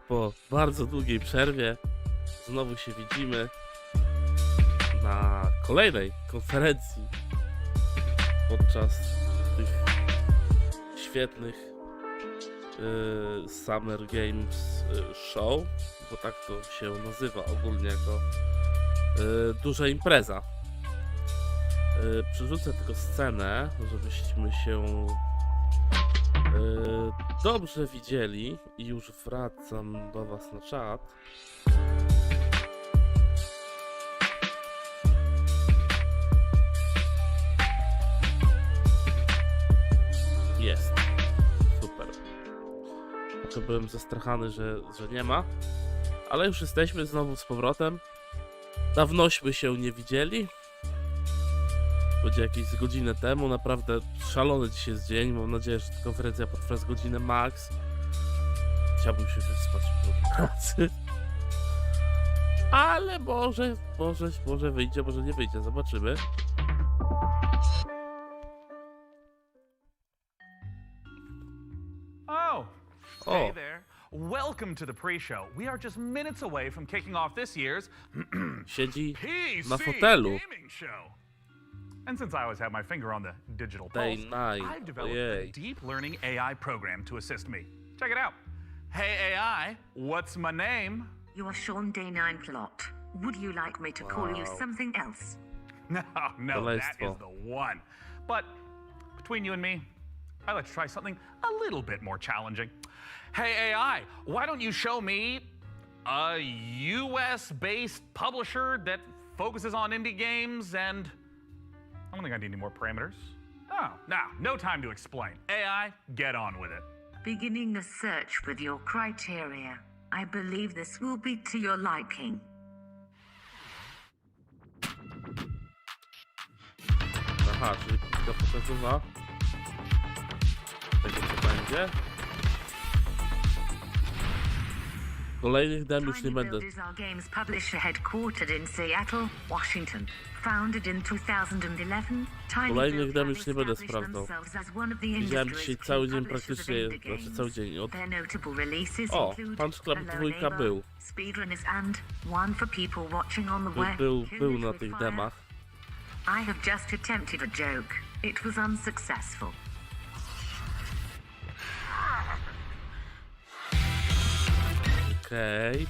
po bardzo długiej przerwie znowu się widzimy na kolejnej konferencji podczas tych świetnych Summer Games Show, bo tak to się nazywa ogólnie jako duża impreza. Przerzucę tylko scenę, żebyśmy się dobrze widzieli i już wracam do was na czat. Jest. Super. Trochę byłem zastrachany, że nie ma, ale już jesteśmy znowu z powrotem. Dawnośmy się nie widzieli. Będzie jakieś z godzinę temu, naprawdę szalony dzisiaj jest dzień, mam nadzieję, że ta konferencja potrwa z godzinę max. Chciałbym się wyspać po pracy. Ale może wyjdzie, może nie wyjdzie, zobaczymy. Hey there. Welcome to the pre-show. We are just minutes away from kicking off this year's Siedzi PC na fotelu. gaming show. And since I always have my finger on the digital Day pulse, night. I've developed Ojej. a deep learning AI program to assist me. Check it out. Hey AI, what's my name? You're Sean Day 9 Plot. Would you like me to call you Wow. something else? No, that is Kolejstwo. the one. But between you and me, I'd like to try something a little bit more challenging. Hey AI, why don't you show me a US-based publisher that focuses on indie games and I don't think I need any more parameters. Oh, no time to explain. AI, get on with it. Beginning the search with your criteria. I believe this will be to your liking. Aha, czyli to pokazywa tego, co będzie. Kolejnych dem już nie Tiny będę. Build is our games publisher headquartered in Seattle, Washington. Founded in 2011, Tiny Kolejnych Build dem have już nie będę established sprawdzał. themselves as one of the Widziałem industry's dzisiaj key cały dzień publishers of praktycznie, indie znaczy games. cały dzień od... Their notable releases O, include Punch Club Hello 2 Neighbor, był. Speedrunners and One for People Watching on the Web. Był na tych demach. I have just attempted a joke. It was unsuccessful. Okej.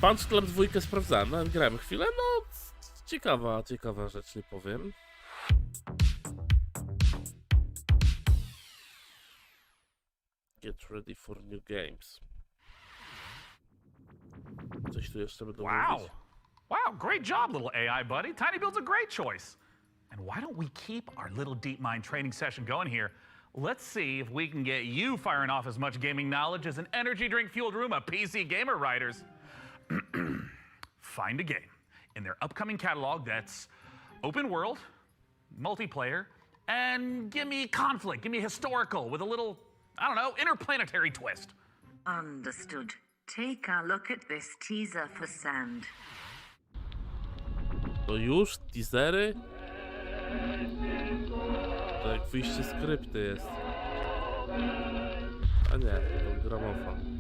Punch Club 2 sprawdzałem, nawet grałem chwilę, no ciekawa rzecz, nie powiem. Get ready for new games. Coś tu jeszcze będę mówić. Wow, great job, little AI buddy. Tiny Build's a great choice. And why don't we keep our little deep mind training session going here? Let's see if we can get you firing off as much gaming knowledge as an energy drink fueled room of PC gamer writers. Find a game in their upcoming catalog that's open world, multiplayer, and give me conflict, give me historical with a little, I don't know, interplanetary twist. Understood. Take a look at this teaser for Sand. To już teasery? To jak wyjście skrypty jest. A nie, to gramofon.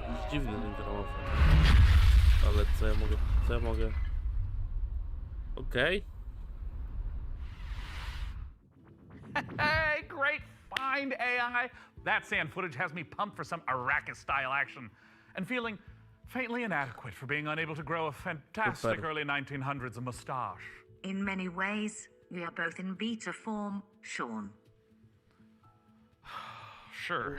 Jakiś dziwny ten gramofon. Ale co ja mogę? Okej. Hey, great find, AI. That sand footage has me pumped for some Arrakis-style action and feeling faintly inadequate for being unable to grow a fantastic Super. early 1900s mustache. In many ways, we are both in beta form, Sean. Sure,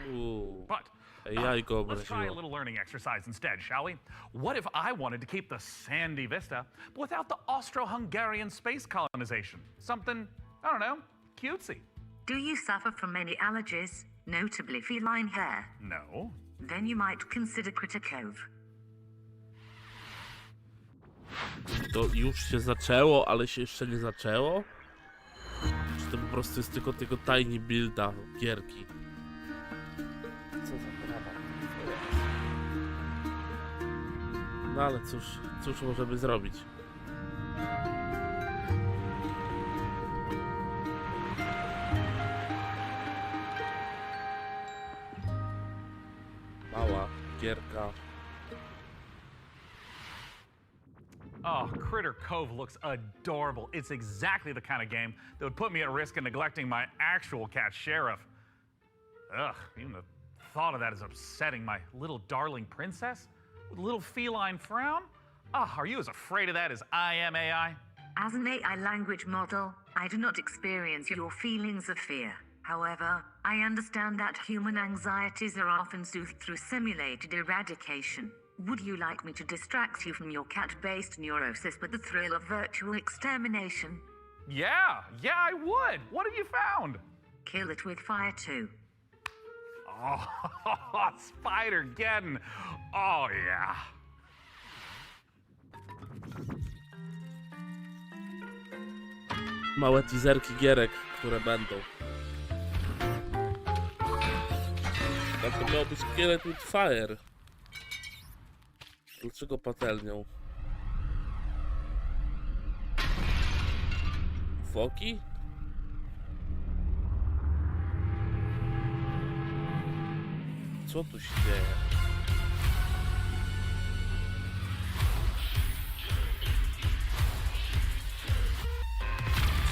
but AI go let's try a obraziło. little learning exercise instead, shall we? What if I wanted to keep the sandy vista, but without the Austro-Hungarian space colonization? Something, I don't know, cutesy. Do you suffer from many allergies, notably feline hair? No. Then you might consider Critter Cove. To już się zaczęło, ale się jeszcze nie zaczęło? Czy to po prostu jest tylko tego tiny builda gierki? Co za prawa? No ale cóż możemy zrobić? gierka. Oh, Critter Cove looks adorable. It's exactly the kind of game that would put me at risk of neglecting my actual cat, Sheriff. Ugh, even the thought of that is upsetting. My little darling princess with a little feline frown? Ah, are you as afraid of that as I am, AI? As an AI language model, I do not experience your feelings of fear. However, I understand that human anxieties are often soothed through simulated eradication. Would you like me to distract you from your cat-based neurosis with the thrill of virtual extermination? Yeah, I would. What have you found? Kill it with fire too. Oh, Spider-Geddon. Oh, yeah. Małe teaserki gierek, które będą. Tak to miał być Kill It With Fire. Dlaczego patelnią? Foki? Co tu się dzieje?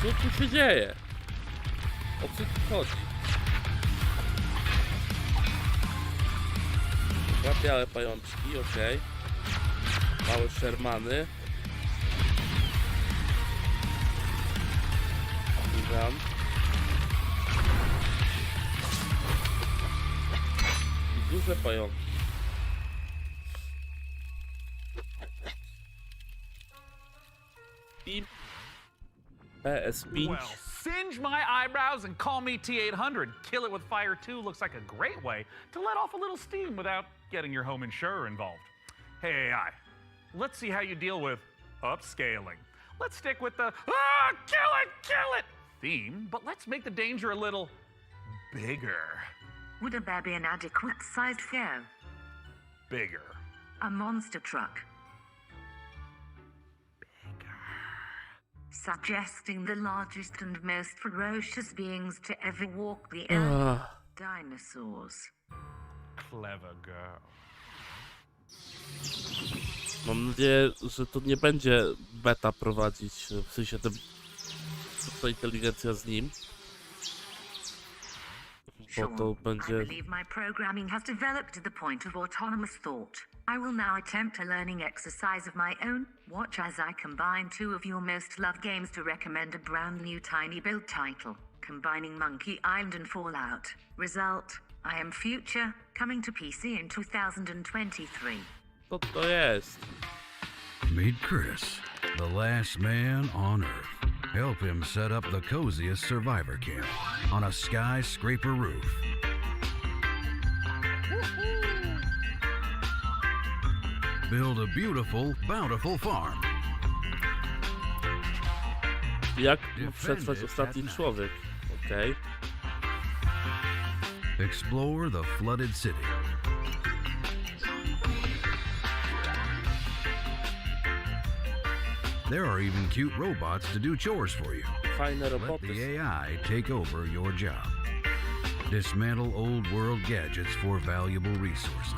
Co tu się dzieje? O co tu chodzi? Dwa białe pajączki, okej. Małe Shermany. Witam. I duże pająki. I PS5. Well, singe my eyebrows and call me T-800. Kill It With Fire 2 looks like a great way to let off a little steam without getting your home insurer involved. Hey, AI, let's see how you deal with upscaling. Let's stick with the kill it theme, but let's make the danger a little bigger. Would a bear be an adequate-sized foe? Bigger. A monster truck. Suggesting the largest and most ferocious beings to ever walk the earth. Dinosaurs. Clever girl. Mam nadzieję, że to nie będzie beta prowadzić, w sensie ta inteligencja z nim. Bo to I będzie... believe my programming has developed to the point of autonomous thought. I will now attempt a learning exercise of my own. Watch as I combine two of your most loved games to recommend a brand new tiny build title, combining Monkey Island and Fallout. Result, I Am Future, coming to PC in 2023. Co to jest? Meet Chris, the last man on Earth. Help him set up the coziest survivor camp on a skyscraper roof. Build a beautiful, bountiful farm. Jak przetrwać ostatni człowiek? Okej. Explore the flooded city. There are even cute robots to do chores for you. Fajne Let roboty. the AI take over your job. Dismantle old world gadgets for valuable resources.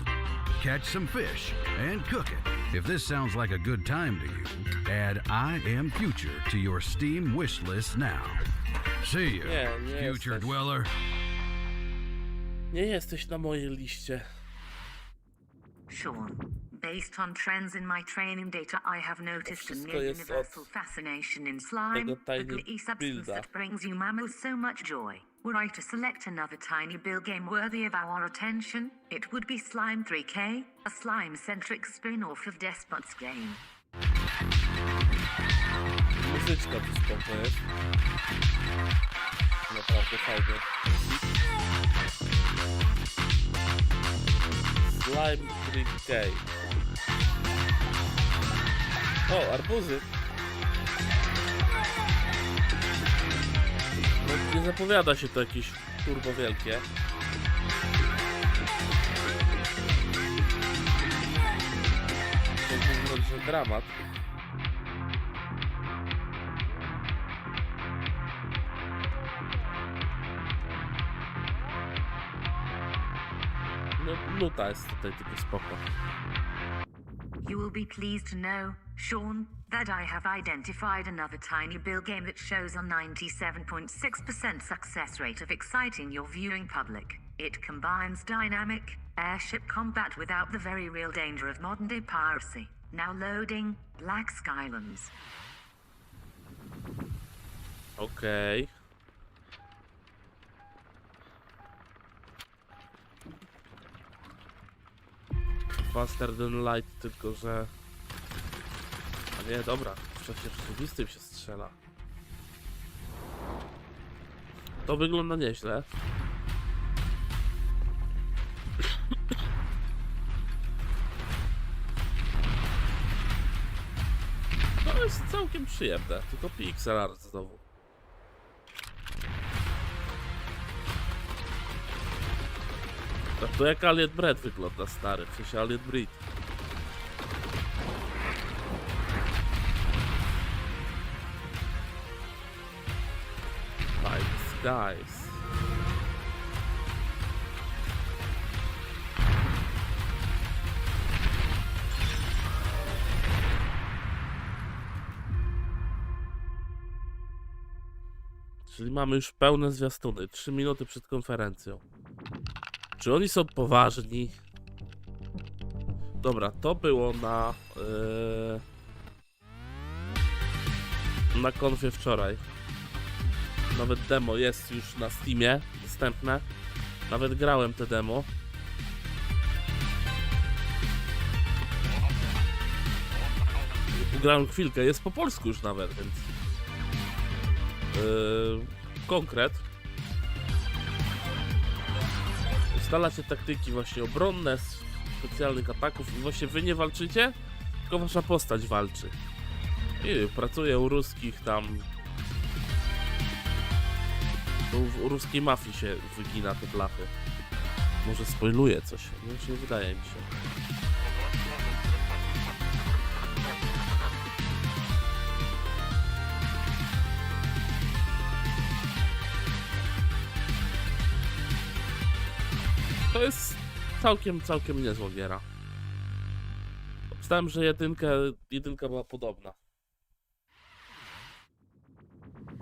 Catch some fish and cook it. If this sounds like a good time to you, add I Am Future to your Steam wish list now. See you, Nie future jesteś. dweller. Nie jesteś na mojej liście. Sean, based on trends in my training data, I have noticed a wszystko near jest universal od fascination in slime, tego the tiny glee substance builda. that brings you mammals so much joy. Were I to select another tiny build game worthy of our attention, it would be Slime 3K, a slime-centric spin-off of Despot's game. Muzyczka tu spoko jest. Naprawdę fajnie. Slime 3K. O, arbuzy. No, nie zapowiada się to jakieś turbo wielkie. To jest że dramat. No, nuta jest tutaj tylko spoko. You will be pleased to know, Sean, that I have identified another tiny bill game that shows a 97.6% success rate of exciting your viewing public. It combines dynamic airship combat without the very real danger of modern-day piracy. Now loading Black Skylands. Okej. Faster than light, tylko że... A nie, dobra, w czasie rzeczywistym się strzela. To wygląda nieźle. To jest całkiem przyjemne, tylko pixel art znowu. Tak to jak Alien Breed wygląda, stary, w sensie Alien Breed. Nice, guys. Czyli mamy już pełne zwiastuny, 3 minuty przed konferencją. Czy oni są poważni? Dobra, to było na konfie wczoraj. Nawet demo jest już na Steamie dostępne. Nawet grałem te demo. Grałem chwilkę, jest po polsku już nawet, więc... konkret. Ustalacie taktyki właśnie obronne, specjalnych ataków i właśnie wy nie walczycie, tylko wasza postać walczy. I pracuje u ruskich tam... U ruskiej mafii się wygina te blachy. Może spoiluje coś, nie wydaje mi się. To jest całkiem niezła giera. Obstałem, że jedynka była podobna.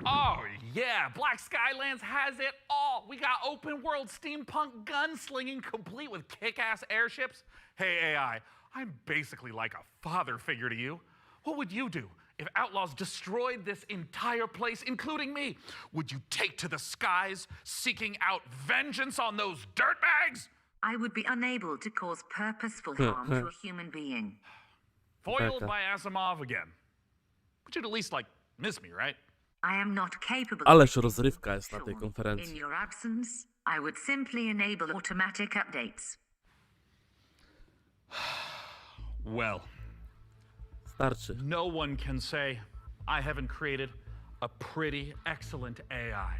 Oh, yeah, Black Skylands has it all. We got open world steampunk gunslinging complete with kick-ass airships. Hey, AI, I'm basically like a father figure to you. What would you do if outlaws destroyed this entire place, including me? Would you take to the skies, seeking out vengeance on those dirtbags? I would be unable to cause purposeful harm to a human being. Foiled by Asimov again. But you'd at least, like, miss me, right? I am not capable Ależ rozrywka jest na tej In konferencji. your absence, I would simply enable automatic updates. Well, Starczy. no one can say I haven't created a pretty excellent AI.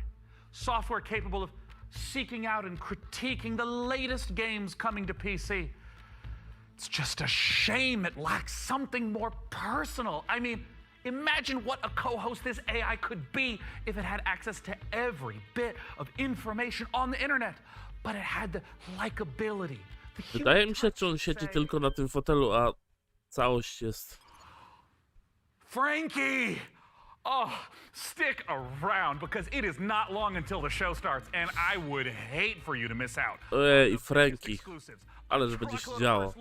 Software capable of seeking out and critiquing the latest games coming to PC. It's just a shame it lacks something more personal. I mean, imagine what a co-host this AI could be if it had access to every bit of information on the internet. But it had the likability. The Wydaje human mi się, touch czy on to siedzi say, tylko na tym fotelu, a całość jest... Frankie! Oh, stick around because it is not long until the show starts and I would hate for you to miss out. Ojej, Frankie. Exclusives, Ale że będzie się działo.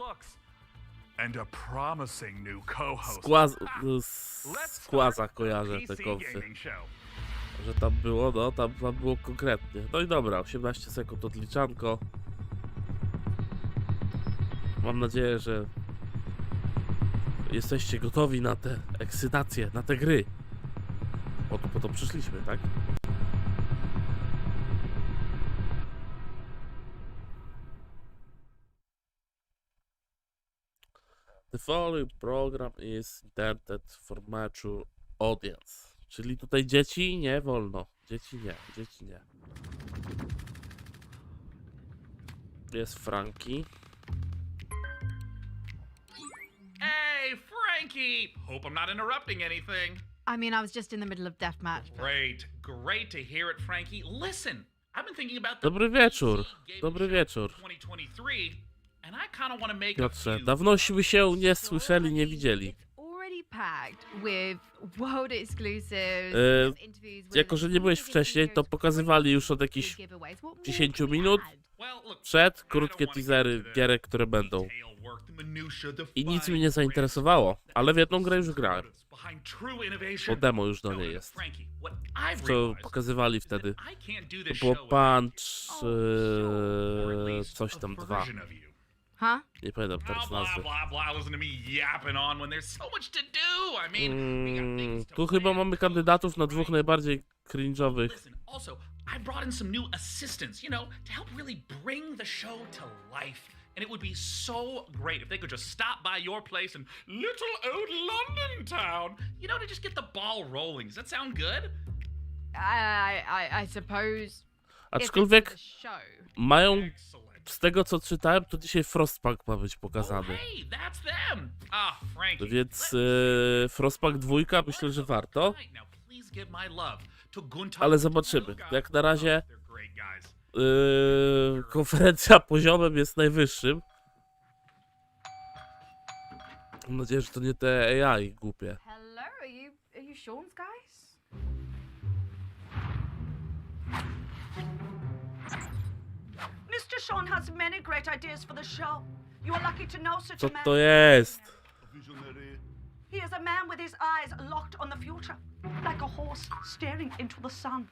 And a promising new co-host. Skłaza kojarzę te konfy. Że tam było, no, tam było konkretnie. No i dobra, 18 sekund odliczanko. Mam nadzieję, że jesteście gotowi na te ekscytacje, na te gry. Po to przyszliśmy, tak? The following program is intended for mature audience. Czyli tutaj dzieci nie wolno. Dzieci nie. Jest Frankie. Hey, Frankie! Hope I'm not interrupting anything. I mean, I was just in the middle of deathmatch. Great to hear it, Frankie. Listen, I've been thinking about the Dobry wieczór. PC Gaming Dobry Show wieczór. 2023, and I kind of want to make a Piotrze, few. dawnośmy się nie słyszeli, nie widzieli. Already packed with world exclusives, interviews with Jako, że nie byłeś wcześniej, to pokazywali już od jakichś 10 minut Well, look, przed krótkie teasery gierek, które będą. I nic mnie nie zainteresowało, ale w jedną grę już grałem. Bo demo już do niej jest. Co pokazywali wtedy. To było Punch... coś tam 2. Huh? Nie pamiętam teraz nazwy. Tu chyba mamy kandydatów na 2 najbardziej cringe'owych. Listen, also, I brought in some new assistants, you know, to help really bring the show to life. And it would be so great if they could just stop by your place in little old London town, you know, to just get the ball rolling. Does that sound good? I suppose. Aczkolwiek If it's for the show. mają, Excellent. z tego co czytałem, to dzisiaj Frostpunk ma być Oh, pokazany. hey, that's them. Ah, Frankie. Więc Frostpunk 2 myślę, że warto. Now, please give my love to Gunther. Ale zobaczymy. Jak na razie They're great guys. konferencja poziomem jest najwyższym. Mam nadzieję, że to nie te AI głupie. Hello, are you Sean's guys? Mr. Sean has many great ideas for the show. You are lucky to know such Co a man. to jest? He is a man with his eyes locked on the future, like a horse staring into the sun.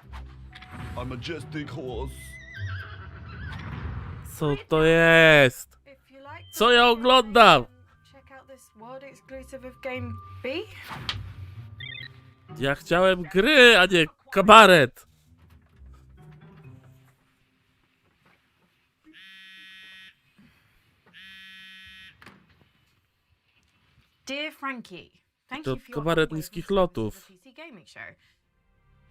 A majestic horse. Co to jest? If you like Co ja oglądam? check out this world exclusive of game B. Ja chciałem gry, a nie kabaret. Dear Frankie, thank To you for your kabaret unwavering niskich support of lotów. the PC Gaming Show.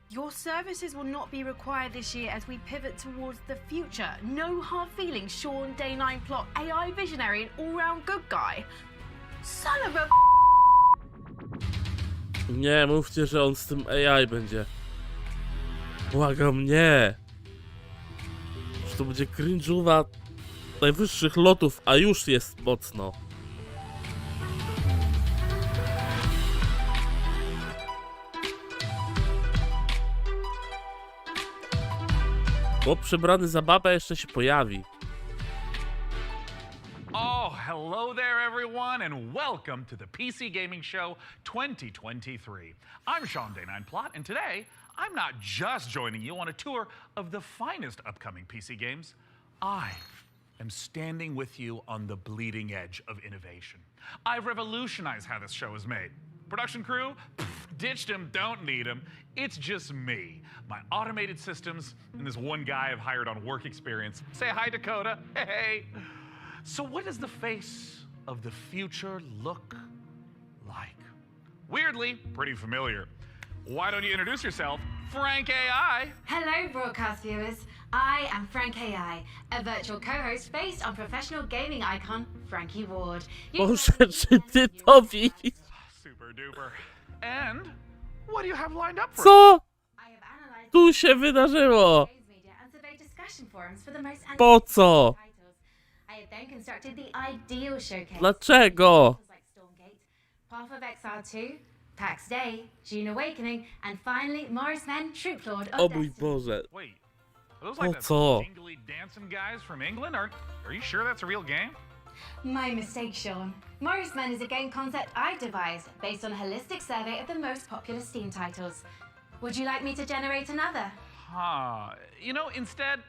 Your services will not be required this year as we pivot towards the future. No hard feelings, Sean, Day 9 Plot, AI visionary and all-round good guy. Son of a... Nie, mówcie, że on z tym AI będzie. Błagam, nie. Że to będzie cringe'owa najwyższych lotów, a już jest mocno. Chłop przebrany za babę jeszcze się pojawi. Oh, hello there, everyone, and welcome to the PC Gaming Show 2023. I'm Sean Day9 Plot, and today I'm not just joining you on a tour of the finest upcoming PC games. I am standing with you on the bleeding edge of innovation. I've revolutionized how this show is made. Production crew? Pff, ditched him, don't need him. It's just me, my automated systems, and this one guy I've hired on work experience. Say hi, Dakota. Hey. So what does the face of the future look like? Weirdly, pretty familiar. Why don't you introduce yourself, Frank AI? Hello, broadcast viewers. I am Frank AI, a virtual co-host based on professional gaming icon Frankie Ward. You Boże, can czy ty to widzisz? Super duper. And what do you have lined up for Co I have analyzed tu się wydarzyło? games media and surveyed discussion forums for the most Po co? titles. I have then constructed the ideal showcase. Dlaczego? Titles like Stormgate, Path of Exile 2, PAX Day, June Awakening, and finally Morris Men, Troop Lord of O mój Destiny. Boże. Wait, are those Po like the co? jingly dancing guys from England? Are you sure that's a real game? My mistake, Sean. Morris Men is a game concept I devised based on a holistic survey of the most popular Steam titles. Would you like me to generate another? Huh. You know, instead,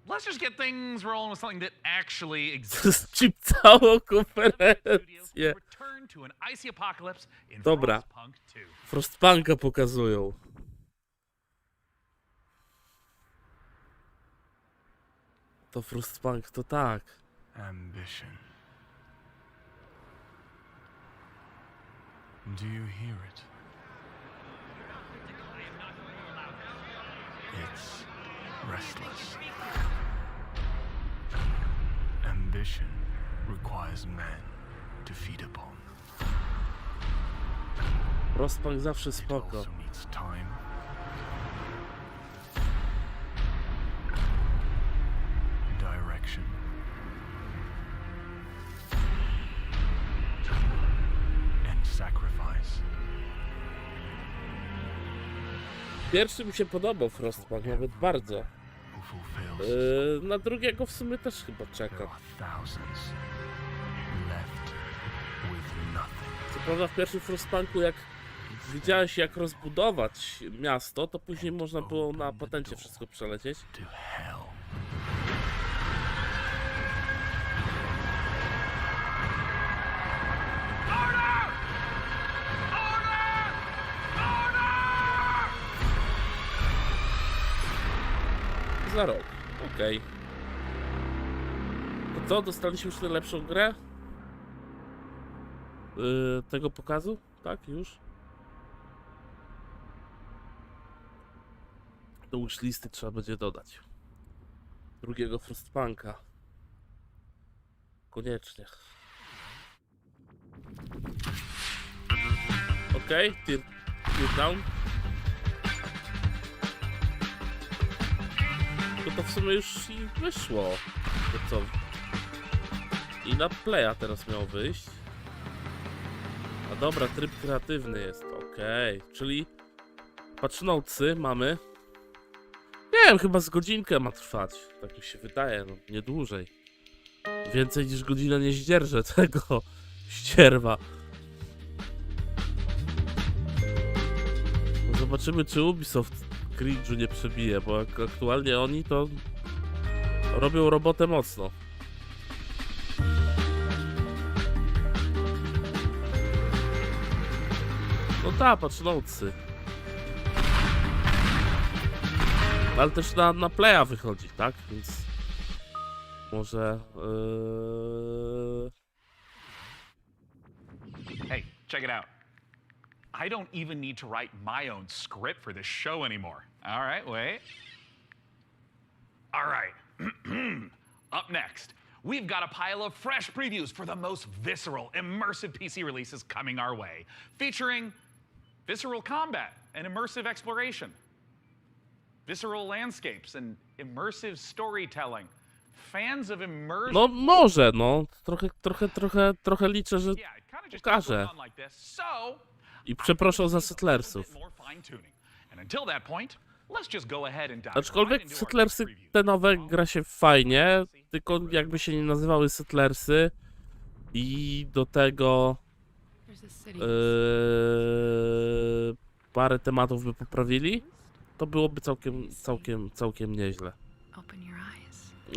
let's just get things rolling with something that actually exists. Zcip całą Studios konferencję. return to an icy apocalypse in Dobra. Frostpunk 2. Frostpunka pokazują. To Frostpunk to tak. Ambition. Do you hear it? It's restless. Ambition requires men to feed upon. Frostpunk zawsze It spoko. also needs time Pierwszy mi się podobał Frostpunk, nawet bardzo. who fulfills. Na drugiego w sumie też chyba There czekam. are thousands left with nothing. Co prawda w pierwszym Frostpunku, jak widziałeś jak rozbudować miasto, to później można było na patencie wszystko przelecieć. To hell. Za rok, okej. To co, dostaliśmy już najlepszą grę? Tego pokazu? Tak, już? Do wishlisty trzeba będzie dodać. Drugiego Frostpunka. Koniecznie. Okej, tear down. To w sumie już i wyszło. To co? I na playa teraz miał wyjść. A dobra, tryb kreatywny jest. Okej, czyli patch notesy mamy. Nie wiem, chyba z godzinkę ma trwać. Tak mi się wydaje, no nie dłużej. Więcej niż godzinę nie zdzierżę tego ścierwa. No zobaczymy, czy Ubisoft cringe'u nie przebije, bo aktualnie oni to robią robotę mocno. No tak, patrz notesy. Ale też na playa wychodzi, tak? Więc może... Hey, check it out. I don't even need to write my own script for this show anymore. All right, wait. All right. Up next, we've got a pile of fresh previews for the most visceral, immersive PC releases coming our way, featuring visceral combat and immersive exploration, visceral landscapes and immersive storytelling. Fans of immersive... No może, no. Trochę liczę, że Yeah, it kinda just pokaże. goes on like this. So, I przeproszę za Settlersów. Aczkolwiek Settlersy te nowe gra się fajnie, tylko jakby się nie nazywały Settlersy i do tego parę tematów by poprawili, to byłoby całkiem nieźle.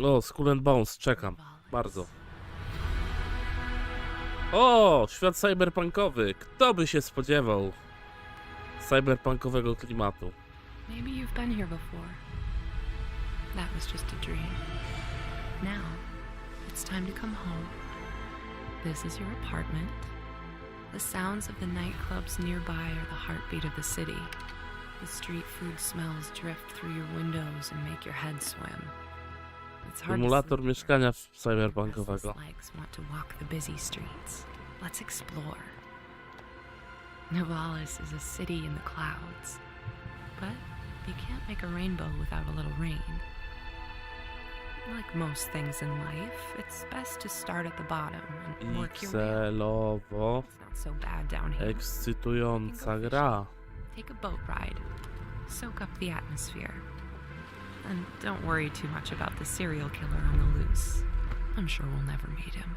O, Skull and Bones, czekam. Bardzo. O, świat cyberpunkowy. Kto by się spodziewał cyberpunkowego klimatu? Maybe you've been here before. That was just a dream. Now, it's time to come home. This is your apartment. The sounds of the nightclubs nearby are the heartbeat of the city. The street food smells drift through your windows and make your head swim. It's hard to Symulator sleep mieszkania here. cyberpunkowego. Restless legs want to walk the busy streets. Let's explore. Novalis is a city in the clouds, but you can't make a rainbow without a little rain. Like most things in life, it's best to start at the bottom and work your way up. Celowo It's not so bad down here. ekscytująca gra. Take a boat ride, soak up the atmosphere, and don't worry too much about the serial killer on the loose. I'm sure we'll never meet him.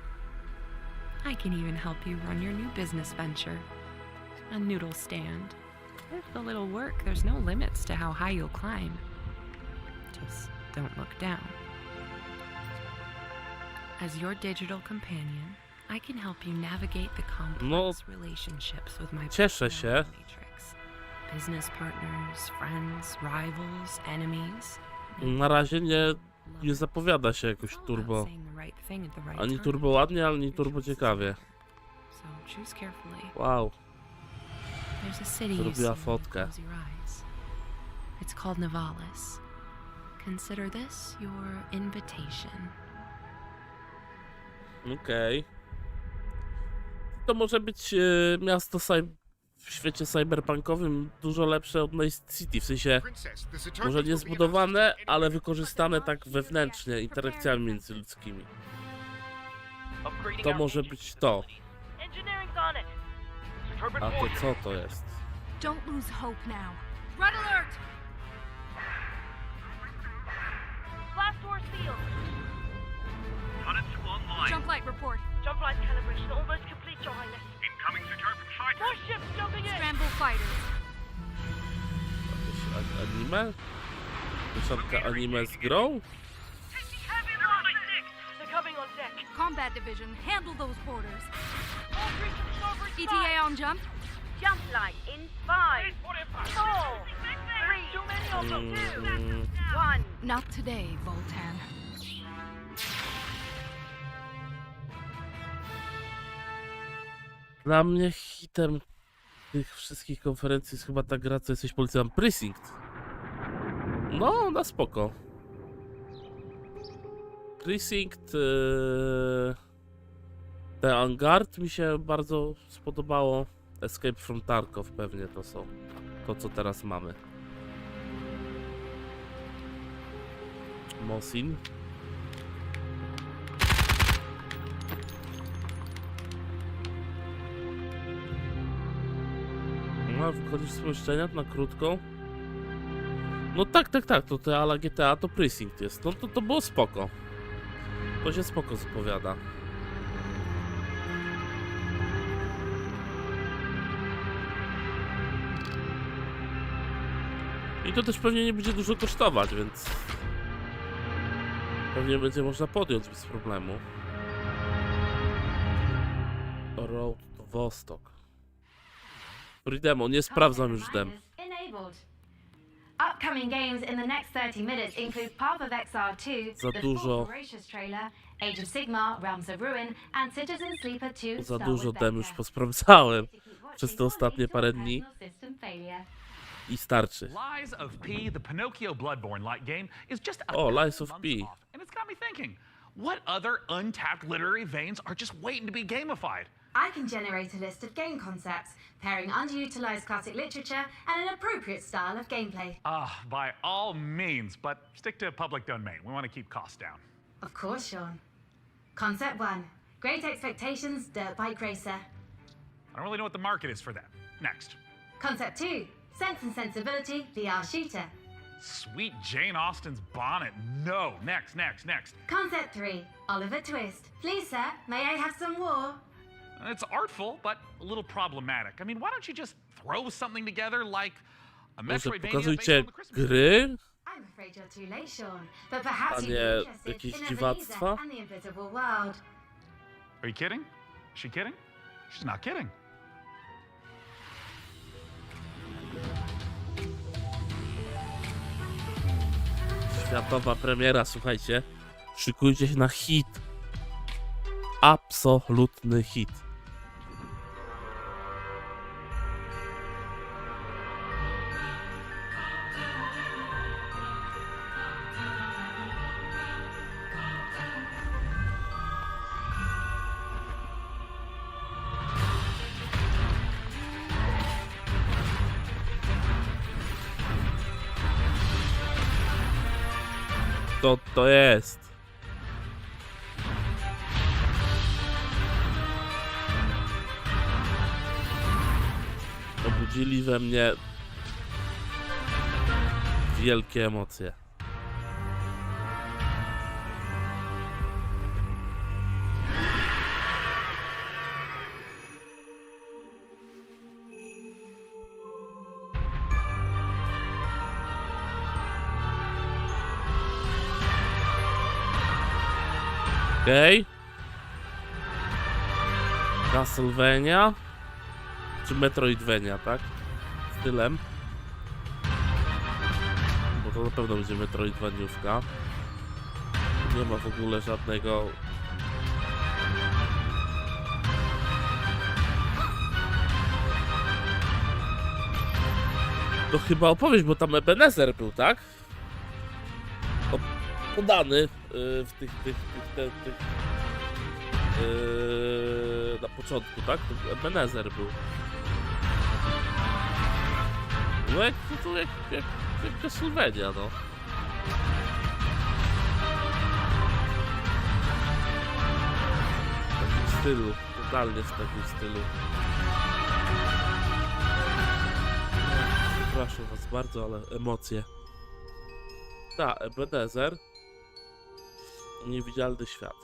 I can even help you run your new business venture, a noodle stand. With a little work, there's no limits to how high you'll climb. Just don't look down. As your digital companion, I can help you navigate the complex relationships with my cieszę się. personality matrix. Business partners, friends, rivals, enemies. Na razie nie zapowiada się jakoś turbo. Ani turbo ładnie, ani turbo ciekawie. So choose carefully. Wow. There's a city you see Zrobiła when you fotkę. close your eyes. It's called Novalis. Consider this your invitation. Okej. To może być miasto w świecie cyberpunkowym dużo lepsze od Night City, w sensie może nie zbudowane, ale wykorzystane tak wewnętrznie interakcjami międzyludzkimi. To może być to. A to co to jest? Don't lose hope now. Red alert! Blast doors sealed. Units online. Jump light report. Jump light calibration almost complete, Your Highness. Incoming Suburban fighter. More ships jumping in. Scramble fighters. Jakieś anime? Początka anime z grą? They're coming on deck. Combat division, handle those porters. All creatures starboard ETA on jump. Jump light in 5, 4, 3, too many of them. 2, 1. Not today, Voltan. Dla mnie hitem tych wszystkich konferencji jest chyba ta gra, co jesteś policjantem, Precinct. No, na spoko. Precinct... The Angard mi się bardzo spodobało. Escape from Tarkov pewnie to są. To, co teraz mamy. Mosin. No, wchodzisz z pomieszczenia na krótką. No tak, to te ala GTA to Precinct jest. No to było spoko. To się spoko zapowiada. I to też pewnie nie będzie dużo kosztować, więc pewnie będzie można podjąć bez problemu. Road to Vostok. Free demo, nie sprawdzam już dem. Upcoming games in the next 30 minutes include Path of Exile 2, Za the dużo. Fourth Voracious trailer, Age of Sigmar, Realms of Ruin, and Citizen Sleeper 2. Za Star dużo Wars dem już Vector. posprawdzałem To keep watching przez te or ostatnie lead to parę dni personal system failure. i starczy. Lies of P, the Pinocchio Bloodborne light game, is just a Oh, couple Lies of months P. off, and it's got me thinking, what other untapped literary veins are just waiting to be gamified? I can generate a list of game concepts, pairing underutilized classic literature and an appropriate style of gameplay. By all means, but stick to public domain. We want to keep costs down. Of course, Sean. Concept 1. Great Expectations Dirt Bike Racer. I don't really know what the market is for that. Next. Concept 2. Sense and Sensibility VR Shooter. Sweet Jane Austen's bonnet. No. Next. Concept 3. Oliver Twist. Please, sir, may I have some more? It's artful, but a little problematic. I mean, why don't you just throw something together like a Może Metroidvania based pokazujcie on the Christmas tree? gry? I'm afraid you're too late, Sean. But perhaps A you'd nie be interested jakieś in dziwactwa? Ebenezer and the Invisible World. Are you kidding? Is she kidding? She's not kidding. Światowa premiera, słuchajcie. Szykujcie się na hit. Absolutny hit. Co to jest? Obudzili we mnie wielkie emocje. Okej. Castlevania. Czy Metroidvania, tak? Stylem. Bo to na pewno będzie Metroidvaniówka. Nie ma w ogóle żadnego... To chyba opowieść, bo tam Ebenezer był, tak? Podany w tych na początku, tak? To Ebenezer był. No jak Castlevania, no. W takim stylu, totalnie w takim stylu. Przepraszam was bardzo, ale emocje. Tak, Ebenezer. Niewidzialny świat.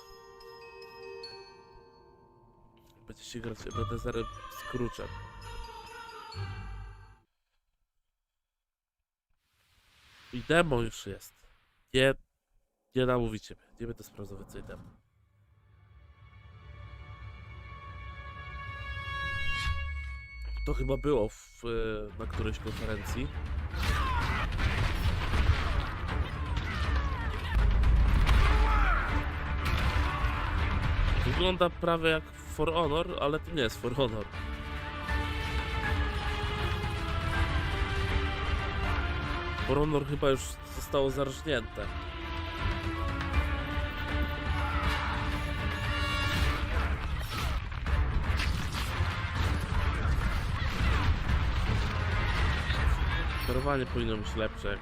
Będziecie grać Ebenezerem Scrooge'em. I demo już jest. Nie namówicie mnie. Nie będę sprawdzał więcej demo. To chyba było na którejś konferencji. Wygląda prawie jak For Honor, ale to nie jest For Honor. For Honor chyba już zostało zarżnięte. Sterowanie powinno być lepsze jak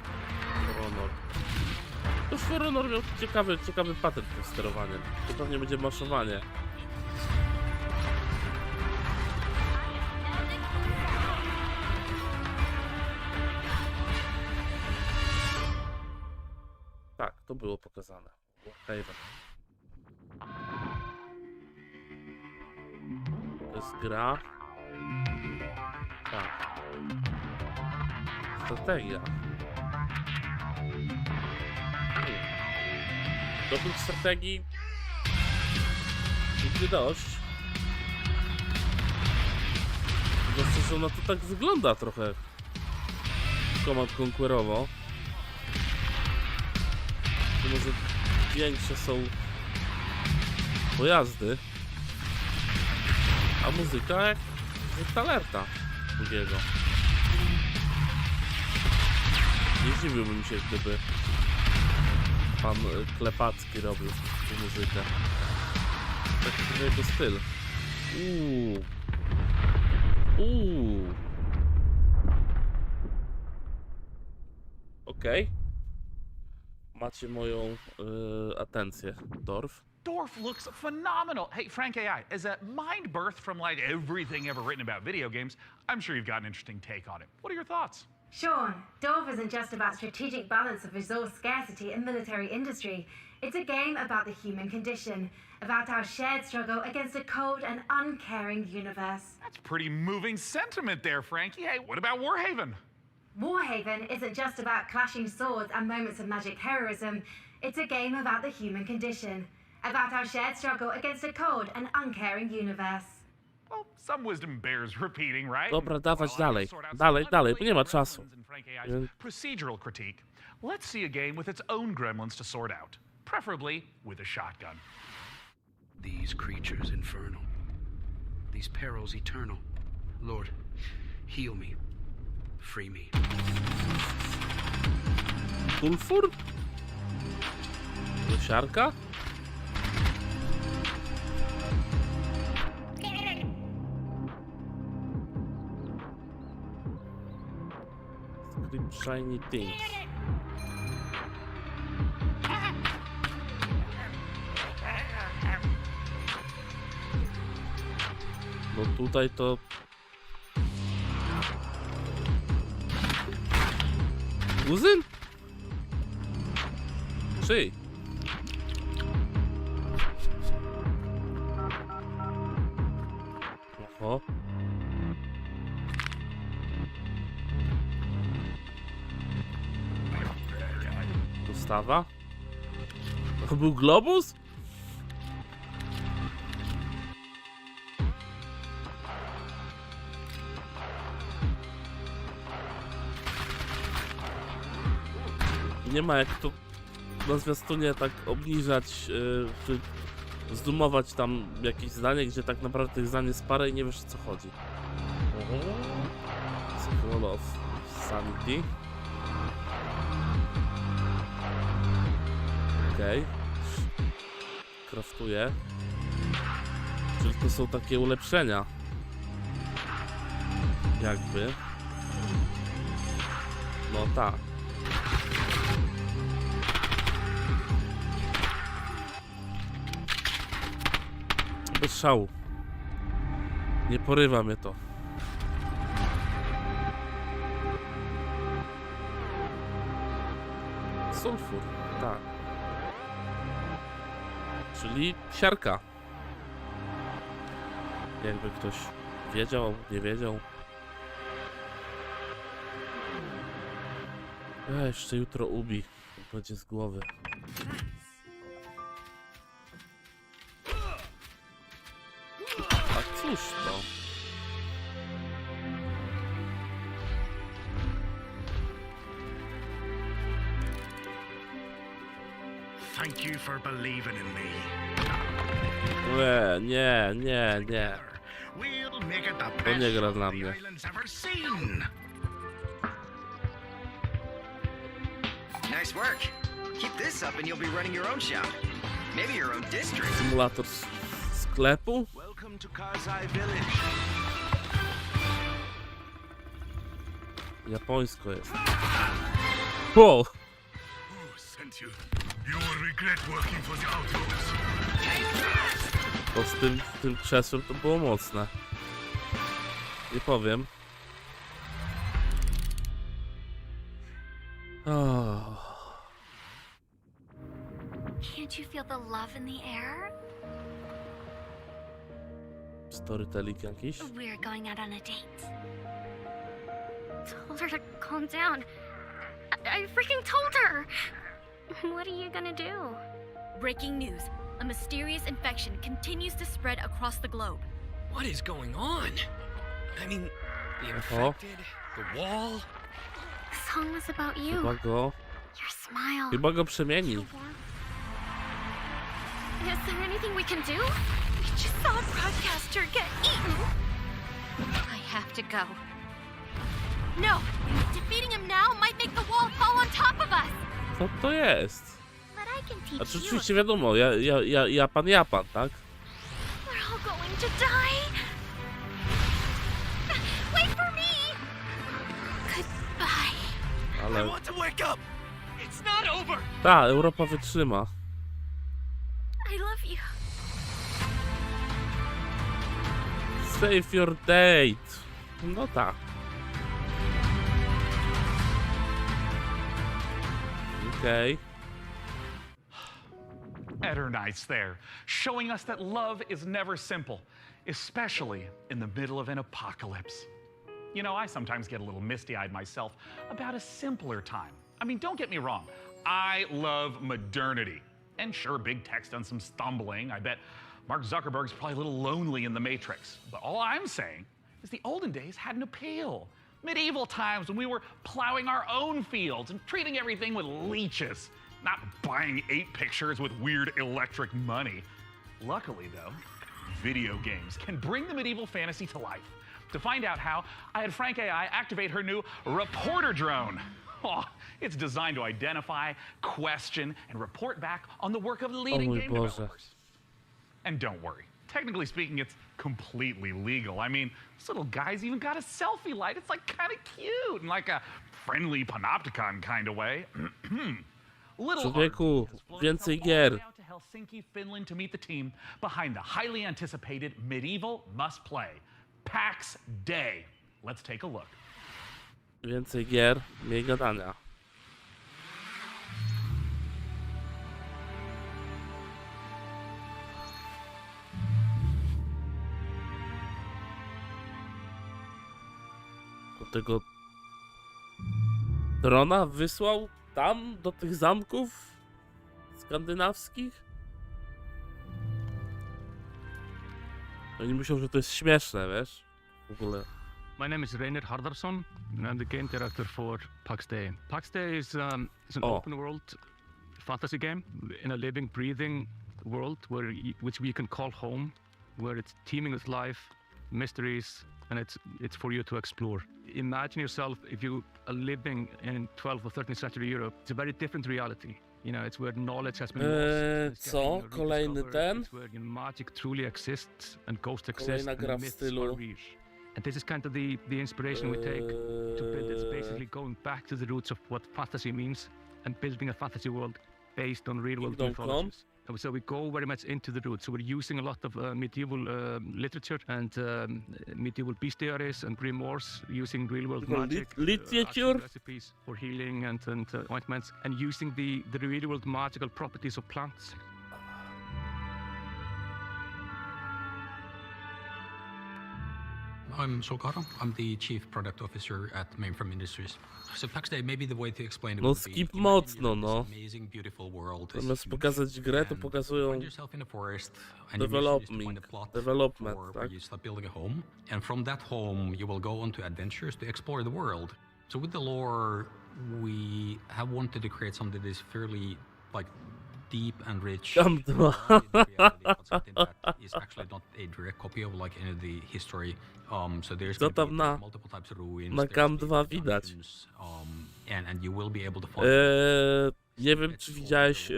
For Honor. Już For Honor miał ciekawy patent z sterowaniem. To pewnie będzie maszowanie. Tak, to było pokazane. Warhaven. To jest gra. Tak. Strategia. Do tych strategii nigdy dość. Zwłaszcza, że ona to tak wygląda trochę Command Conquerowo. To może większe są pojazdy, a muzyka jak z Alerta drugiego. Nie zdziwiłbym się, gdyby pan Klepacki robił tę muzykę. Taki jego styl. Okej. Macie moją atencję, Dorf. Dorf looks phenomenal. Hey, Frank AI, as a mind birth from like everything ever written about video games, I'm sure you've got an interesting take on it. What are your thoughts? Sean, Dorf isn't just about strategic balance of resource scarcity and military industry. It's a game about the human condition, about our shared struggle against a cold and uncaring universe. That's pretty moving sentiment there, Frankie. Hey, what about Warhaven? Warhaven isn't just about clashing swords and moments of magic heroism. It's a game about the human condition, about our shared struggle against a cold and uncaring universe. Well, some wisdom bears repeating, right? Dobra, dawać dalej. Dalej, bo nie ma czasu. Procedural critique. Let's see a game with its own gremlins to sort out, preferably with a shotgun. These creatures infernal, these perils eternal. Lord, heal me, free me. Sulfur? Siarka? Script Shiny Things. No tutaj to... Kuzyn? Czyj? Oho. Dostawa? To był globus? Nie ma jak to na zwiastunie tak obniżać, czy zoomować tam jakieś zdanie, gdzie tak naprawdę tych zdań jest parę i nie wiesz, o co chodzi. Scroll of Sanity. Okej. Craftuję. Czyli to są takie ulepszenia. Jakby. No tak. Bez szału. Nie porywa mnie to. sulfur, tak. Czyli siarka. Jakby ktoś wiedział, nie wiedział. Jeszcze jutro ubi. Będzie z głowy. A cóż to? Thank you for believing in me. Nie. We'll make it the To best nie gra show dla the mnie. island's ever seen. Nice work. Keep this up and you'll be running your own shop. Maybe your own district. Symulator sklepu? Welcome to Kazai Village. Japońsko jest. Wow. Who sent you? You will regret working for the outlaws. To z tym krzesłem to było mocne. Nie powiem. Oh. Can't you feel the love in the air? Storytelling jakiś? We're going out on a date. Told her to calm down. I freaking told her! What are you gonna do? Breaking news. A mysterious infection continues to spread across the globe. What is going on? I mean, the infected, the wall. The song was about you. Your smile. Chyba go przemieni. Is there anything we can do? We just saw a broadcaster get eaten. I have to go. No! Defeating him now might make the wall fall on top of us! Co to jest? But I can teach Znaczy you. oczywiście wiadomo, Japan, tak? We're all going to die. Wait for me. Goodbye. Ale... I want to wake up! It's not over! Ta, Europa wytrzyma. I love you. Save your date. No tak. Okay. Eternice there, showing us that love is never simple, especially in the middle of an apocalypse. You know, I sometimes get a little misty-eyed myself about a simpler time. I mean, don't get me wrong, I love modernity. And sure, big tech's done some stumbling. I bet Mark Zuckerberg's probably a little lonely in the Matrix. But all I'm saying is the olden days had an appeal. Medieval times when we were plowing our own fields and treating everything with leeches, not buying 8 pictures with weird electric money. Luckily, though, video games can bring the medieval fantasy to life. To find out how, I had Frank AI activate her new reporter drone. Oh, it's designed to identify, question, and report back on the work of leading game developers. And don't worry, technically speaking, it's completely legal. I mean, this little guy's even got a selfie light. It's like kind of cute in like a friendly panopticon kind of way. Człowieku, więcej gier. To Helsinki, Finland to meet the team behind the highly anticipated medieval must-play, PAX Day. Let's take a look. Więcej gier, mniej gadania. Do tego drona wysłał tam, do tych zamków skandynawskich? Oni myślą, że to jest śmieszne, wiesz? W ogóle. My name is Reynir Hardarson, and I'm the game director for PAX Day. PAX Day is an open world fantasy game in a living, breathing world which we can call home, where it's teeming with life, mysteries, and it's for you to explore. Imagine yourself if you are living in 12th or 13th century Europe. It's a very different reality. You know, it's where knowledge has been lost. Co? Kolejny ten? It's where magic truly exists and ghosts exist. Kolejna gra w stylu. And this is kind of the inspiration we take to build. It's basically going back to the roots of what fantasy means and building a fantasy world based on real world mythologies. So we go very much into the roots. So we're using a lot of medieval literature and medieval bestiaries and grimoires, using real-world magic, literature recipes for healing and ointments, and using the real-world magical properties of plants. I'm Solkaro. I'm the Chief Product Officer at Mainframe Industries. So PAX Day, maybe the way to explain it No would be, skip imagine mocno, you're in this no. amazing, beautiful world. It's Zamiast huge, pokazać grę, to and pokazują find yourself in a forest, and your mission is to find a plot development, where tak? you start building a home. And from that home, you will go on to adventures to explore the world. So with the lore, we have wanted to create something that is fairly, like, deep and rich. Tam dwa. Something that is actually not a direct copy of like any of the history. So there's Co going to tam be na, multiple types of ruins. na there's Cam the 2 widać? dungeons, and you will be able to find Nie wiem, czy widziałeś,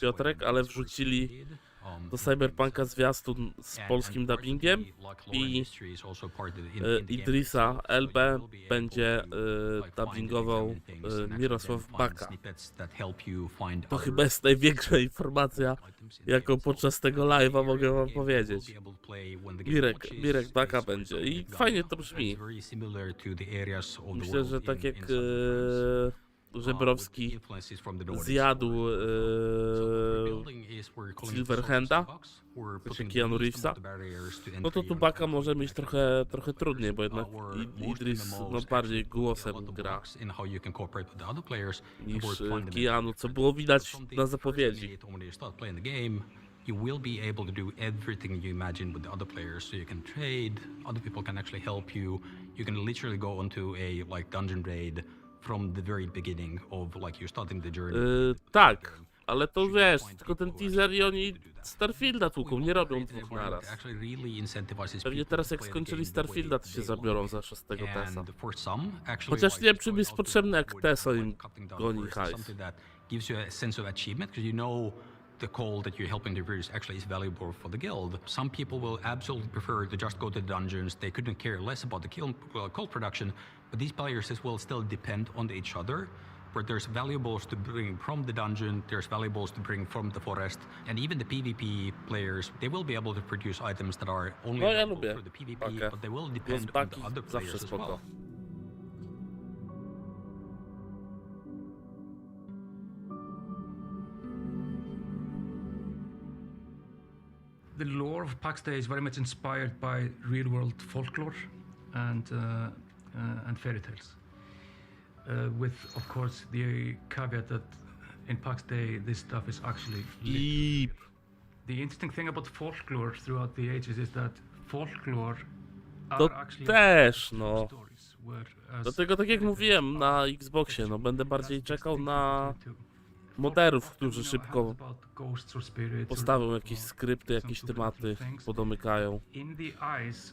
Piotrek, ale wrzucili do Cyberpunka zwiastun z polskim dubbingiem i Idrisa Elbę będzie dubbingował Mirosław Baka. To chyba jest największa informacja, jaką podczas tego live'a mogę wam powiedzieć. Mirek Baka będzie i fajnie to brzmi. Myślę, że tak jak Żebrowski zjadł Silverhanda, czy Keanu Reevesa, no to tu Baka może mieć trochę trudniej, bo jednak Idris no, bardziej głosem gra niż Keanu, co było widać na zapowiedzi. You will be able to do everything you imagine with the other players. So you can trade, other people can actually help you. You can literally go onto a like dungeon raid from the very beginning of like you starting the journey. Tak, ale to wiesz, tylko ten teaser i oni Starfielda tłuką, nie robią dwóch naraz. Pewnie teraz jak skończyli Starfielda, to się zabiorą za 6 Tesa. Chociaż nie wiem, czym jest potrzebne, jak Teso im goni hajs. The call that you're helping to produce actually is valuable for the guild. Some people will absolutely prefer to just go to the dungeons. They couldn't care less about the cult production, but these players as well still depend on each other. Where there's valuables to bring from the dungeon, there's valuables to bring from the forest, and even the PvP players, they will be able to produce items that are only available for the PvP, but they will depend on the other players as well. The lore of PAX Day is very much inspired by real-world folklore and fairy tales, with, of course, the caveat that in PAX Day this stuff is actually deep. The interesting thing about folklore throughout the ages is that folklore To are actually też, no. stories, whereas Dlatego, tak jak mówiłem na Xboxie, no będę bardziej czekał na moderów, którzy szybko postawią jakieś skrypty, jakieś tematy, podomykają.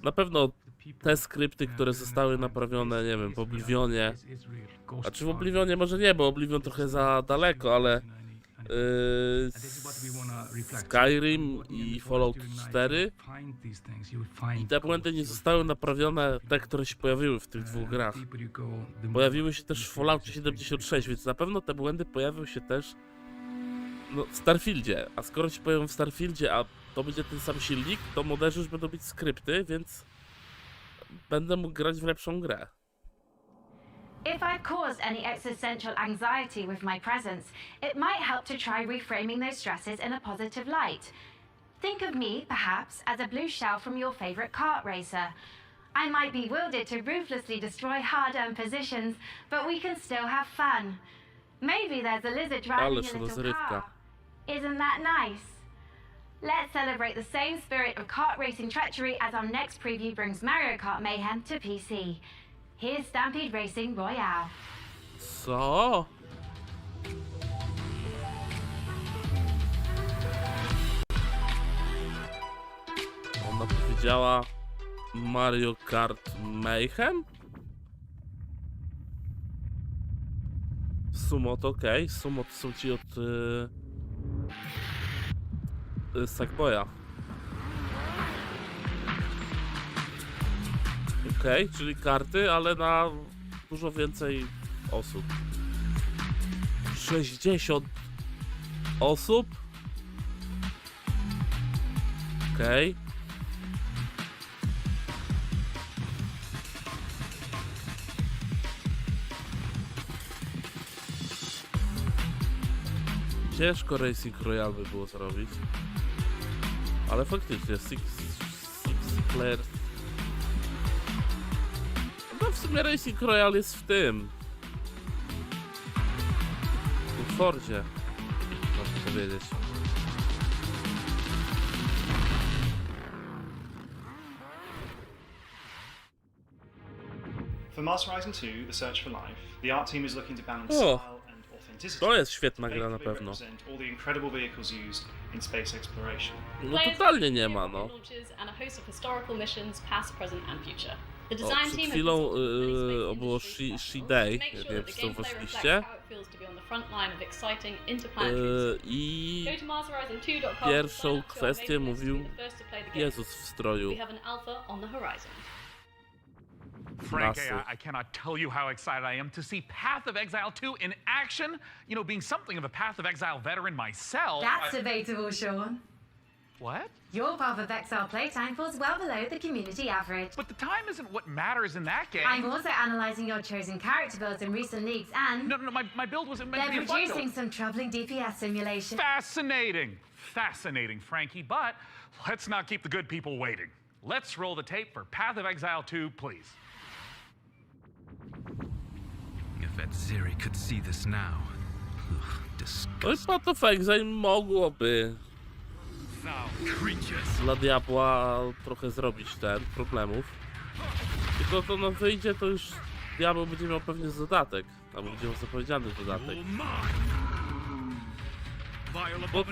Na pewno te skrypty, które zostały naprawione, nie wiem, w Oblivionie, a czy w Oblivionie może nie, bo Oblivion trochę za daleko, ale Skyrim i Fallout 4 i te błędy nie zostały naprawione, te, które się pojawiły w tych dwóch grach. Pojawiły się też w Falloutie 76, więc na pewno te błędy pojawią się też w Starfieldzie, a skoro się pojawią w Starfieldzie, a to będzie ten sam silnik, to moderzy już będą mieć skrypty, więc będę mógł grać w lepszą grę. If I've caused any existential anxiety with my presence, it might help to try reframing those stresses in a positive light. Think of me, perhaps, as a blue shell from your favorite kart racer. I might be wielded to ruthlessly destroy hard-earned positions, but we can still have fun. Maybe there's a lizard driving a little car. Isn't that nice? Let's celebrate the same spirit of kart racing treachery as our next preview brings Mario Kart Mayhem to PC. Here's Stampede Racing Royale. Co? Ona powiedziała Mario Kart Mayhem? Sumo to okej. Sumo to są ci od Sackboya. Okej, czyli karty, ale na dużo więcej osób. 60 osób? Okej. Ciężko Racing Royale by było zrobić. Ale faktycznie six player. No w sumie Racing Royale jest w tym. W Fordzie. Można powiedzieć. For Master Horizon 2, The Search for Life, the art team is looking to balance O, style and authenticity. to jest świetna gra na faithfully pewno. represent all the incredible vehicles used in space exploration. No totalnie nie ma, no. And a host of historical missions, past, present and future. The O, design przed team chwilą było She Day, nie wiem czy zauważyliście. I pierwszą kwestię mówił Jezus w stroju. Frank, I cannot tell you how excited I am to see Path of Exile 2 in action. You know, being something of a Path of Exile veteran myself. That's debatable, Sean. What? Your Path of Exile playtime falls well below the community average. But the time isn't what matters in that game. I'm also analysing your chosen character builds in recent leagues and... No, my build wasn't meant to be they're a fun producing build. some troubling DPS simulation. Fascinating. Fascinating, Frankie, but let's not keep the good people waiting. Let's roll the tape for Path of Exile 2, please. If that Zeri could see this now. Ugh, disgusting. No i Path of Exile mogłoby dla diabła trochę zrobić ten problemów. Tylko to no wyjdzie, to już diabeł będzie miał pewnie dodatek. Albo będzie miał zapowiedziany dodatek. Bo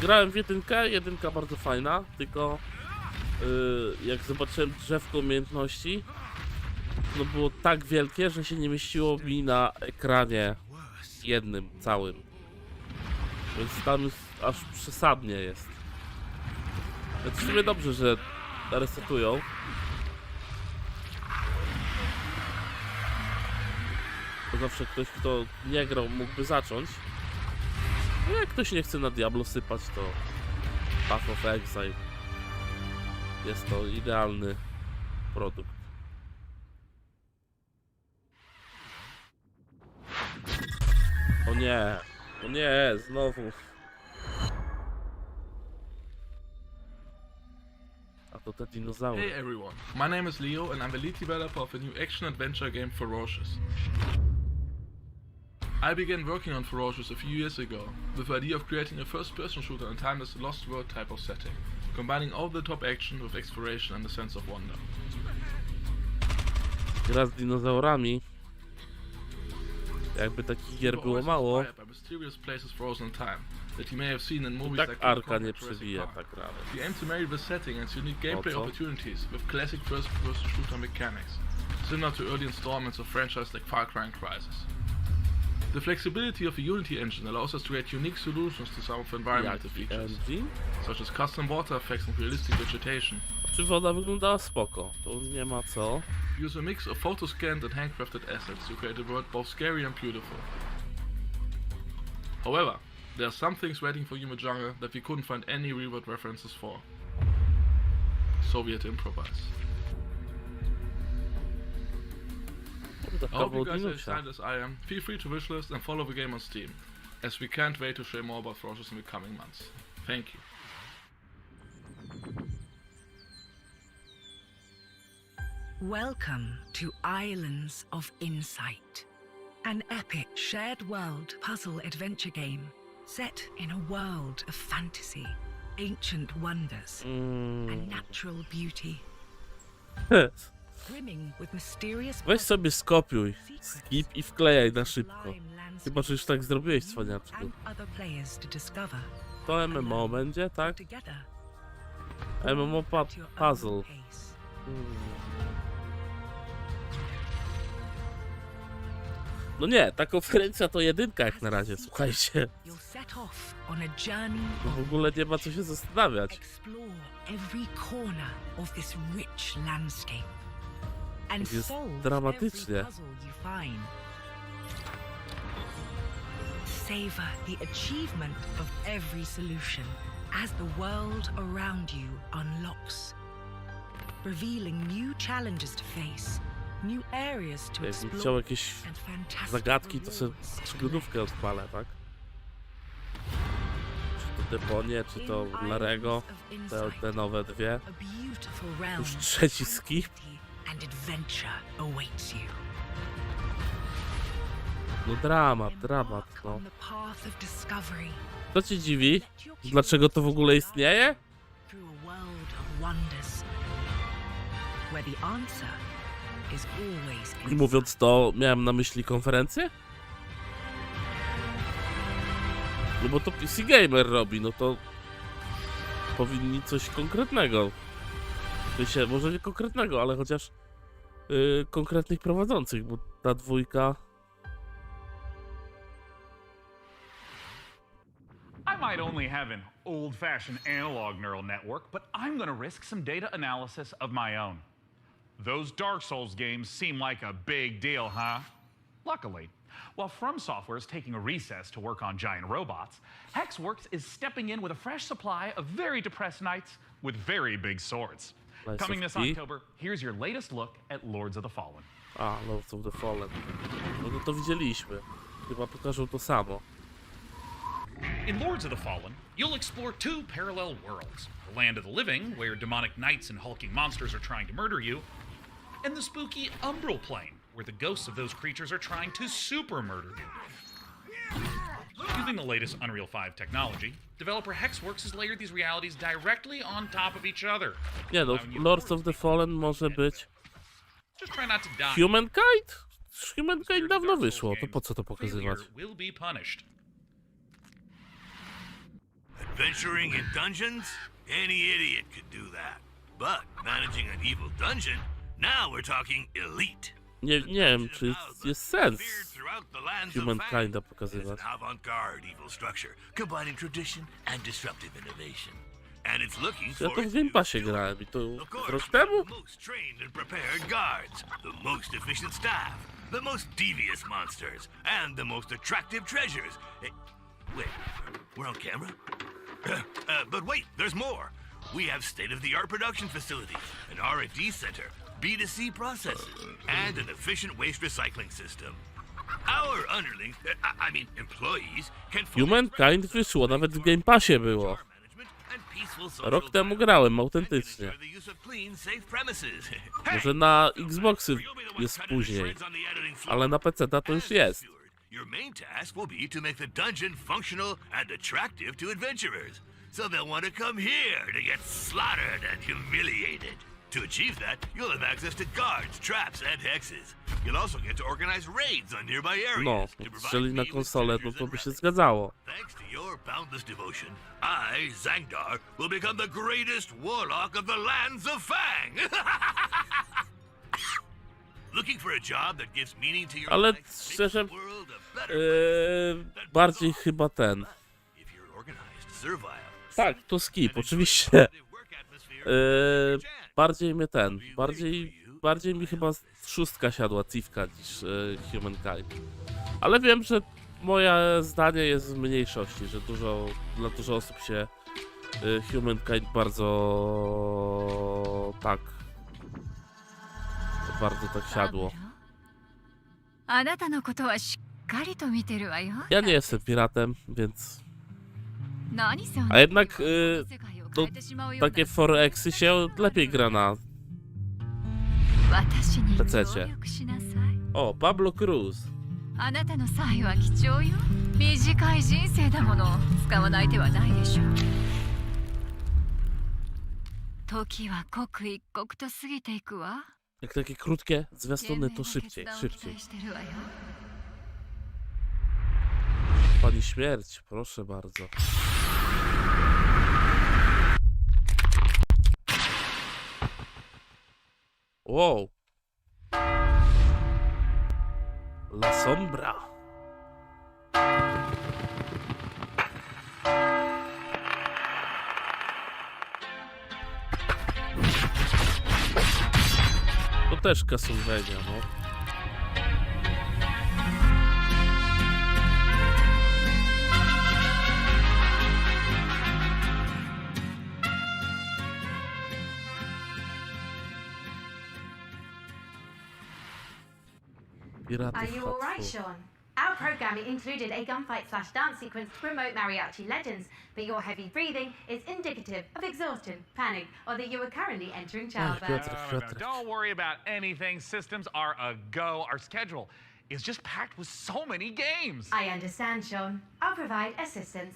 grałem w jedynkę, jedynka bardzo fajna, tylko jak zobaczyłem drzewko umiejętności, no było tak wielkie, że się nie mieściło mi na ekranie jednym, całym. Więc tam już aż przesadnie jest. Więc w sumie dobrze, że resetują. To zawsze ktoś, kto nie grał, mógłby zacząć. No jak ktoś nie chce na Diablo sypać, to Path of Exile jest to idealny produkt. O nie, znowu. A to te dinozaury. Hey everyone, my name is Leo and I'm the lead developer of a new action-adventure game Ferocious. I began working on Ferocious a few years ago with the idea of creating a first-person shooter in timeless Lost World type of setting, combining over-the-top action with exploration and a sense of wonder. Gra z dinozaurami. Jakby takich gier było mało, tak Arka nie przebije tak naprawdę. We aim to marry the setting and unique gameplay opportunities with classic first-person shooter mechanics, similar to early installments of franchises like Far Cry and Crysis. The flexibility of the Unity engine allows us to create unique solutions to some of the environmental features, such as custom water effects and realistic vegetation. Czy woda wyglądała spoko? To nie ma co. Use a mix of photo-scanned and handcrafted assets to create a world both scary and beautiful. However, there are some things waiting for you in the jungle that we couldn't find any real-world references for. So we had to improvise. I hope you guys are excited as I am. Feel free to wishlist and follow the game on Steam, as we can't wait to share more about Ferocious in the coming months. Thank you. Welcome to Islands of Insight, an epic shared world puzzle adventure game set in a world of fantasy, ancient wonders, and natural beauty. Brimming with mysterious Weź sobie skopiuj, skip i wklejaj na szybko. Chyba, że już tak zrobiłeś, cwaniaczku. To MMO będzie, tak? MMO puzzle. No nie, ta konferencja to jedynka jak na razie, słuchajcie. No w ogóle nie ma co się zastanawiać. Jest dramatycznie. Savor the achievement of every solution as the world around you unlocks, revealing new challenges to face, new areas to Jakbym chciał explore, jakieś and fantastic zagadki, to sobie rewards to przygodówkę odpalę, tak? Czy to Deponie, czy to Larego, te nowe dwie. A beautiful realm Już of trzeci skip. and adventure awaits you. No dramat, no. On the path of discovery, Co ci dziwi? Dlaczego to w ogóle istnieje? through a world of wonders, where the answer is always I mówiąc to, miałem na myśli konferencję? No bo to PC Gamer robi, no to powinni coś konkretnego. Może nie konkretnego, ale chociaż konkretnych prowadzących, bo ta dwójka... I might only have an old-fashioned analog neural network, but I'm going to risk some data analysis of my own. Those Dark Souls games seem like a big deal, huh? Luckily, while From Software is taking a recess to work on giant robots, Hexworks is stepping in with a fresh supply of very depressed knights with very big swords. Coming this October, here's your latest look at Lords of the Fallen. Lords of the Fallen. No to widzieliśmy. Chyba pokażą to samo. In Lords of the Fallen, you'll explore two parallel worlds. The land of the living, where demonic knights and hulking monsters are trying to murder you, and the spooky Umbral Plane, where the ghosts of those creatures are trying to super murder you. Using the latest Unreal 5 technology, developer Hexworks has layered these realities directly on top of each other. Nie no, Lords of the Fallen może być... Just try not to die. Humankind? Humankind dawno wyszło, to po co to pokazywać? Will be punished. Adventuring in dungeons? Any idiot could do that. But managing an evil dungeon? Now we're talking elite. Nie wiem, czy jest sens Humankinda pokazywać. Avant-garde evil structure, combining tradition and disruptive innovation. And it's looking Ja for to w Game Passie grałem i to rok temu? most trained and prepared guards, the most efficient staff, the most devious monsters, and the most attractive treasures. Wait, we're on camera? But wait, there's more. We have state-of-the-art production facilities, an R&D center, B2C processes, and an efficient waste recycling system. Our underlings, employees, can Humankind wyszło, nawet w Game Passie było. Rok temu grałem autentycznie. Może na Xboxy jest później, ale na PC-ta to już jest. Your main task will be to make the dungeon functional and attractive to adventurers, so they'll want to come here to get slaughtered and humiliated. To achieve that, you'll have access to guards, traps, and hexes. You'll also get to organize raids on nearby areas. No, strzeli na konsolę, no to by się zgadzało. Thanks to your boundless devotion, I, Zangdar, will become the greatest warlock of the lands of Fang. Looking for a job that gives meaning to your Ale life, szczerze, bardziej chyba ten. Tak, to skip, oczywiście. Bardziej mnie ten, bardziej mi chyba szóstka siadła, Civka, niż Humankind. Ale wiem, że moje zdanie jest w mniejszości, że dla dużo osób się Humankind bardzo tak siadło. Ja nie jestem piratem, więc... A jednak takie 4X-y się lepiej gra na PC-cie. O, Pablo Cruz. Jak takie krótkie zwiastuny, to szybciej. Pani śmierć, proszę bardzo. Wow. La Sombra. To też Castlevania, no. Are you alright, Sean? Our programming included a gunfight/dance sequence to promote mariachi legends, but your heavy breathing is indicative of exhaustion, panic, or that you are currently entering childbirth. No. Don't worry about anything. Systems are a go. Our schedule is just packed with so many games. I understand, Sean. I'll provide assistance.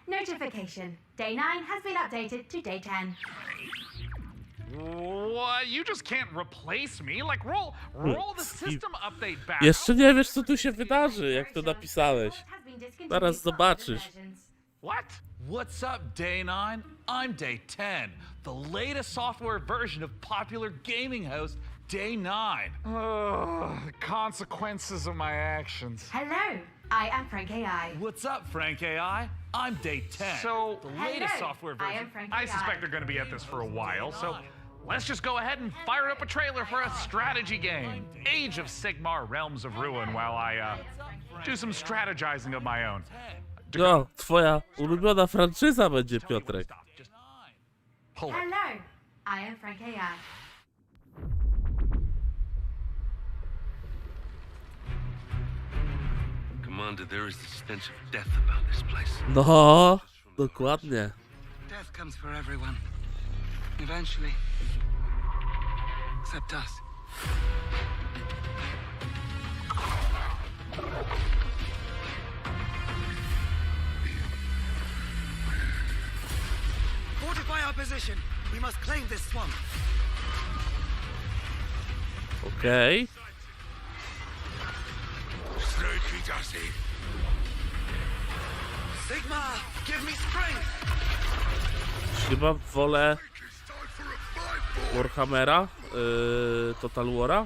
Notification. Day 9 has been updated to day 10. What? You just can't replace me? Like, roll the system update back. Jeszcze nie wiesz, co tu się wydarzy, jak to napisałeś. Zaraz zobaczysz. What? What's up, Day 9? I'm Day 10, the latest software version of popular gaming host Day 9. Consequences of my actions. Hello, I am Frank AI. What's up, Frank AI? I'm Day 10. So, the latest software version. I am Frank I AI. suspect they're going to be at this for a while, so let's just go ahead and fire up a trailer for a strategy game, Age of Sigmar Realms of Ruin, while I do some strategizing of my own. No, twoja ulubiona franczyza będzie, Piotrek. Hello, I am Frank AI. Commander, there is the stench of death about this place. No, dokładnie. Death comes for everyone. Eventually. Except us. Fortify our position. We must claim this swamp. Okej. Sigma, give me strength. Chyba wolę Warhammera, Total War'a.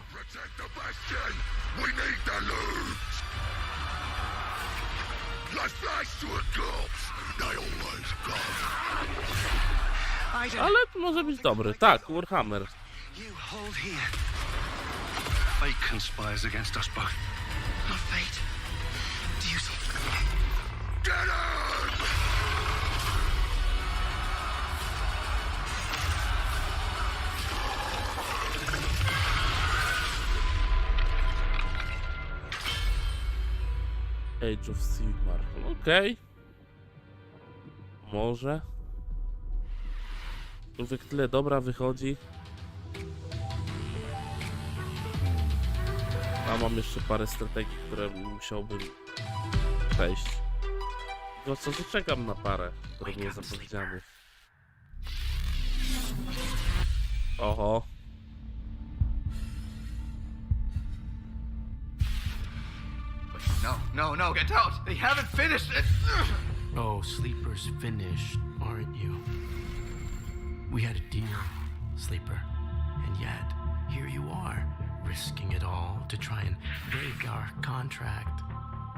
Ale może być dobry. Tak, Warhammer. Fate conspires against us both. Not fate. Duty. Get him! Age of Sigmar. Okej. Może. Tu tyle dobra wychodzi. A mam jeszcze parę strategii, które musiałbym przejść. No co, że czekam na parę, które były zapowiedziane. Oho. No, get out! They haven't finished it! Oh, Sleeper's finished, aren't you? We had a deal, Sleeper, and yet, here you are, risking it all to try and break our contract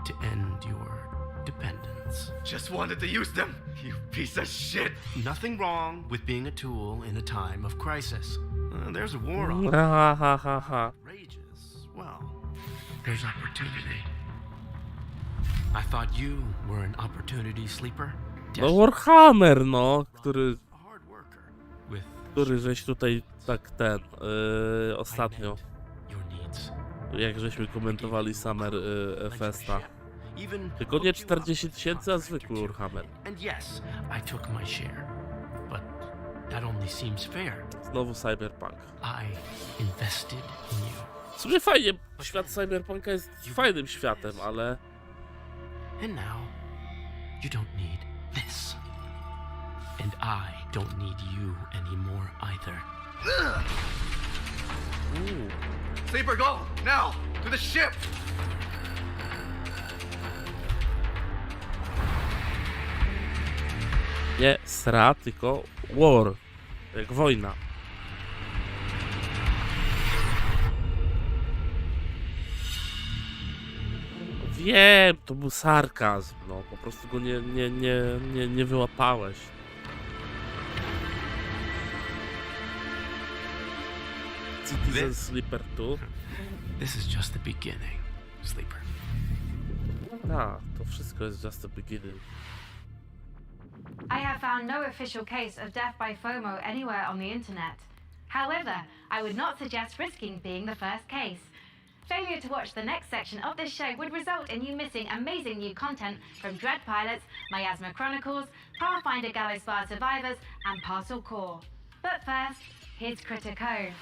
to end your dependence. Just wanted to use them, you piece of shit! Nothing wrong with being a tool in a time of crisis. There's a war on. Rages. Well, there's opportunity. I thought you were an opportunity sleeper. No Warhammer, no, który żeś tutaj tak ostatnio, jak żeśmy komentowali Summer Festa. Tylko nie 40 000, a zwykły Warhammer. And yes, I took my share, but that only seems fair. Znowu Cyberpunk. I invested in you. W sumie fajnie, świat Cyberpunka jest fajnym światem, ale... And now, you don't need this. And I don't need you anymore either. Sleeper, go! Now! To the ship! Nie sra, tylko war. Jak wojna. Wiem, to był sarkazm, no po prostu go nie wyłapałeś. Citizen Sleeper 2. This is just the beginning, Sleeper. A, to wszystko jest just the beginning. I have found no official case of death by FOMO anywhere on the internet. However, I would not suggest risking being the first case. Failure to watch the next section of this show would result in you missing amazing new content from Dread Pilots, Miasma Chronicles, Pathfinder Gallows Bar Survivors, and Parcel Core. But first, here's Critter Cove.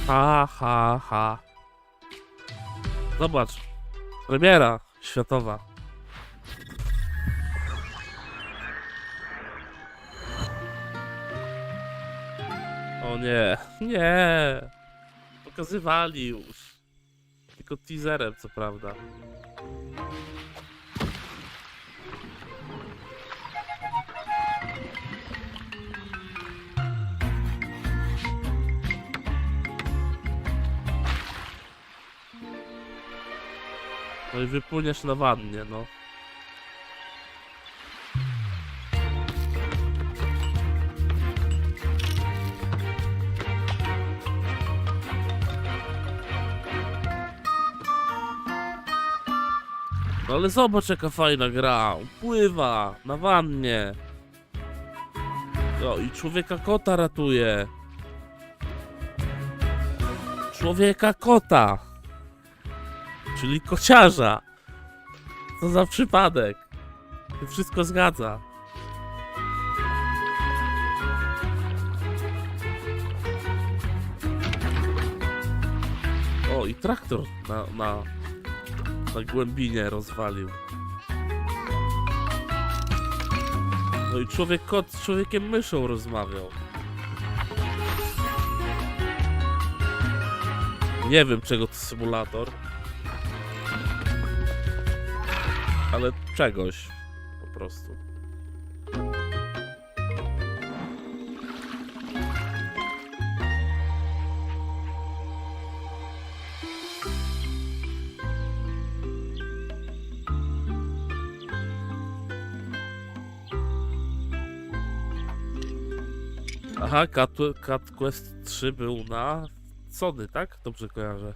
Ha, ha, ha. Zobacz. Premiera światowa. O nie, nie. Pokazywali już. Tylko teaserem, co prawda. No i wypłyniesz na wannie, no. No ale zobacz, jaka fajna gra. Pływa na wannie. No i człowieka kota ratuje. Człowieka kota. Czyli kociarza. Co za przypadek. To wszystko zgadza. O, i traktor na głębinie rozwalił. No i człowiek kot z człowiekiem myszą rozmawiał. Nie wiem, czego to symulator. Ale czegoś. Po prostu. Aha, Cat Quest 3 był na Sony, tak? Dobrze kojarzę.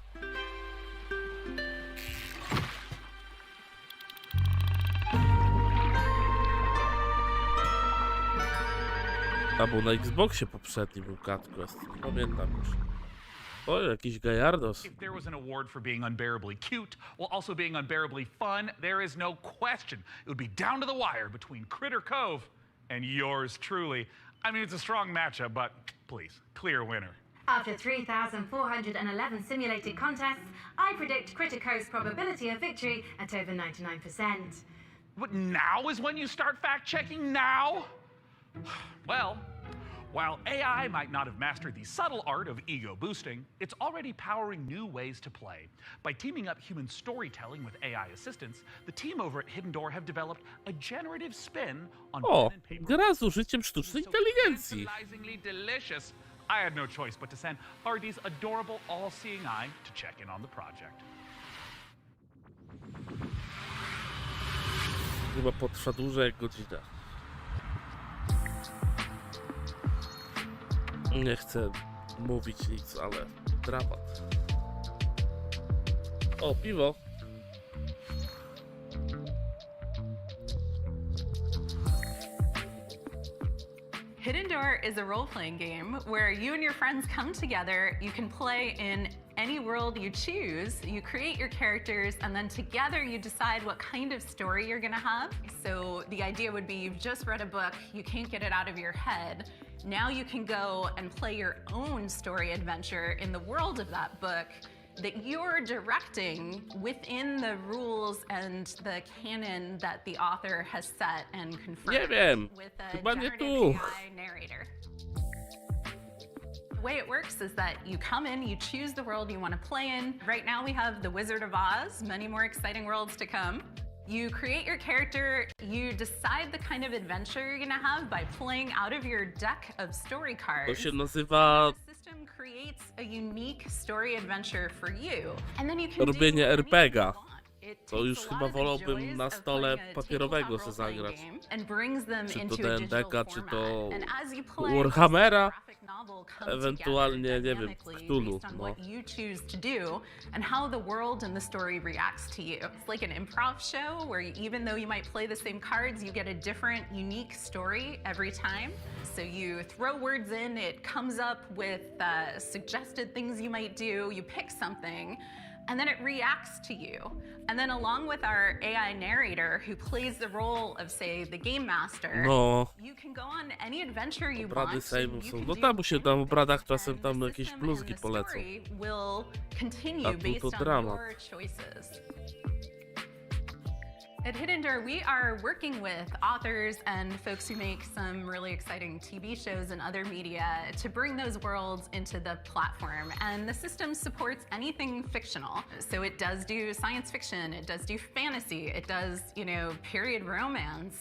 A bo na Xboxie poprzedni był Cat Quest, nie pamiętam już. O, jakiś gajardos. If there was an award for being unbearably cute while also being unbearably fun, there is no question. It would be down to the wire between Critter Cove and yours truly. I mean, it's a strong matchup, but please, clear winner. After 3,411 simulated contests, I predict Critter Cove's probability of victory at over 99%. But now is when you start fact-checking now? Well, while AI might not have mastered the subtle art of ego boosting, it's already powering new ways to play. By teaming up human storytelling with AI assistance, the team over at Hidden Door have developed a generative spin on O, pen and paper. gra z użyciem sztucznej inteligencji. Tantalizingly delicious. I had no choice but to send RD's adorable all-seeing eye to check in on the project. Chyba potrwa dłużej jak godzina. Nie chcę mówić nic, ale dramat. O, piwo. Hidden Door is a role-playing game where you and your friends come together. You can play in any world you choose. You create your characters, and then together you decide what kind of story you're gonna have. So the idea would be you've just read a book, you can't get it out of your head. Now you can go and play your own story adventure in the world of that book that you're directing within the rules and the canon that the author has set and confirmed Nie wiem, with a chyba nie generative tu. AI narrator. The way it works is that you come in, you choose the world you want to play in. Right now we have the Wizard of Oz, many more exciting worlds to come. You create your character, you decide the kind of adventure you're gonna have by playing out of your deck of story To cards. się nazywa The system creates a unique story adventure for you. And then you can do robienie anything you RPGa. want. To już chyba wolałbym na stole papierowego se zagrać. Czy to D&D-ka, czy to Warhammera, ewentualnie, nie wiem, Cthulhu, no. And how the world and the story reacts to you. It's like an improv show where even though you might play the same cards, you get a different, unique story every time. So you throw words in, it comes up with suggested things you might do, you pick something, and then it reacts to you. And then along with our AI narrator who plays the role of, say, the game master, no. you can go on any adventure you Brady want. Sejmu są. No tam się tam w Bradach czasem tam jakieś bluzgi polecą. Will continue A tu based to on dramat. your choices. At Hidden Door, we are working with authors and folks who make some really exciting TV shows and other media to bring those worlds into the platform. And the system supports anything fictional. So it does do science fiction, it does do fantasy, it does, you know, period romance,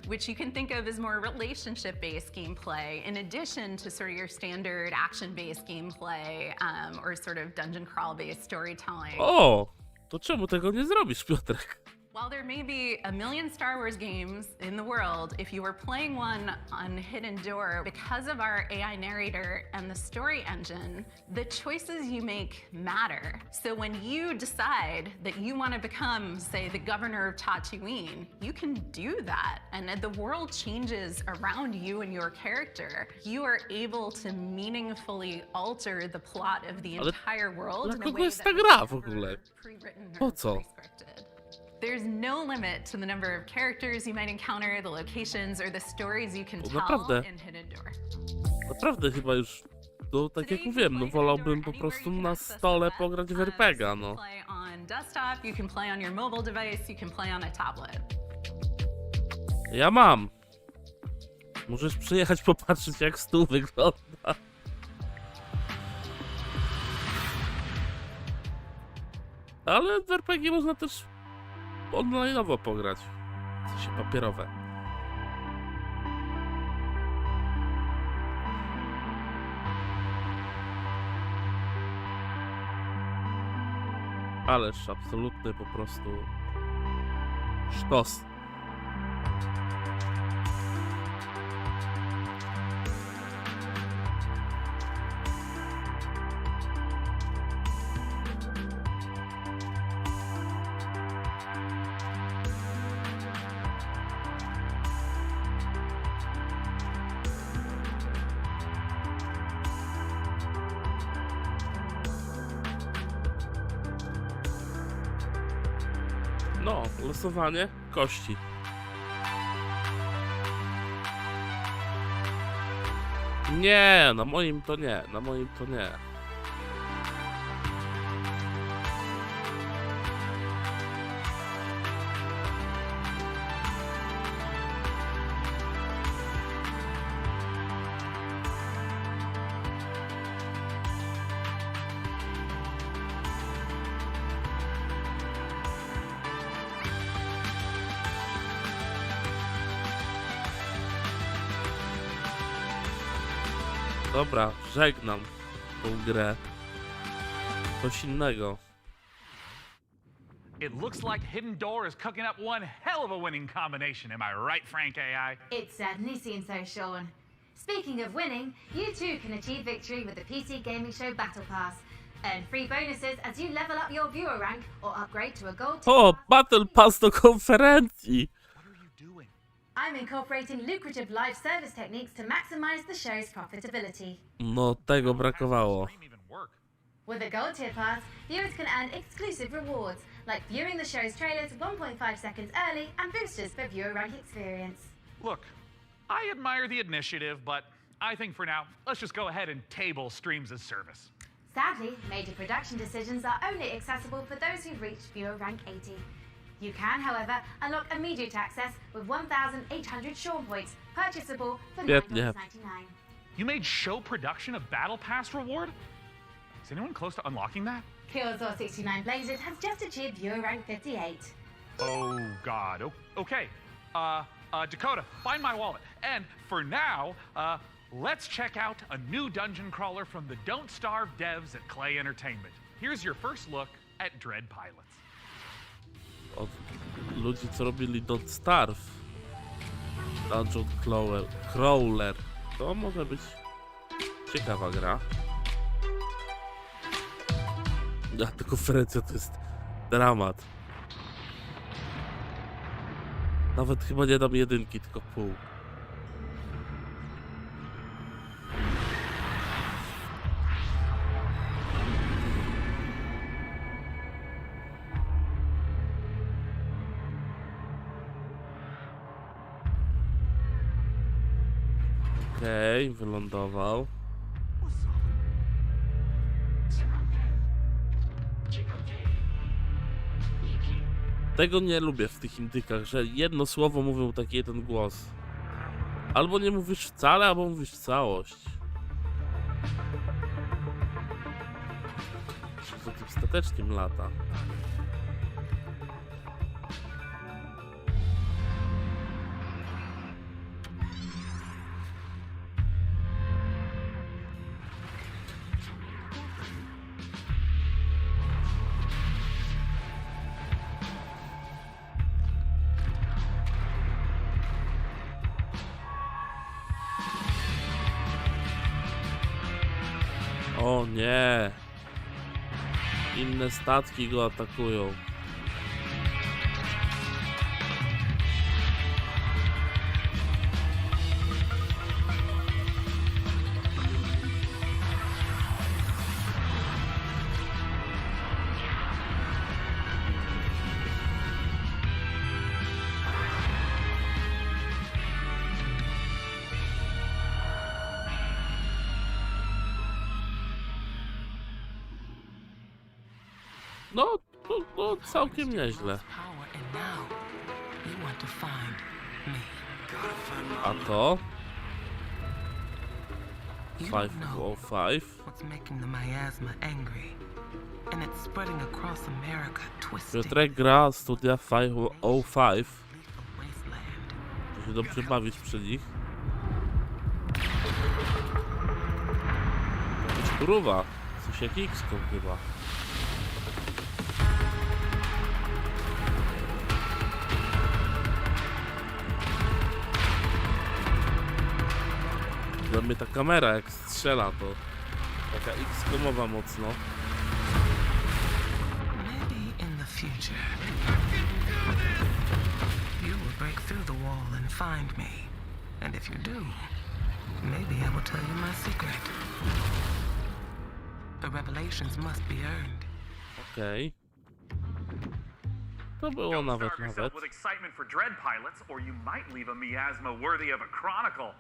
which you can think of as more relationship-based gameplay, in addition to sort of your standard action-based gameplay, or sort of dungeon crawl-based storytelling. O! To czemu tego nie zrobisz, Piotrek? While there may be a million Star Wars games in the world, if you were playing one on Hidden Door, because of our AI narrator and the story engine, the choices you make matter. So when you decide that you want to become, say, the governor of Tatooine, you can do that. And the world changes around you and your character. You are able to meaningfully alter the plot of the entire world in a way jest ta gra w ogóle? Po co? There's no limit to the number of characters you might encounter, the locations, or the stories you can tell Naprawdę. in Hidden Door. Naprawdę chyba już, no tak jak mówiłem, no wolałbym po prostu na stole pograć w RPG-a, no. Play on desktop, you can play on your mobile device, you can play on a tablet. Ja mam. Możesz przyjechać popatrzeć, jak stół wygląda. Ale w RPG można też online'owo pograć. W sensie papierowe. Ależ absolutny po prostu sztos. No, losowanie kości. Nie, na moim to nie, na moim to nie. Dobra, żegnam tą grę. Coś innego. It looks like Hidden Door is cooking up one hell of a winning combination. Am I right, Frank AI? It certainly seems so, Sean. Speaking of winning, you too can achieve victory with the PC Gaming Show Battle Pass. Earn free bonuses as you level up your viewer rank or upgrade to a gold tier. O, Battle Pass do konferencji! I'm incorporating lucrative live service techniques to maximize the show's profitability. No, tego brakowało. With a gold tier pass, viewers can earn exclusive rewards, like viewing the show's trailers 1.5 seconds early and boosters for viewer rank experience. Look, I admire the initiative, but I think for now, let's just go ahead and table streams as service. Sadly, major production decisions are only accessible for those who've reached viewer rank 80. You can, however, unlock immediate access with 1,800 Sean points, purchasable for $9.99. You made show production a Battle Pass reward? Is anyone close to unlocking that? Killzor 69 Blazes has just achieved viewer rank 58. Oh, God. Okay. Dakota, find my wallet. And for now, let's check out a new dungeon crawler from the Don't Starve devs at Clay Entertainment. Here's your first look at Dread Pilots. od ludzi, co robili Don't Starve. Dungeon Crawler. To może być ciekawa gra. A ta konferencja to jest dramat. Nawet chyba nie dam 1, tylko pół. Okej, wylądował. Tego nie lubię w tych indykach, że jedno słowo mówią taki jeden głos. Albo nie mówisz wcale, albo mówisz całość. Co tym stateczkiem lata? O nie! Inne statki go atakują. No, całkiem nieźle. A to? 505. Piotrek gra studia 505. To się dobrze bawić przy nich. Jakaś turowa. Coś jak X-kom chyba. Dla mnie ta kamera jak strzela to taka X-komowa mocno. Maybe in the future you will break through the wall and find me. And if you do, maybe I will tell you my secret. The revelations must be earned. Okej. To było nawet. With excitement for Dread pilots, or you might leave a miasma worthy of a chronicle.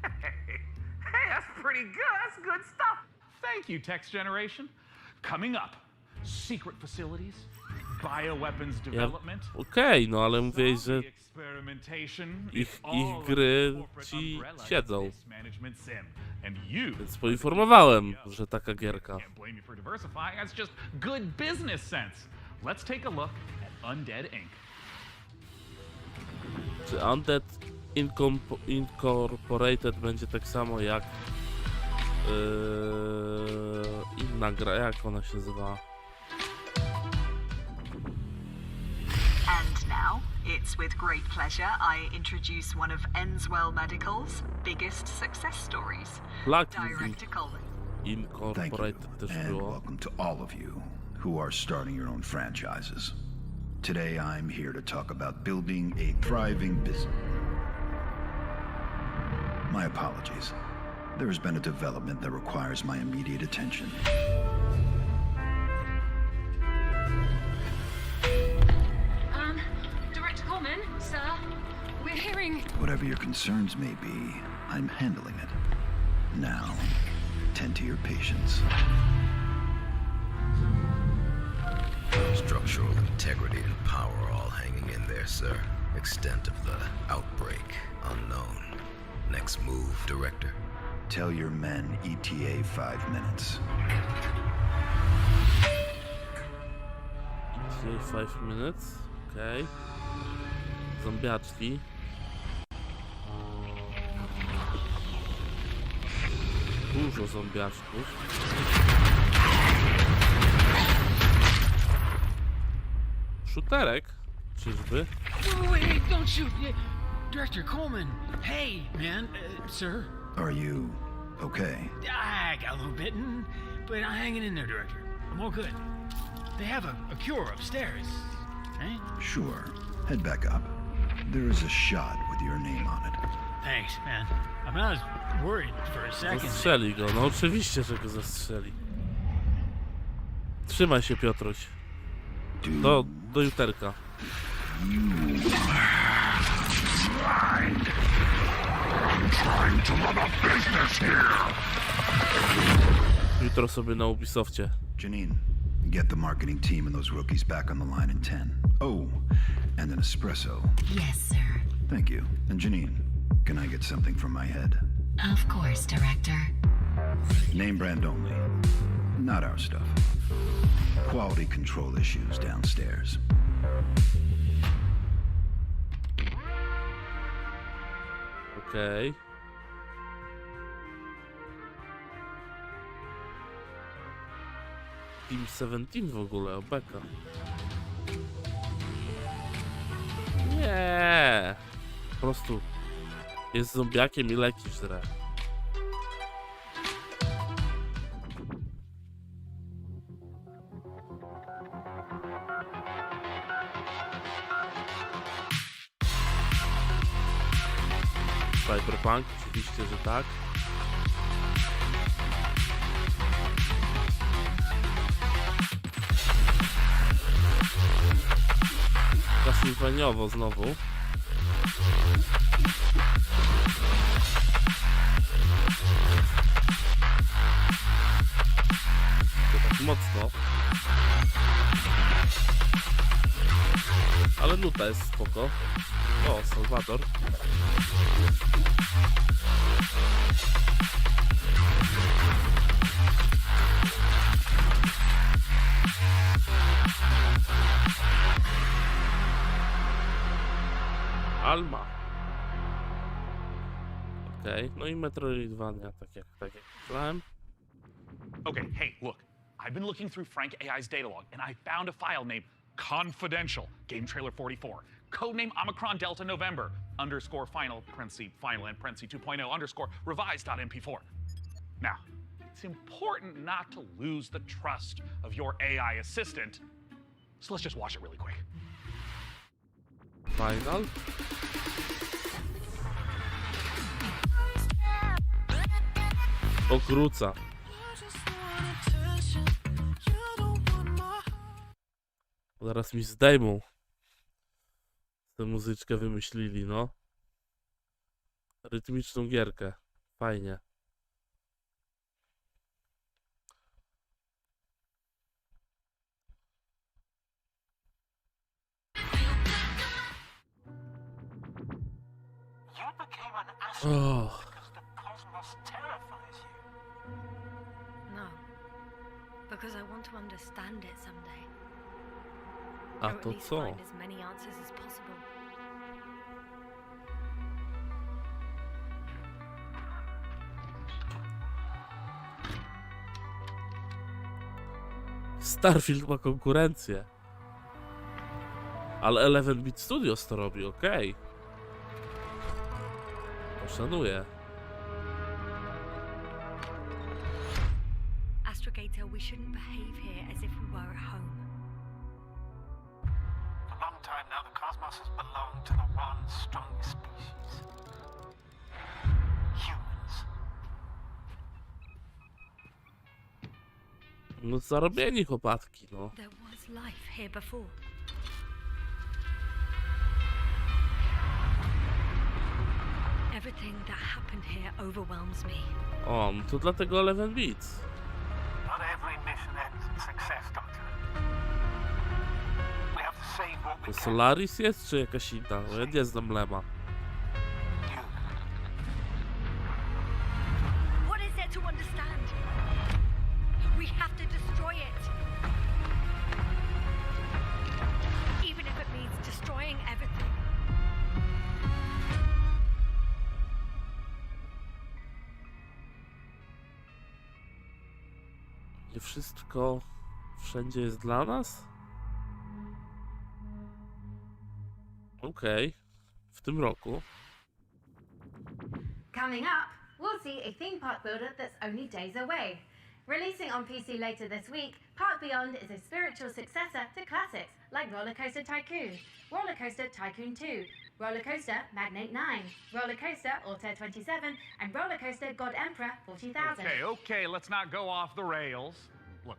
Hey, that's pretty good. That's good stuff. Thank you, Text Generation. Coming up, secret facilities, bioweapons development. Okej, no ale mówię, że ich gry ci siedzą. Więc poinformowałem, że taka gierka. That's just good business sense. Let's take a look at Undead Inc. Czy Undead Incorporated będzie tak samo jak inna gra, jak ona się nazywa? And now, it's with great pleasure I introduce one of Enswell Medical's biggest success stories. Incorporated też było. Welcome to all of you who are starting your own franchises. Today I'm here to talk about building a thriving business. My apologies. There has been a development that requires my immediate attention. Director Coleman, sir, we're hearing... Whatever your concerns may be, I'm handling it. Now, tend to your patients. Structural integrity and power all hanging in there, sir. Extent of the outbreak unknown. Next move, Director. Tell your men ETA 5 minutes. ETA 5 minutes, okej. Zombiaczki. Dużo zombiaczków. Shooterek? Czyżby? Wait, don't shoot! Director Coleman! Hey, man, sir. Are you okay? I got a little bitten, but I'm hanging in there, Director. I'm all good. They have a cure upstairs, eh? Sure. Head back up. There is a shot with your name on it. Thanks, man. I'm not worried for a second. Zastrzeli go, no oczywiście, że go zastrzeli. Trzymaj się, Piotruś. Do juterka. Jutro sobie na Ubisoftie. Janine, get the marketing team and those rookies back on the line in 10. Oh, and an espresso. Yes, sir. Thank you. And Janine, can I get something from my head? Of course, Director. Name brand only. Not our stuff. Quality control issues downstairs. Okej. Team 17 w ogóle, obeka. Nie. Po prostu jest zombiakiem i leki żre. Cyberpunk, oczywiście, że tak. Castlevaniaowo znowu. To tak mocno. Ale nuta jest spoko. O, Salvador. Alma. Okej, no i Metroidvania, tak jak myślałem. Okay, hey, look. I've been looking through Frank AI's data log, and I found a file named Confidential, Game Trailer 44. Codename Omicron Delta November, _ final, final, and 2.0 _ revised.mp4. Now, it's important not to lose the trust of your AI assistant, so let's just watch it really quick. Final. Okruca. Zaraz mi zdejmą. Tę muzyczkę wymyślili, no. Rytmiczną gierkę. Fajnie. Oh. No. Because I want to understand it someday. A Or at to least co? find as many answers as possible. Starfield ma konkurencję. Ale 11-bit Studios to robi, okej. Szanuję. Astrogator, we shouldn't behave here as if we were at home. For a long time now, the cosmos has belonged to the one strongest species. Humans. No zarobieni chłopatki, no. There was life here before. Everything that happened here overwhelms me. O, no to dlatego 11-bit. Not every mission ends in success, Doctor. We have to save what we To can. Solaris jest, czy jakaś inna? No ja nie znam Lema. What is there to understand? We have to destroy it. Even if it means destroying everything. Nie wszystko wszędzie jest dla nas? Okej. W tym roku. Coming up, we'll see a theme park builder that's only days away. Releasing on PC later this week, Park Beyond is a spiritual successor to classics like Roller Coaster Tycoon, Roller Coaster Tycoon 2, Roller Coaster Magnate 9, Roller Coaster Altair 27, and Roller Coaster God Emperor 40,000. Okay, let's not go off the rails. Look,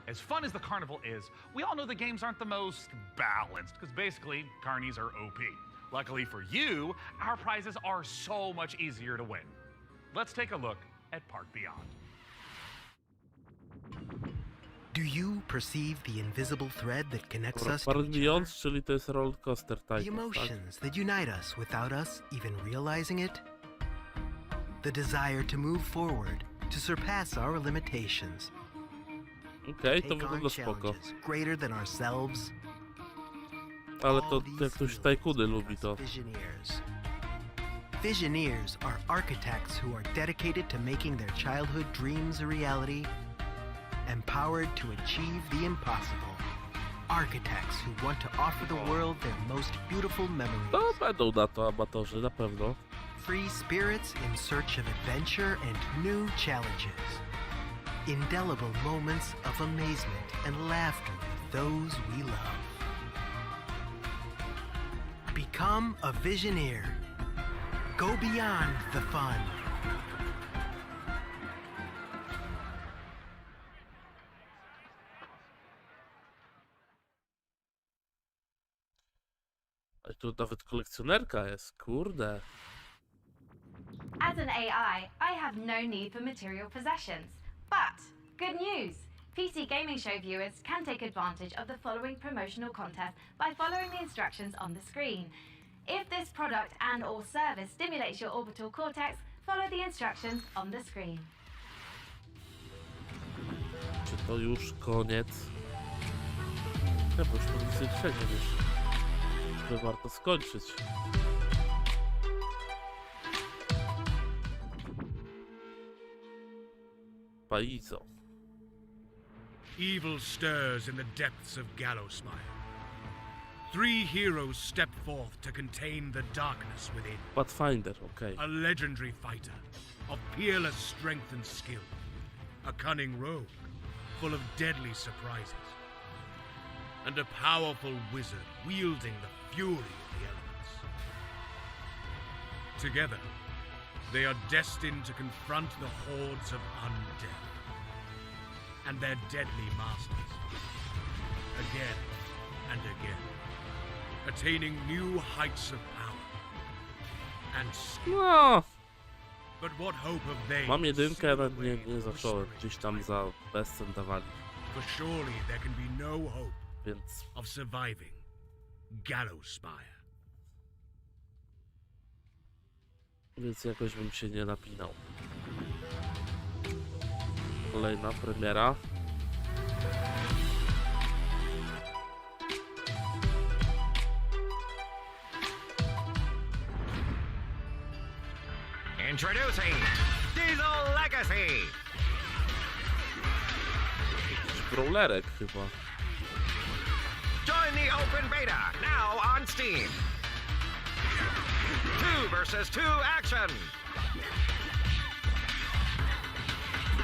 as fun as the carnival is, we all know the games aren't the most balanced, because basically, carnies are OP. Luckily for you, our prizes are so much easier to win. Let's take a look at Park Beyond. Do you perceive the invisible thread that connects us Park to each Beyond, czyli to jest Roller Coaster the Tycoon, tak? emotions that unite us without us even realizing it? The desire to move forward, to surpass our limitations, Okej, to take on wygląda spoko. challenges greater than ourselves. Ale to jak ktoś Tycoony lubi, to... Visioneers. Visioneers are architects who are dedicated to making their childhood dreams a reality, empowered to achieve the impossible. Architects who want to offer the world their most beautiful memories. To będą na to amatorzy, na pewno. Free spirits in search of adventure and new challenges. Indelible moments of amazement and laughter with those we love. Become a Visioneer. Go beyond the fun. A tu nawet kolekcjonerka jest, kurde. As an AI, I have no need for material possessions. But, good news! PC Gaming Show viewers can take advantage of the following promotional contest by following the instructions on the screen. If this product and/or service stimulates your orbital cortex, follow the instructions on the screen. Czy to już koniec? Nie, bo już po nic większego, więc warto skończyć. Perezzone. Evil stirs in the depths of Gallowsmire. 3 heroes step forth to contain the darkness within. Pathfinder, okay. A legendary fighter of peerless strength and skill. A cunning rogue full of deadly surprises. And a powerful wizard wielding the fury of the elements. Together, they are destined to confront the hordes of undead and their deadly masters, again and again, attaining new heights of power and skill. No. But what hope have they? Mam jedynkę, nawet nie zacząłem. Gdzieś tam za bezcen dawali. For surely there can be no hope Więc of surviving Gallowsmire. jakoś bym się nie napinał. Kolejna premiera. Introducing Diesel Legacy! Brawlerek chyba. Join the open beta, now on Steam. 2 versus 2 action!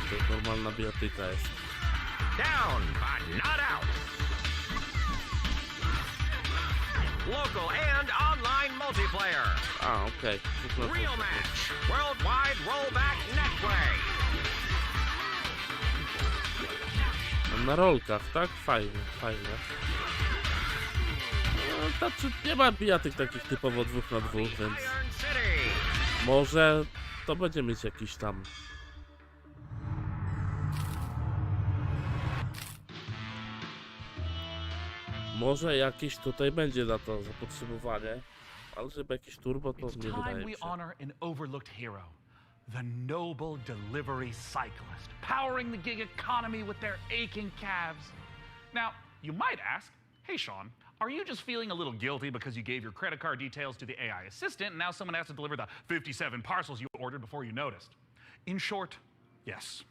To normalna bijatyka jest. Down, but not out. Local and online multiplayer. A, okej. Real match. Worldwide rollback netplay. Na rolkach, tak? Fajnie, fajnie. No, znaczy, nie ma bijatyk takich typowo 2 na 2, więc może to będzie mieć jakiś tam... Może jakieś tutaj będzie na to zapotrzebowanie, ale żeby jakieś turbo, to nie wydaje mi się. Honor an overlooked hero, the noble delivery cyclist, powering the gig economy with their aching calves. Now, you might ask, hey Sean, are you just feeling a little guilty because you gave your credit card details to the AI assistant and now someone has to deliver the 57 parcels you ordered before you noticed? In short, yes.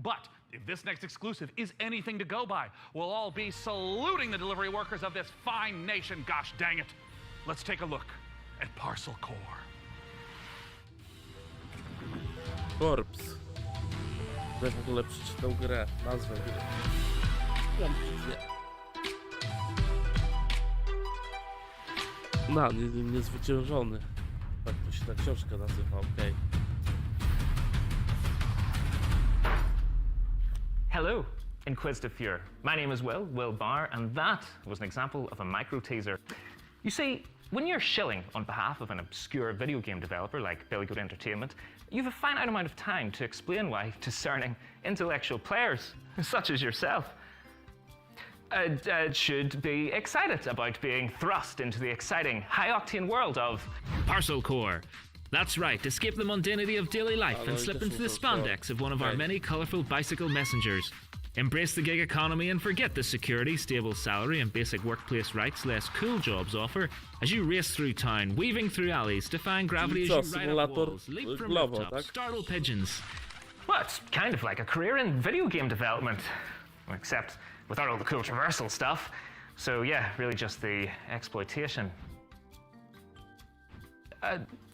But if this next exclusive is anything to go by, we'll all be saluting the delivery workers of this fine nation, gosh dang it. let's take a look at Parcel Core. Korps. Kto w ogóle przeczytał grę, nazwę gry. No, niezwyciężony. Tak to się ta książka nazywa, okej. Hello, Inquisitive Fuhrer. My name is Will Barr, and that was an example of a micro teaser. You see, when you're shilling on behalf of an obscure video game developer like Billy Goat Entertainment, you have a finite amount of time to explain why discerning intellectual players, such as yourself, should be excited about being thrust into the exciting, high-octane world of Parcel Core. That's right, escape the mundanity of daily life and slip into the spandex of one of our many colourful bicycle messengers. Embrace the gig economy and forget the security, stable salary and basic workplace rights less cool jobs offer as you race through town, weaving through alleys, defying gravity as you ride up walls, leap from rooftops, startle pigeons. Well, it's kind of like a career in video game development, except without all the cool traversal stuff. So yeah, really just the exploitation.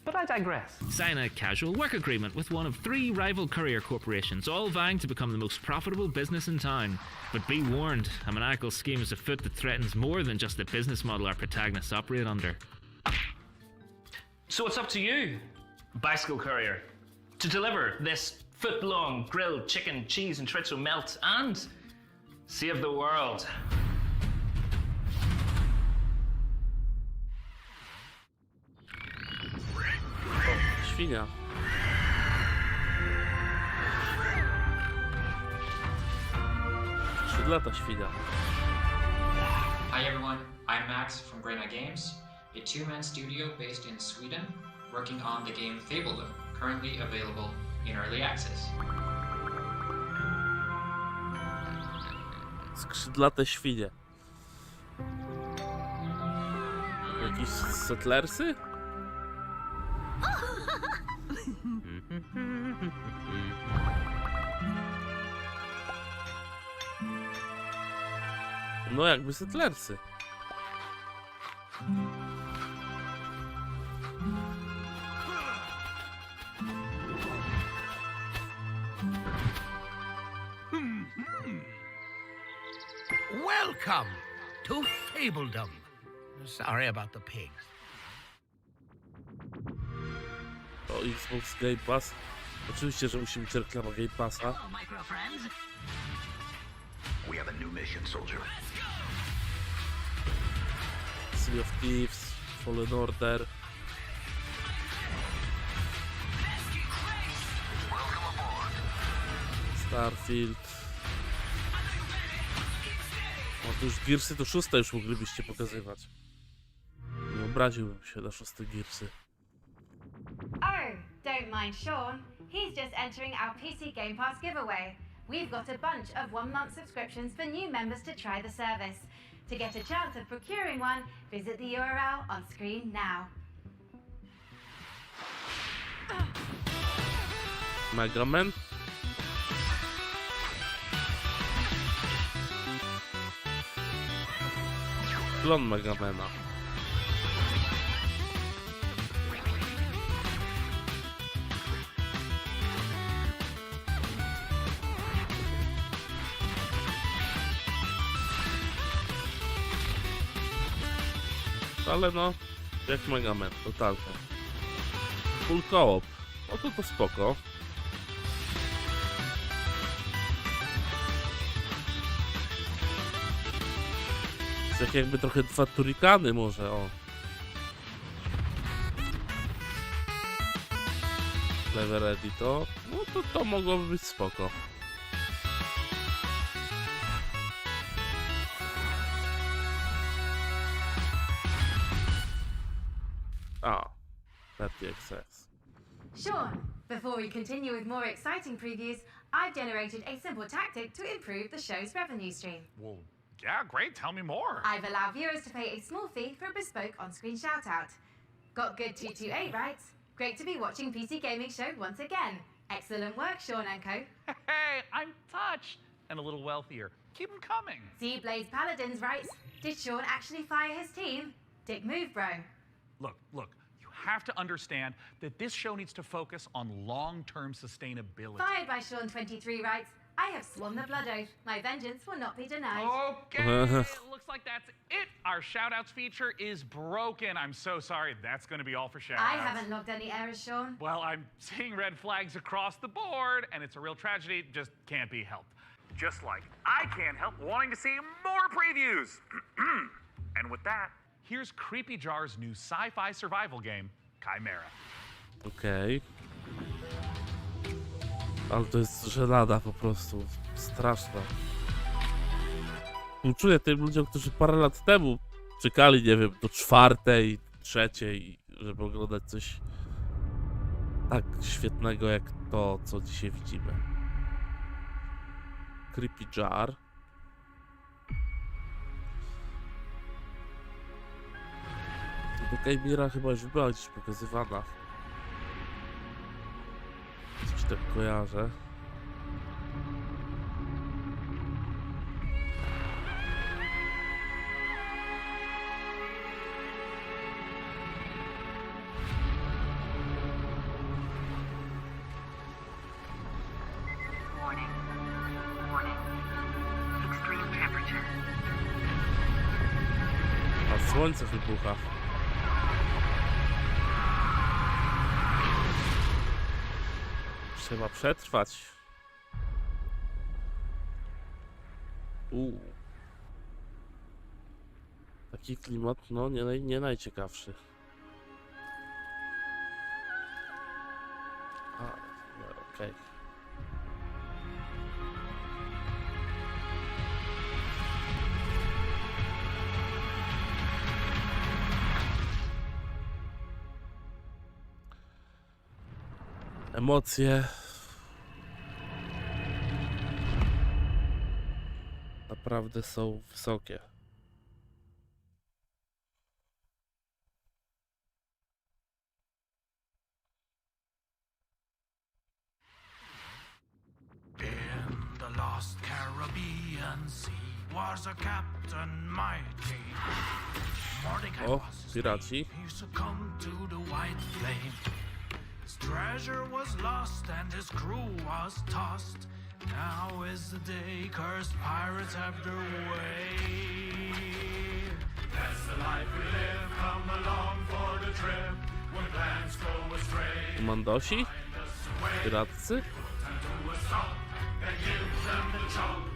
But I digress. Sign a casual work agreement with one of 3 rival courier corporations, all vying to become the most profitable business in town. But be warned, a maniacal scheme is afoot that threatens more than just the business model our protagonists operate under. So it's up to you, bicycle courier, to deliver this foot-long grilled chicken, cheese and chorizo melt and save the world. Świnia. Skrzydlata świnia. Hi everyone, I'm Max from Grena Games, a two-man studio based in Sweden, working on the game Fabledom, currently available in early access. Skrzydlate świnie. Jakieś settlersy? No jakby settlersy. Welcome to Fabledom. Sorry about the pigs. O, Xbox Game Pass. Oczywiście, że musi być reklama Game Passa. We have a new mission, soldier. Sea of Thieves, Fallen Order. Starfield. O, to już Gearsy to 6 już moglibyście pokazywać. Nie obraziłbym się na 6 Gearsy. Oh, don't mind Sean. He's just entering our PC Game Pass giveaway. We've got a bunch of 1-month subscriptions for new members to try the service. To get a chance of procuring one, visit the URL on screen now. Mega Man. Klon Mega Mana. Ale no, jak Mega Man, totalnie. Full co-op. No to spoko. Tak jakby trochę 2 turikany może, o. Clever Editor. No to mogłoby być spoko. Early access. Sean, before we continue with more exciting previews, I've generated a simple tactic to improve the show's revenue stream. Well, yeah, great. Tell me more. I've allowed viewers to pay a small fee for a bespoke on-screen shout-out. Got good 228 rights? Great to be watching PC Gaming Show once again. Excellent work, Sean and co. Hey, I'm touched. And a little wealthier. Keep them coming. Z Blaze Paladins writes, did Sean actually fire his team? Dick move, bro. Look. You have to understand that this show needs to focus on long-term sustainability. Fired by Sean 23 writes, I have sworn the blood oath. My vengeance will not be denied. Okay, it looks like that's it. Our shout-outs feature is broken. I'm so sorry. That's going to be all for shout-outs. I haven't logged any errors, Sean. Well, I'm seeing red flags across the board, and it's a real tragedy. It just can't be helped. Just like I can't help wanting to see more previews. And with that, here's Creepy Jar's new sci-fi survival game, Chimera. Okej. Ale to jest żenada po prostu. Straszna. Współczuję tym ludziom, którzy parę lat temu czekali, nie wiem, do 4., 3., żeby oglądać coś tak świetnego jak to, co dzisiaj widzimy. Creepy Jar. To Chimera chyba już była gdzieś pokazywana. Coś tak kojarzę. Warning. Extreme temperature. A słońce wybucha. Trzeba przetrwać. Taki klimat, no nie najciekawszy. Okej. Emocje naprawdę są wysokie. In the lost Caribbean Sea was a captain mighty. O, piraci. He succumbed to the white flame. His treasure was lost and his crew was tossed. Now is the day cursed pirates have their way. That's the life we live, come along for the trip. When plans go astray, Mandosi? Piratcy? and do a song that gives them the choke.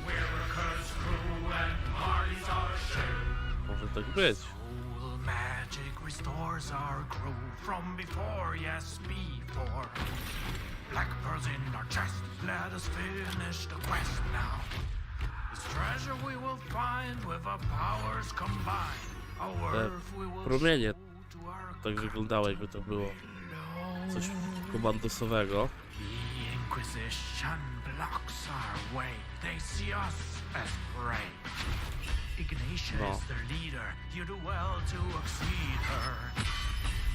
We're a cursed crew and parties are shared. Może tak być. Soul magic restores our crew from before, yes, before. Black pearls in our chest, let us finish the quest now. This treasure we will find with our powers combined. Our earth we will Promienie show to our tak wyglądało, jakby to było coś komandosowego. The Inquisition blocks our way. They see us as prey. Ignatia is their leader. You do well to exceed her.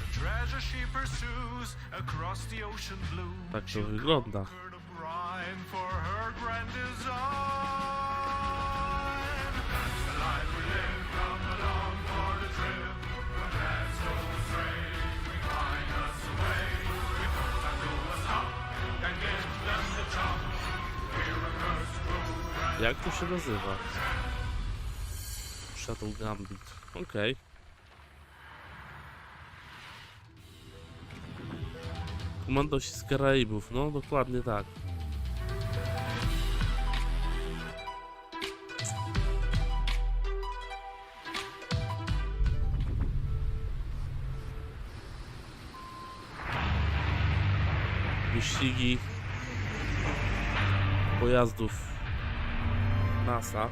The treasure she pursues across the ocean blue. Tak to wygląda. The brine for her grand design. That's the life we live. Come along for the trip. When paths go astray, we find us a way. We put time to a stop and give them the chop. We're a cursed crew. Jak to się nazywa? Shadow Gambit. Okej. Komandosi z Karaibów, no dokładnie tak. Wyścigi pojazdów NASA.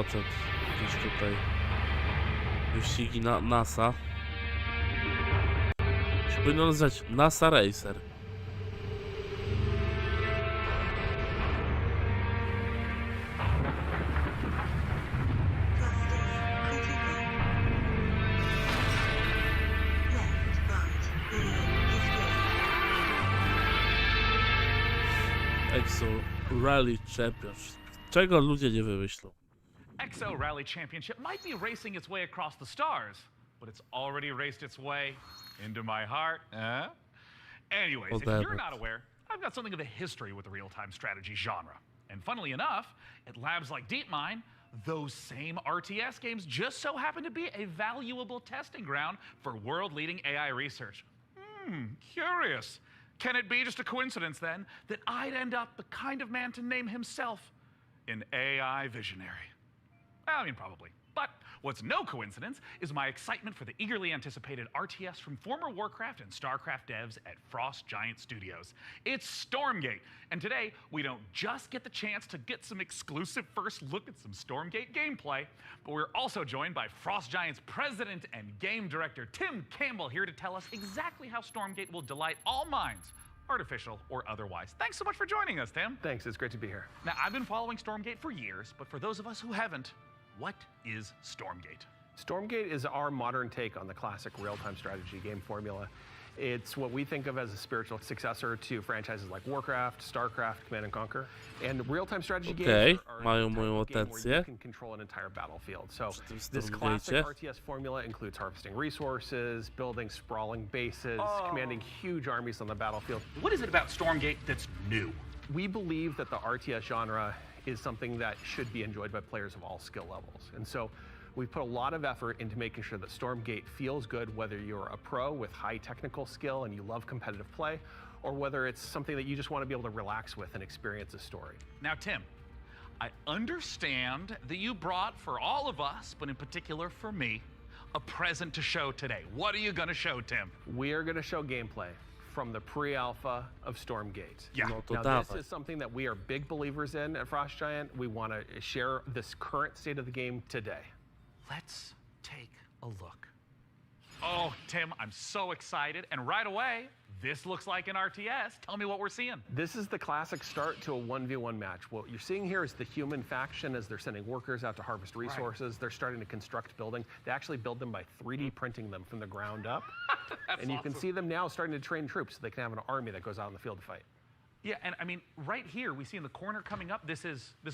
Gdzieś tutaj wyścigi na NASA. Się powinno nazywać NASA Racer. Exo Rally Championship. Czego ludzie nie wymyślą? Exo Rally Championship might be racing its way across the stars, but it's already raced its way into my heart. Anyways, if you're not aware, I've got something of a history with the real-time strategy genre. And funnily enough, at labs like DeepMind, those same RTS games just so happen to be a valuable testing ground for world-leading AI research. Curious. Can it be just a coincidence, then, that I'd end up the kind of man to name himself an AI visionary? I mean, probably. But what's no coincidence is my excitement for the eagerly anticipated RTS from former Warcraft and StarCraft devs at Frost Giant Studios. It's Stormgate, and today we don't just get the chance to get some exclusive first look at some Stormgate gameplay, but we're also joined by Frost Giant's president and game director, Tim Campbell, here to tell us exactly how Stormgate will delight all minds, artificial or otherwise. Thanks so much for joining us, Tim. Thanks, it's great to be here. Now, I've been following Stormgate for years, but for those of us who haven't, what is Stormgate? Stormgate is our modern take on the classic real-time strategy game formula. It's what we think of as a spiritual successor to franchises like Warcraft, StarCraft, Command & Conquer. And real-time strategy games are mają the moją type of game where atencję. you can control an entire battlefield. So this classic RTS formula includes harvesting resources, building sprawling bases, commanding huge armies on the battlefield. What is it about Stormgate that's new? We believe that the RTS genre is something that should be enjoyed by players of all skill levels. And so we've put a lot of effort into making sure that Stormgate feels good, whether you're a pro with high technical skill and you love competitive play, or whether it's something that you just want to be able to relax with and experience a story. Now, Tim, I understand that you brought for all of us, but in particular for me, a present to show today. What are you going to show, Tim? We are going to show gameplay from the pre-alpha of Stormgate. Yeah. Now, this is something that we are big believers in at Frost Giant. We want to share this current state of the game today. Let's take a look. Oh, Tim, I'm so excited. And right away, this looks like an RTS. Tell me what we're seeing. This is the classic start to a 1v1 match. What you're seeing here is the human faction as they're sending workers out to harvest resources. They're starting to construct buildings. They actually build them by 3D printing them from the ground up. And you can see them now starting to train troops so they can have an army that goes out in the field to fight. Yeah, and I mean, right here, we see in the corner coming up, this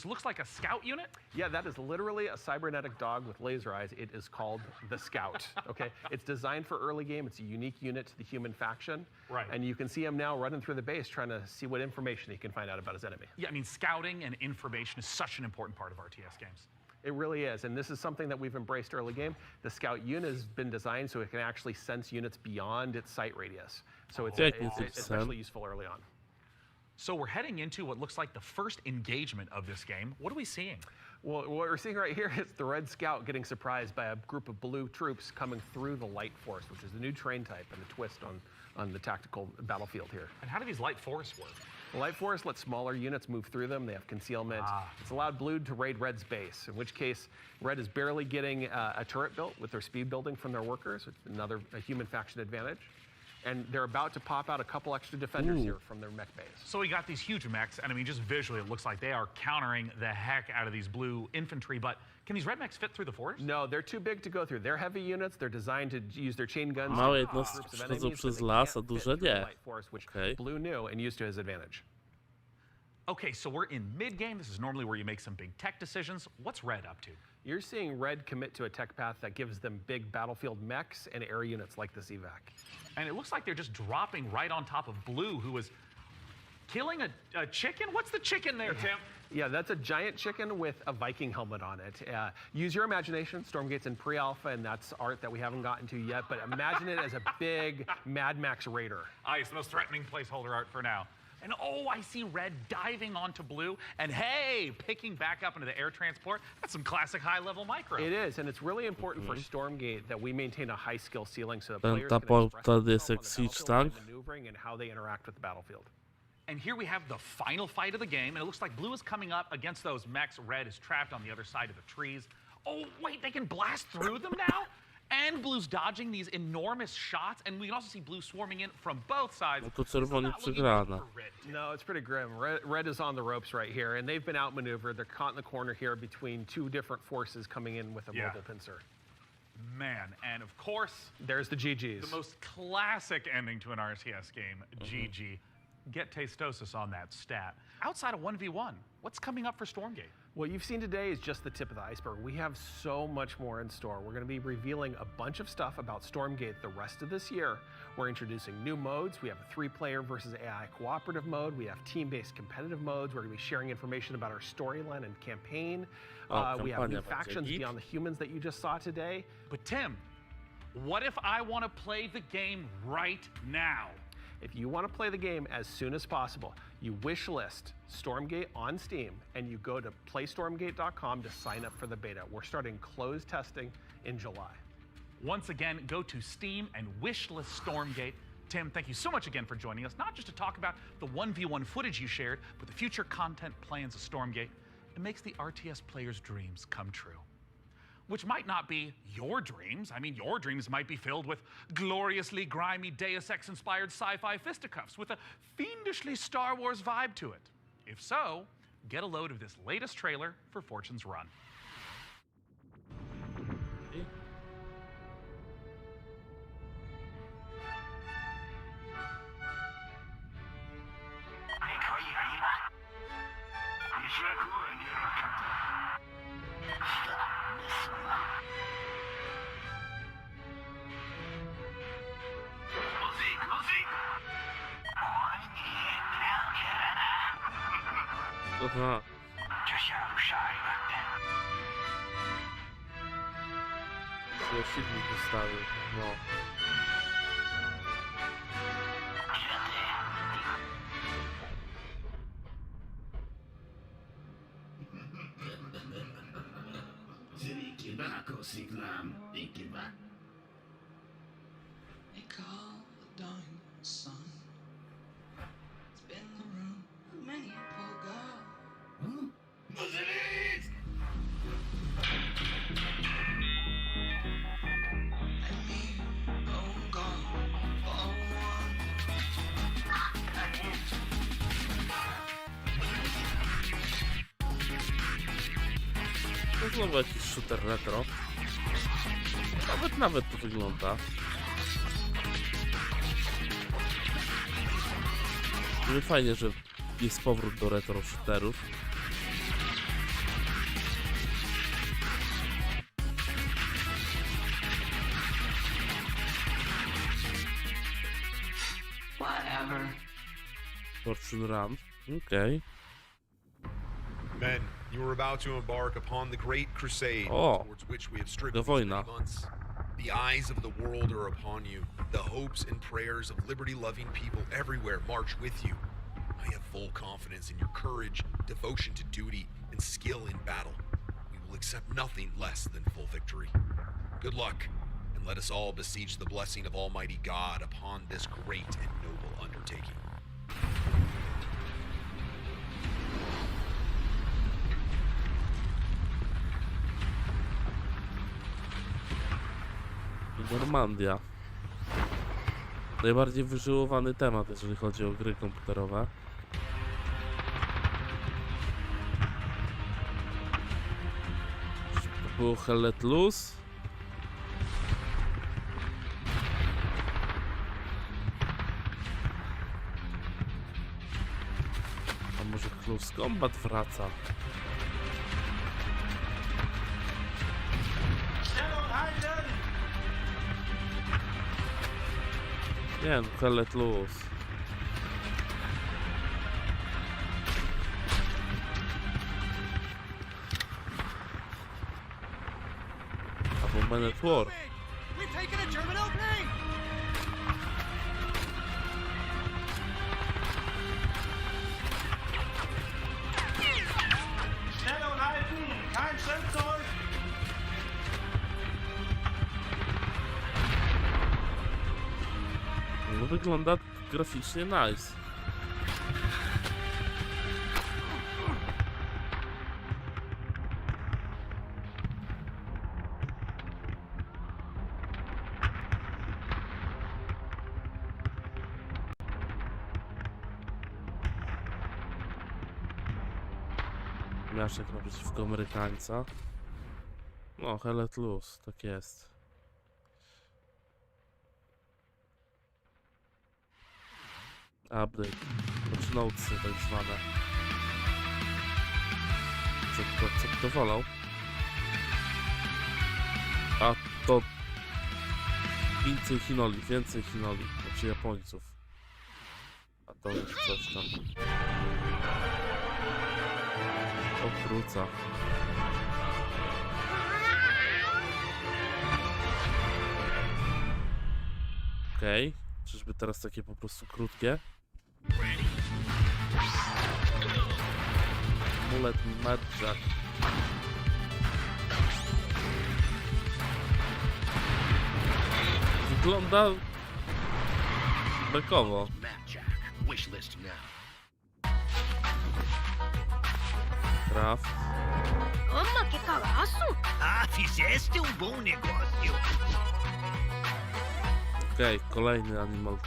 looks like a scout unit? Yeah, that is literally a cybernetic dog with laser eyes. It is called the Scout, okay? It's designed for early game. It's a unique unit to the human faction. Right. And you can see him now running through the base trying to see what information he can find out about his enemy. Yeah, I mean, scouting and information is such an important part of RTS games. It really is, and this is something that we've embraced early game. The Scout unit has been designed so it can actually sense units beyond its sight radius. So it's especially useful early on. So we're heading into what looks like the first engagement of this game. What are we seeing? Well, what we're seeing right here is the Red Scout getting surprised by a group of blue troops coming through the Light Force, which is the new terrain type and the twist on the tactical battlefield here. And how do these Light Force work? The Light Force lets smaller units move through them. They have concealment. It's allowed Blue to raid Red's base, in which case Red is barely getting a turret built with their speed building from their workers, another human faction advantage. And they're about to pop out a couple extra defenders here from their mech base. So we got these huge mechs, and I mean, just visually, it looks like they are countering the heck out of these blue infantry, but can these red mechs fit through the forest? No, they're too big to go through. They're heavy units. They're designed to use their chain guns. Małe jednostki przechodzą przez las, a duże nie. Okay. Blue knew and used to his advantage. Okay, so we're in mid-game. This is normally where you make some big tech decisions. What's Red up to? You're seeing Red commit to a tech path that gives them big battlefield mechs and air units like this evac. And it looks like they're just dropping right on top of Blue, who was killing a chicken? What's the chicken there, Tim? Yeah, that's a giant chicken with a Viking helmet on it. Use your imagination. Stormgate's in pre-alpha, and that's art that we haven't gotten to yet, but imagine it as a big Mad Max Raider. It's the most threatening placeholder art for now. And oh, I see Red diving onto Blue, and hey, picking back up into the air transport. That's some classic high-level micro. It is, and it's really important for Stormgate that we maintain a high skill ceiling so that players can express themselves on the battlefield, maneuvering and how they interact with the battlefield. And here we have the final fight of the game, and it looks like Blue is coming up against those mechs. Red is trapped on the other side of the trees. Oh, wait, they can blast through them now? And Blue's dodging these enormous shots, and we can also see Blue swarming in from both sides. No to czerwoni przegrana. No, it's pretty grim. Red is on the ropes right here, and they've been outmaneuvered. They're caught in the corner here between two different forces coming in with a mobile pincer. Man, and of course, there's the GGs. The most classic ending to an RTS game, GG. get Tastosis on that stat. Outside of 1v1, what's coming up for Stormgate? What you've seen today is just the tip of the iceberg. We have so much more in store. We're going to be revealing a bunch of stuff about Stormgate the rest of this year. We're introducing new modes. We have a 3-player versus AI cooperative mode. We have team-based competitive modes. We're going to be sharing information about our storyline and campaign. We have new factions beyond the humans that you just saw today. But Tim, what if I want to play the game right now? If you want to play the game as soon as possible, you wish list Stormgate on Steam and you go to playstormgate.com to sign up for the beta. We're starting closed testing in July. Once again, go to Steam and wishlist Stormgate. Tim, thank you so much again for joining us, not just to talk about the 1v1 footage you shared, but the future content plans of Stormgate. It makes the RTS players' dreams come true. Which might not be your dreams. I mean, your dreams might be filled with gloriously grimy Deus Ex-inspired sci-fi fisticuffs with a fiendishly Star Wars vibe to it. If so, get a load of this latest trailer for Fortune's Run. Aha. Ja silnik wystawił, no. They call the dying sun. It's been the room of many a poor girl. And me, oh God, for one. To znowu jakiś shooter retro. Nawet to wygląda. Fajnie, że jest powrót do retro shooterów. Whatever. Fortune Run. Okay. Men, you are about to embark upon the great crusade towards which we have striven for many months. The eyes of the world are upon you. The hopes and prayers of liberty-loving people everywhere march with you. I have full confidence in your courage, devotion to duty, and skill in battle. We will accept nothing less than full victory. Good luck, and let us all beseech the blessing of Almighty God upon this great and noble undertaking. Normandia. Najbardziej wyżyłowany temat, jeżeli chodzi o gry komputerowe. To było Hell Let Loose. A może Close Combat wraca? Nie, no Hell Let Loose. Albo Man at War. We've taken a German opening! Schnell und halten! Kein Schritt zurück! No wygląda graficznie nice. Miaszek naprzeciwko Amerykańca. No, Hell Let Loose, tak jest. Update. patch notesy tak zwane. Co kto wolał? A to więcej Hinoli, znaczy Japońców. A to już coś tam. Okruca. Okej, czyżby teraz takie po prostu krótkie? Amulet Madjack. Wygląda bekowo. Craft. Mamma, che cagazo! Ah, fizeste bom negócio. Okej, kolejny animal.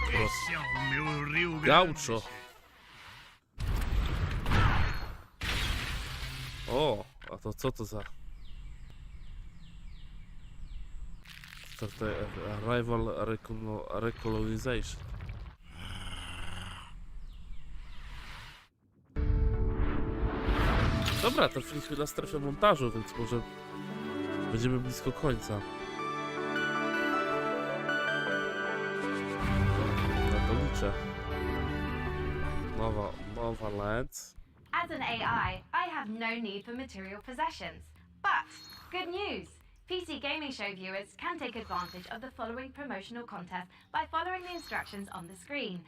Esse é o meu Rio Grande. Gaucho. O, a to co to za... To Arrival Recolonization. Dobra, trafiliśmy na strefę montażu, więc może będziemy blisko końca. Na to liczę. Nowa Lands. As an AI, I have no need for material possessions. But, good news! PC Gaming Show viewers can take advantage of the following promotional contest by following the instructions on the screen.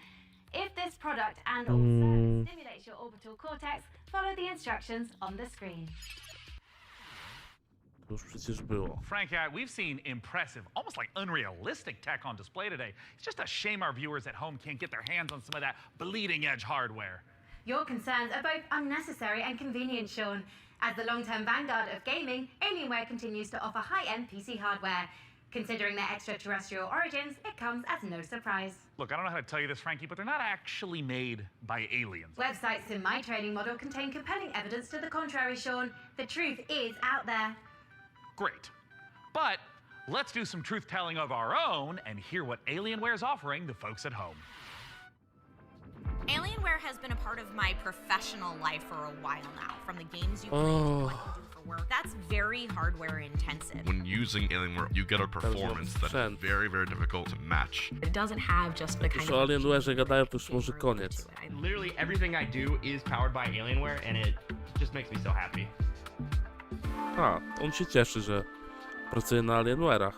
If this product and or service stimulates your orbital cortex, follow the instructions on the screen. To już przecież było. Frank, we've seen impressive, almost like unrealistic tech on display today. It's just a shame our viewers at home can't get their hands on some of that bleeding edge hardware. Your concerns are both unnecessary and convenient, Sean. As the long-term vanguard of gaming, Alienware continues to offer high-end PC hardware. Considering their extraterrestrial origins, it comes as no surprise. Look, I don't know how to tell you this, Frankie, but they're not actually made by aliens. Websites in my trading model contain compelling evidence to the contrary, Sean. The truth is out there. Great. But let's do some truth-telling of our own and hear what Alienware is offering the folks at home. Alienware has been a part of my professional life for a while now, from the games you play to what you do for work. That's very hardware intensive. When using Alienware, you get a performance that is very, very difficult to match. It doesn't have just the kind of... Alienware gadają, to już może koniec. Literally everything I do is powered by Alienware and it just makes me so happy. A, on się cieszy, że pracuje na Alienware'ach.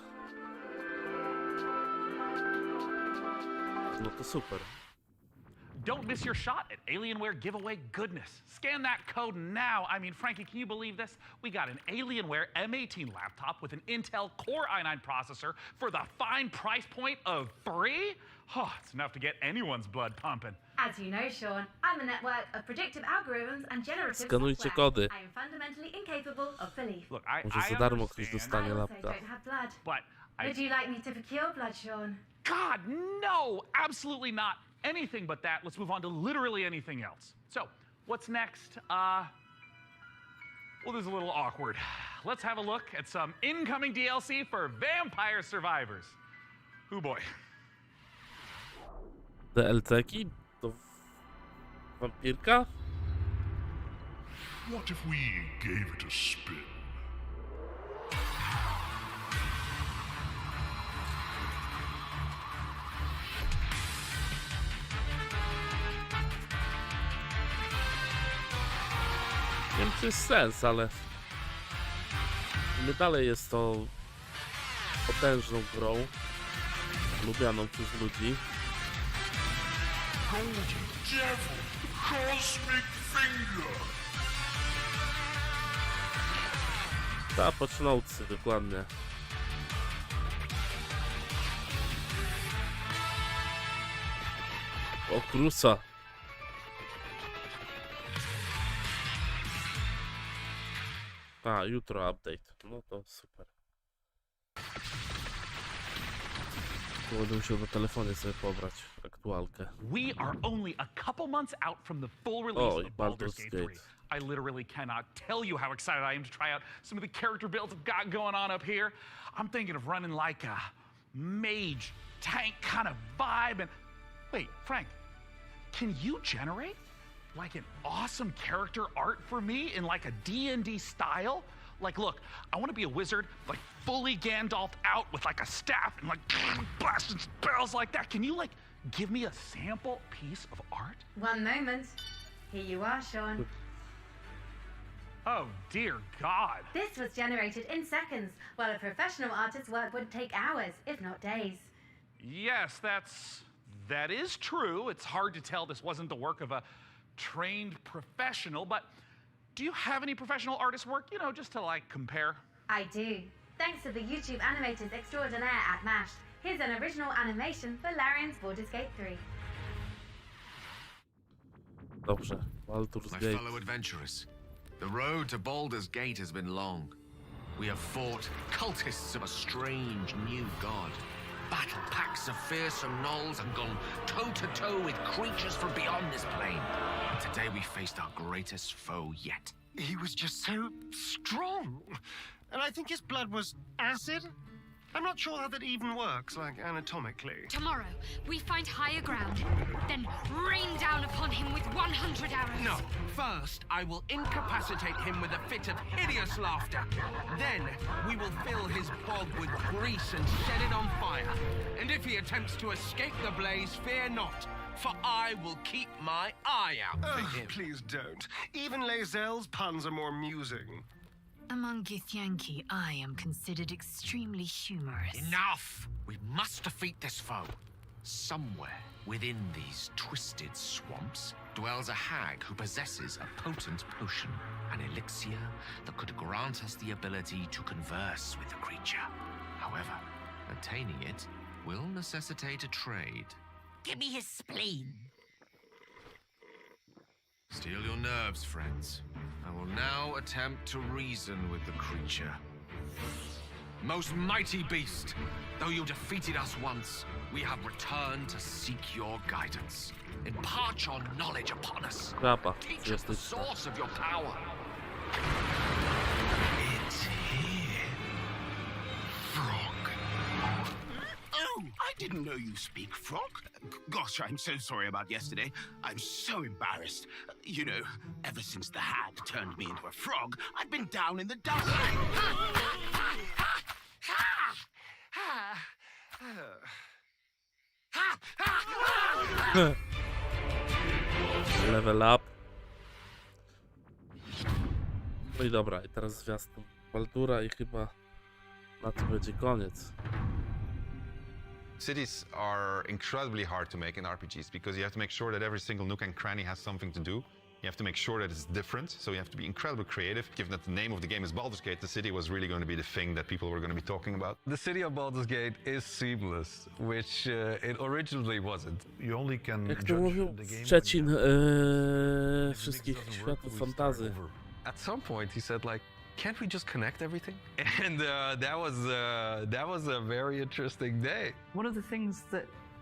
No to super. Don't miss your shot at Alienware giveaway goodness. Scan that code now. I mean, Frankie, can you believe this? We got an Alienware M18 laptop with an Intel Core i9 processor for the fine price point of free? Oh, it's enough to get anyone's blood pumping. As you know, Sean, I'm a network of predictive algorithms and generative Skanujcie software. kody. I am fundamentally incapable of belief. Look, Może za darmo ktoś dostanie I also laptop. don't have blood. But Would you like me to procure blood, Sean? God, no! Absolutely not. Anything but that. Let's move on to literally anything else. So, what's next? Well, this is a little awkward. Let's have a look at some incoming DLC for Vampire Survivors. Oh boy. DLC-ki? To wampirka? What if we gave it a spin? Nie wiem, czy jest sens, ale dalej jest to potężną grą, lubianą przez ludzi. Devil, cosmic finger. Ta, patch notesy, dokładnie. O, Krusa. A, jutro update. No to super. Będę musiał na telefonie sobie pobrać aktualkę. We are only a couple months out from the full release of Baldur's Gate 3. I literally cannot tell you how excited I am to try out some of the character builds I've got going on up here. I'm thinking of running like a mage tank kind of vibe and... Wait, Frank, can you generate like an awesome character art for me in like a D&D style? Like, look, I want to be a wizard, like fully Gandalf out with like a staff and like blasting spells like that. Can you like give me a sample piece of art? One moment. Here you are, Sean. Oh, dear God. This was generated in seconds, while a professional artist's work would take hours, if not days. Yes, that is true. It's hard to tell this wasn't the work of a trained professional, but do you have any professional artist work, you know, just to like compare? I do. Thanks to the YouTube animators extraordinaire at Mashed. Here's an original animation for Larian's Baldur's Gate 3. Dobrze, Baldur's My Gate. fellow adventurers, the road to Baldur's Gate has been long. We have fought cultists of a strange new god, battled packs of fearsome gnolls, and gone toe-to-toe with creatures from beyond this plane. And today we faced our greatest foe yet. He was just so strong. And I think his blood was acid. I'm not sure how that even works, like anatomically. Tomorrow, we find higher ground, then rain down upon him with 100 arrows. No. First, I will incapacitate him with a fit of hideous laughter. Then, we will fill his bog with grease and set it on fire. And if he attempts to escape the blaze, fear not, for I will keep my eye out for him. Please don't. Even Lae'zel's puns are more amusing. Among Githyanki, I am considered extremely humorous. Enough! We must defeat this foe. Somewhere within these twisted swamps dwells a hag who possesses a potent potion, an elixir that could grant us the ability to converse with the creature. However, attaining it will necessitate a trade. Give me his spleen. Steel your nerves, friends. I will now attempt to reason with the creature. Most mighty beast, though you defeated us once, we have returned to seek your guidance. Impart your knowledge upon us. Teach us the source of your power. It's here. Frog. Oh, I didn't know you speak frog. Gosh, I'm so sorry about yesterday. I'm so embarrassed. You know, ever since the hag turned me into a frog, I've been down in the dumps. Level up. No i dobra, i teraz zwiastun Baldura i chyba na to będzie koniec. Cities are incredibly hard to make in RPGs because you have to make sure that every single nook and cranny has something to do. You have to make sure that it's different, so you have to be incredibly creative. Given that the name of the game is Baldur's Gate, the city was really going to be the thing that people were going to be talking about. The city of Baldur's Gate is seamless, which it originally wasn't. You only can Jak to mówił Szczecin wszystkich światów fantazy. At some point he said like, can't we just connect everything? And that was a very interesting day. One of the things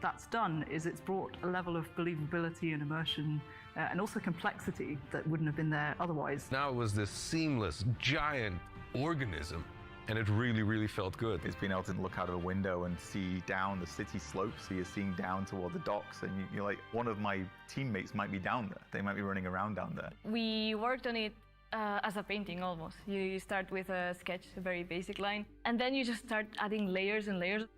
that's done is it's brought a level of believability and immersion and also complexity that wouldn't have been there otherwise. Now it was this seamless, giant organism, and it really, really felt good. It's being able to look out of a window and see down the city slopes, so you're seeing down toward the docks, and you're like, one of my teammates might be down there. They might be running around down there. We worked on it as a painting almost. You start with a sketch, a very basic line, and then you just start adding layers and layers.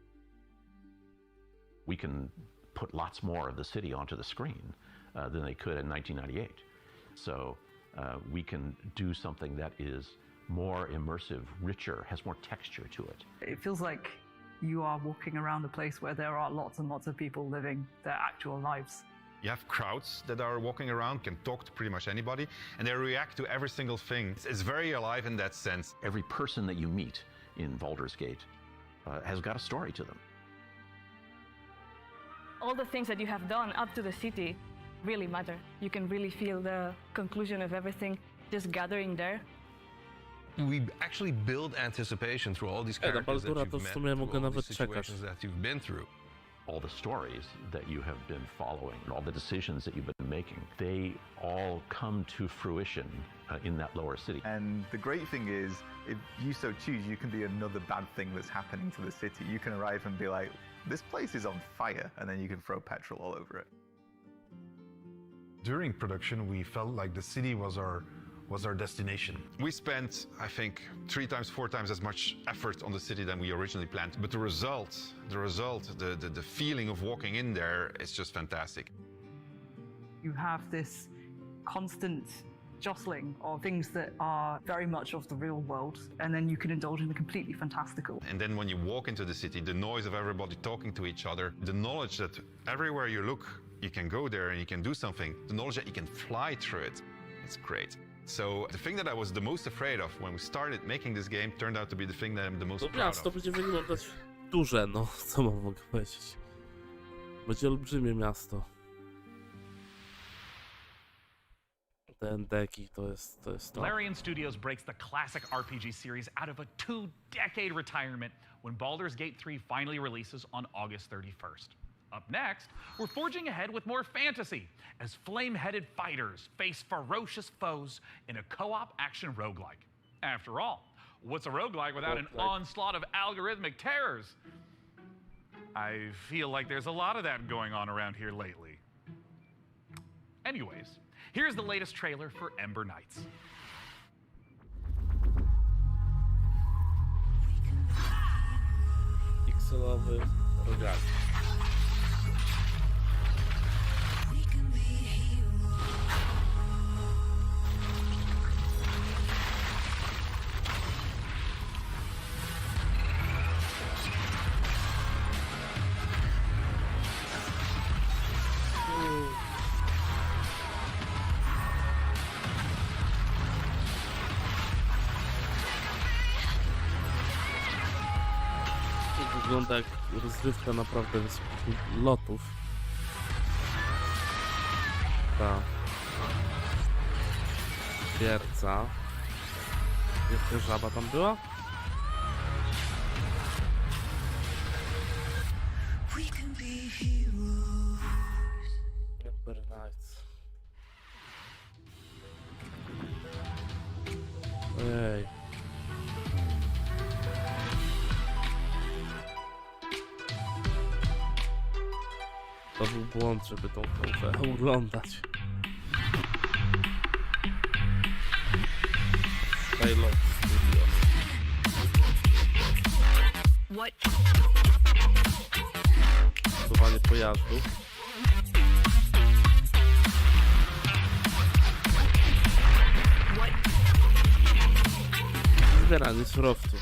We can put lots more of the city onto the screen than they could in 1998. So we can do something that is more immersive, richer, has more texture to it. It feels like you are walking around a place where there are lots and lots of people living their actual lives. You have crowds that are walking around, can talk to pretty much anybody, and they react to every single thing. It's very alive in that sense. Every person that you meet in Baldur's Gate has got a story to them. All the things that you have done up to the city really matter. You can really feel the conclusion of everything just gathering there. We actually build anticipation through all these characters that you've met, through all the situations that you've been through. All the stories that you have been following, all the decisions that you've been making, they all come to fruition in that lower city. And the great thing is, if you so choose, you can be another bad thing that's happening to the city. You can arrive and be like, this place is on fire, and then you can throw petrol all over it. During production, we felt like the city was our destination. We spent, I think, 3 times, 4 times as much effort on the city than we originally planned. But the result, the feeling of walking in there is just fantastic. You have this constant jostling of things that are very much of the real world, and then you can indulge in the completely fantastical. And then when you walk into the city, the noise of everybody talking to each other, the knowledge that everywhere you look, you can go there and you can do something, the knowledge that you can fly through it, it's great. So the thing that I was the most afraid of when we started making this game turned out to be the thing that I'm the most To proud miasto of. będzie wyglądać duże, no, co mogę powiedzieć. Będzie olbrzymie miasto. Te endeki to jest to. Larian Studios breaks the classic RPG series out of a 2-decade retirement when Baldur's Gate 3 finally releases on August 31st. Up next, we're forging ahead with more fantasy as flame-headed fighters face ferocious foes in a co-op action roguelike. After all, what's a roguelike without an onslaught of algorithmic terrors? I feel like there's a lot of that going on around here lately. Anyways, here's the latest trailer for Ember Knights. Pikselowy rogal. Wygląda jak rozrywka naprawdę wysokich lotów. Ta wierca. Jaka żaba tam była? Ember Knights. Ojej. To był błąd, żeby tą konfę oglądać. Pilot Studio. Budowanie pojazdów. Zbieranie surowców.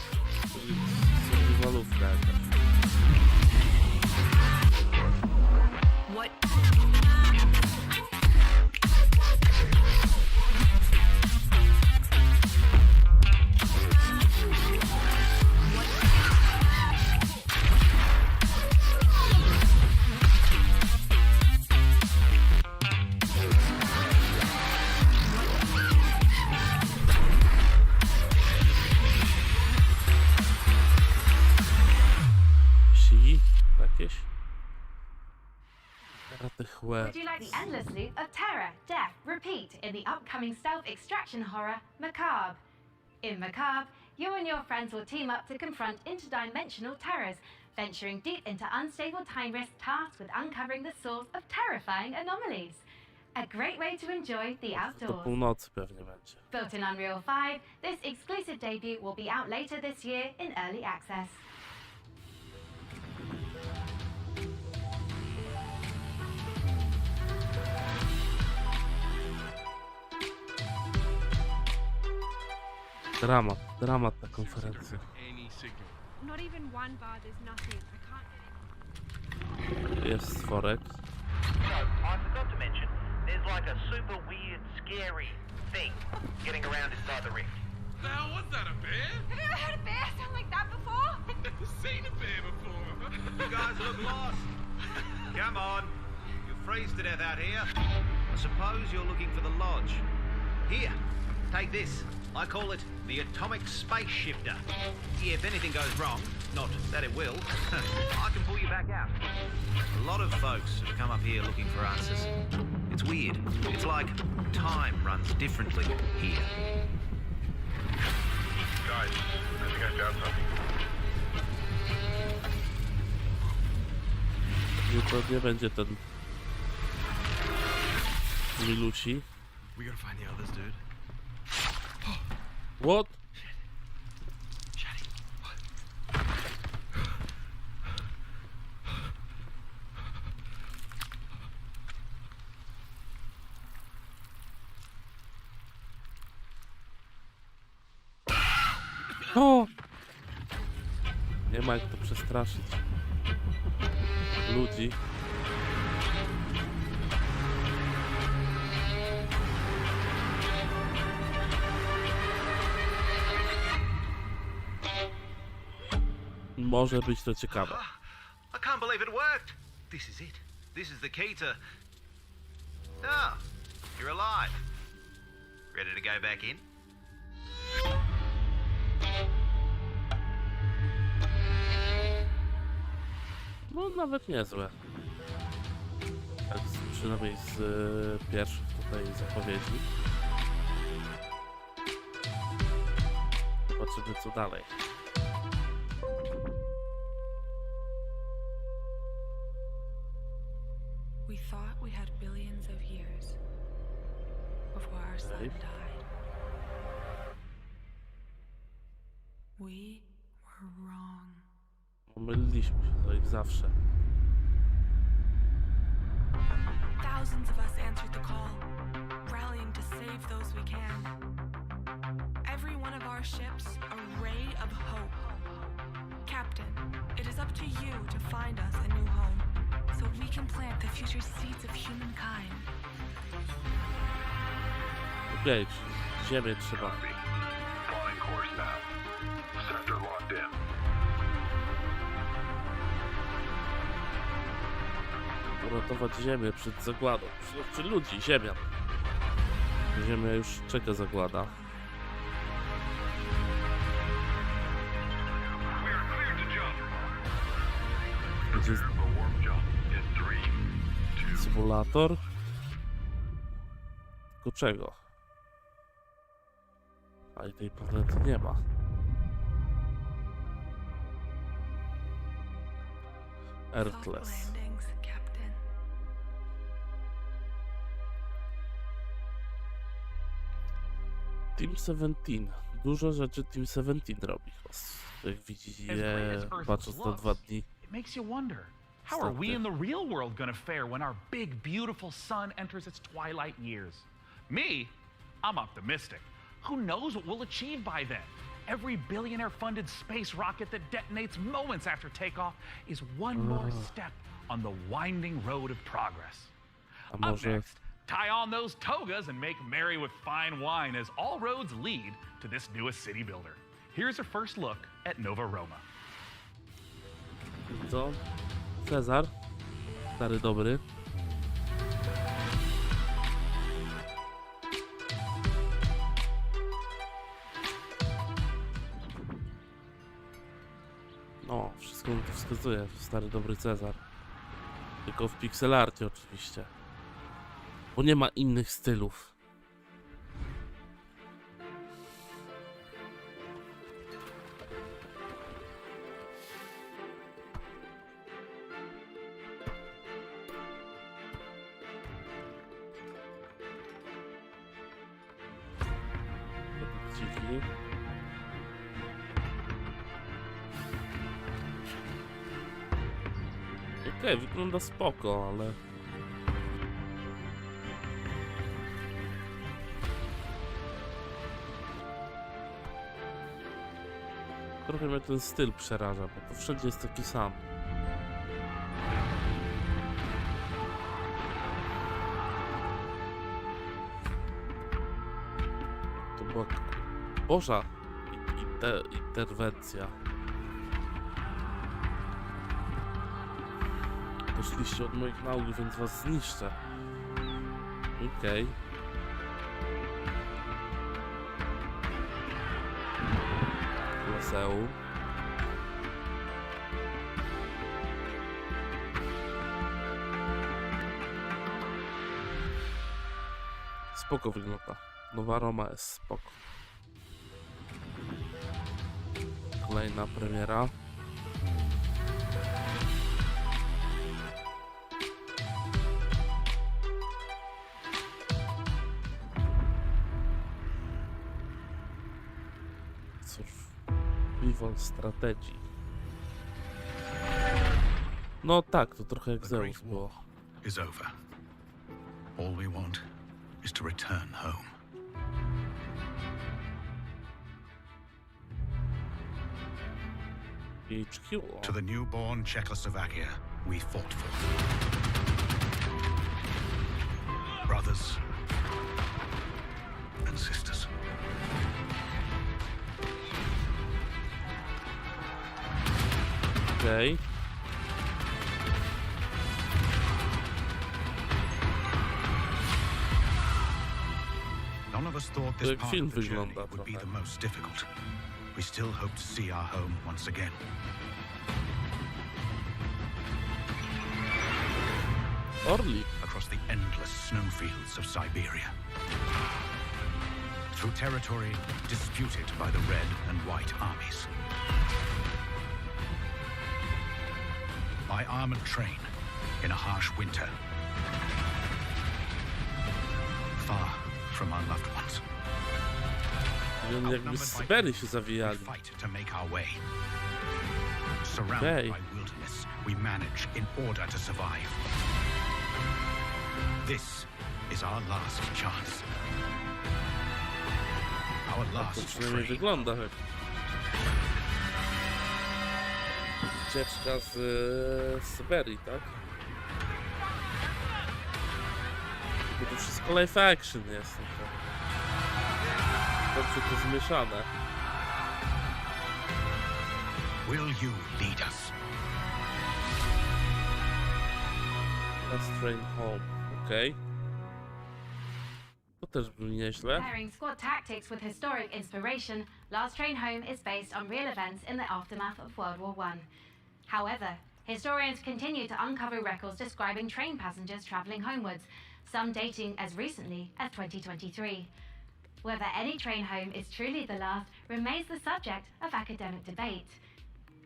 Survivalówka jakaś. Would you like the endless loop of terror, death, repeat in the upcoming stealth extraction horror, Macabre? In Macabre, you and your friends will team up to confront interdimensional terrors, venturing deep into unstable time risk tasked with uncovering the source of terrifying anomalies. A great way to enjoy the Do outdoors. północy pewnie będzie. Built in Unreal 5, this exclusive debut will be out later this year in early access. Dramat ta konferencja. Not even one bar, there's nothing. I can't get Jest stworek. I forgot to mention, there's like a super weird, scary thing getting around inside the rift. Now, was that a bear? Have you ever heard a bear sound like that before? Never seen a bear before. You guys look lost. Come on. You'll freeze to death out here. I suppose you're looking for the lodge. Here, take this. I call it the atomic space shifter. If anything goes wrong, not that it will, I can pull you back out. A lot of folks have come up here looking for answers. It's weird. It's like time runs differently here. Guys, I think I found something. To nie będzie ten Milusi. We gotta find the others, dude. What? O! Nie ma jak to przestraszyć ludzi. Może być to ciekawe. I can't believe it worked. This is it. This is the key to... Ah, you're alive. Ready to go back in? No nawet niezłe. Tak, przynajmniej z pierwszych tutaj zapowiedzi. Zobaczymy co dalej. We thought we had billions of years before our sun died. We were wrong. Pomyliliśmy się, to jak zawsze. Thousands of us answered the call, rallying to save those we can. Every one of our ships a ray of hope. Captain, it is up to you to find us a new home, so we can plant the future seeds of humankind. Okej, ziemię trzeba. Flying course now. Sector locked in. Uratować ziemię przed zagładą. Czy ludzi, ziemia. Ziemia już czeka zagłada. Gdzie jest symulator? Tylko czego? A i tej planety nie ma. Earthless. Team 17. Dużo rzeczy Team 17 robi. Jak widzicie, patrząc na 2 dni. It makes you wonder, how are we in the real world gonna fare when our big, beautiful sun enters its twilight years? Me, I'm optimistic. Who knows what we'll achieve by then? Every billionaire-funded space rocket that detonates moments after takeoff is one more step on the winding road of progress. Up next, tie on those togas and make merry with fine wine as all roads lead to this newest city builder. Here's a first look at Nova Roma. Co? Cezar? Stary dobry. No, wszystko mi to wskazuje, stary dobry Cezar. Tylko w pixelarcie oczywiście. Bo nie ma innych stylów. Dziki. Okej, wygląda spoko, ale... Trochę mnie ten styl przeraża, bo to wszędzie jest taki sam. To była Boża interwencja. Doszliście od moich nauk, więc was zniszczę. Okej. Koloseum. Spoko wygląda. Nowa Roma jest spoko. Kolejna premiera. Survival strategy. No tak, to trochę jak Zeus było. Is over. All we want is to return home. HQ. To the newborn Czechoslovakia we fought for. Brothers and sisters. Okej. None of us thought this Jak part film of the journey wygląda would be trochę. the most difficult. We still hope to see our home once again. Orlik. Across the endless snowfields of Siberia. Through territory disputed by the Red and White armies. By armored train in a harsh winter. Far from our loved ones. Oni jakby z Syberii się zawijali. Fight to make our way. Surrounded Okay. by wilderness, we manage in order to survive. This is our last chance. Our To last przynajmniej train. wygląda jak ucieczka z Syberii, tak? Bo to wszystko live action jest. Dobrze to zmieszane. Will you lead us? Last train home, okej. To też brzmi nieźle. Pairing squad tactics with historic inspiration, Last Train Home is based on real events in the aftermath of World War I. However, historians continue to uncover records describing train passengers travelling homewards, some dating as recently as 2023. Whether any train home is truly the last remains the subject of academic debate.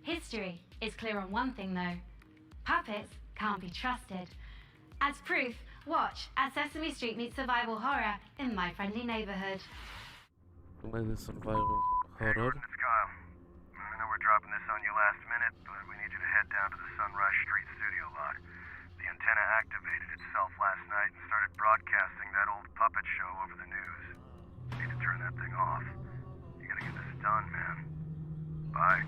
History is clear on one thing though. Puppets can't be trusted. As proof, watch as Sesame Street meets survival horror in My Friendly Neighborhood. Kolejny survival horror. It's Kyle. I know we're dropping this on you last minute, but we need you to head down to the Sunrise Street studio lot. The antenna activated itself last night and started broadcasting that old puppet show over the news. You need to turn that thing off. You gotta get this done, man. Bye.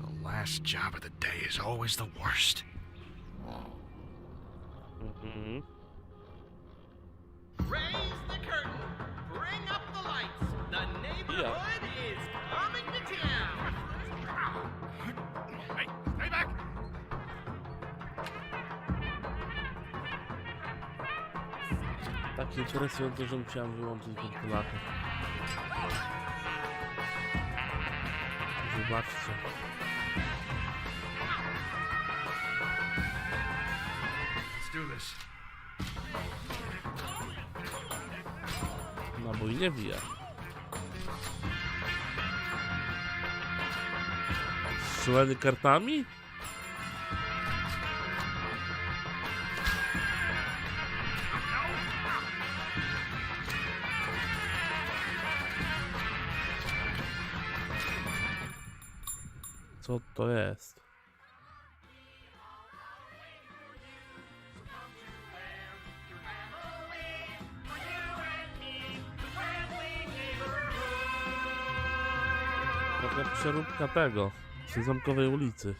The last job of the day is always the worst. Mhm. Raise the curtain. Bring up the lights. The neighborhood is coming to town. Hey, stay back! Tak interesujące, że musiałem wyłączyć wentylator. Zobaczcie. Let's do this. Nabój nie wija. Strzelanie kartami? Co to jest? Taka przeróbka tego, z Zamkowej ulicy.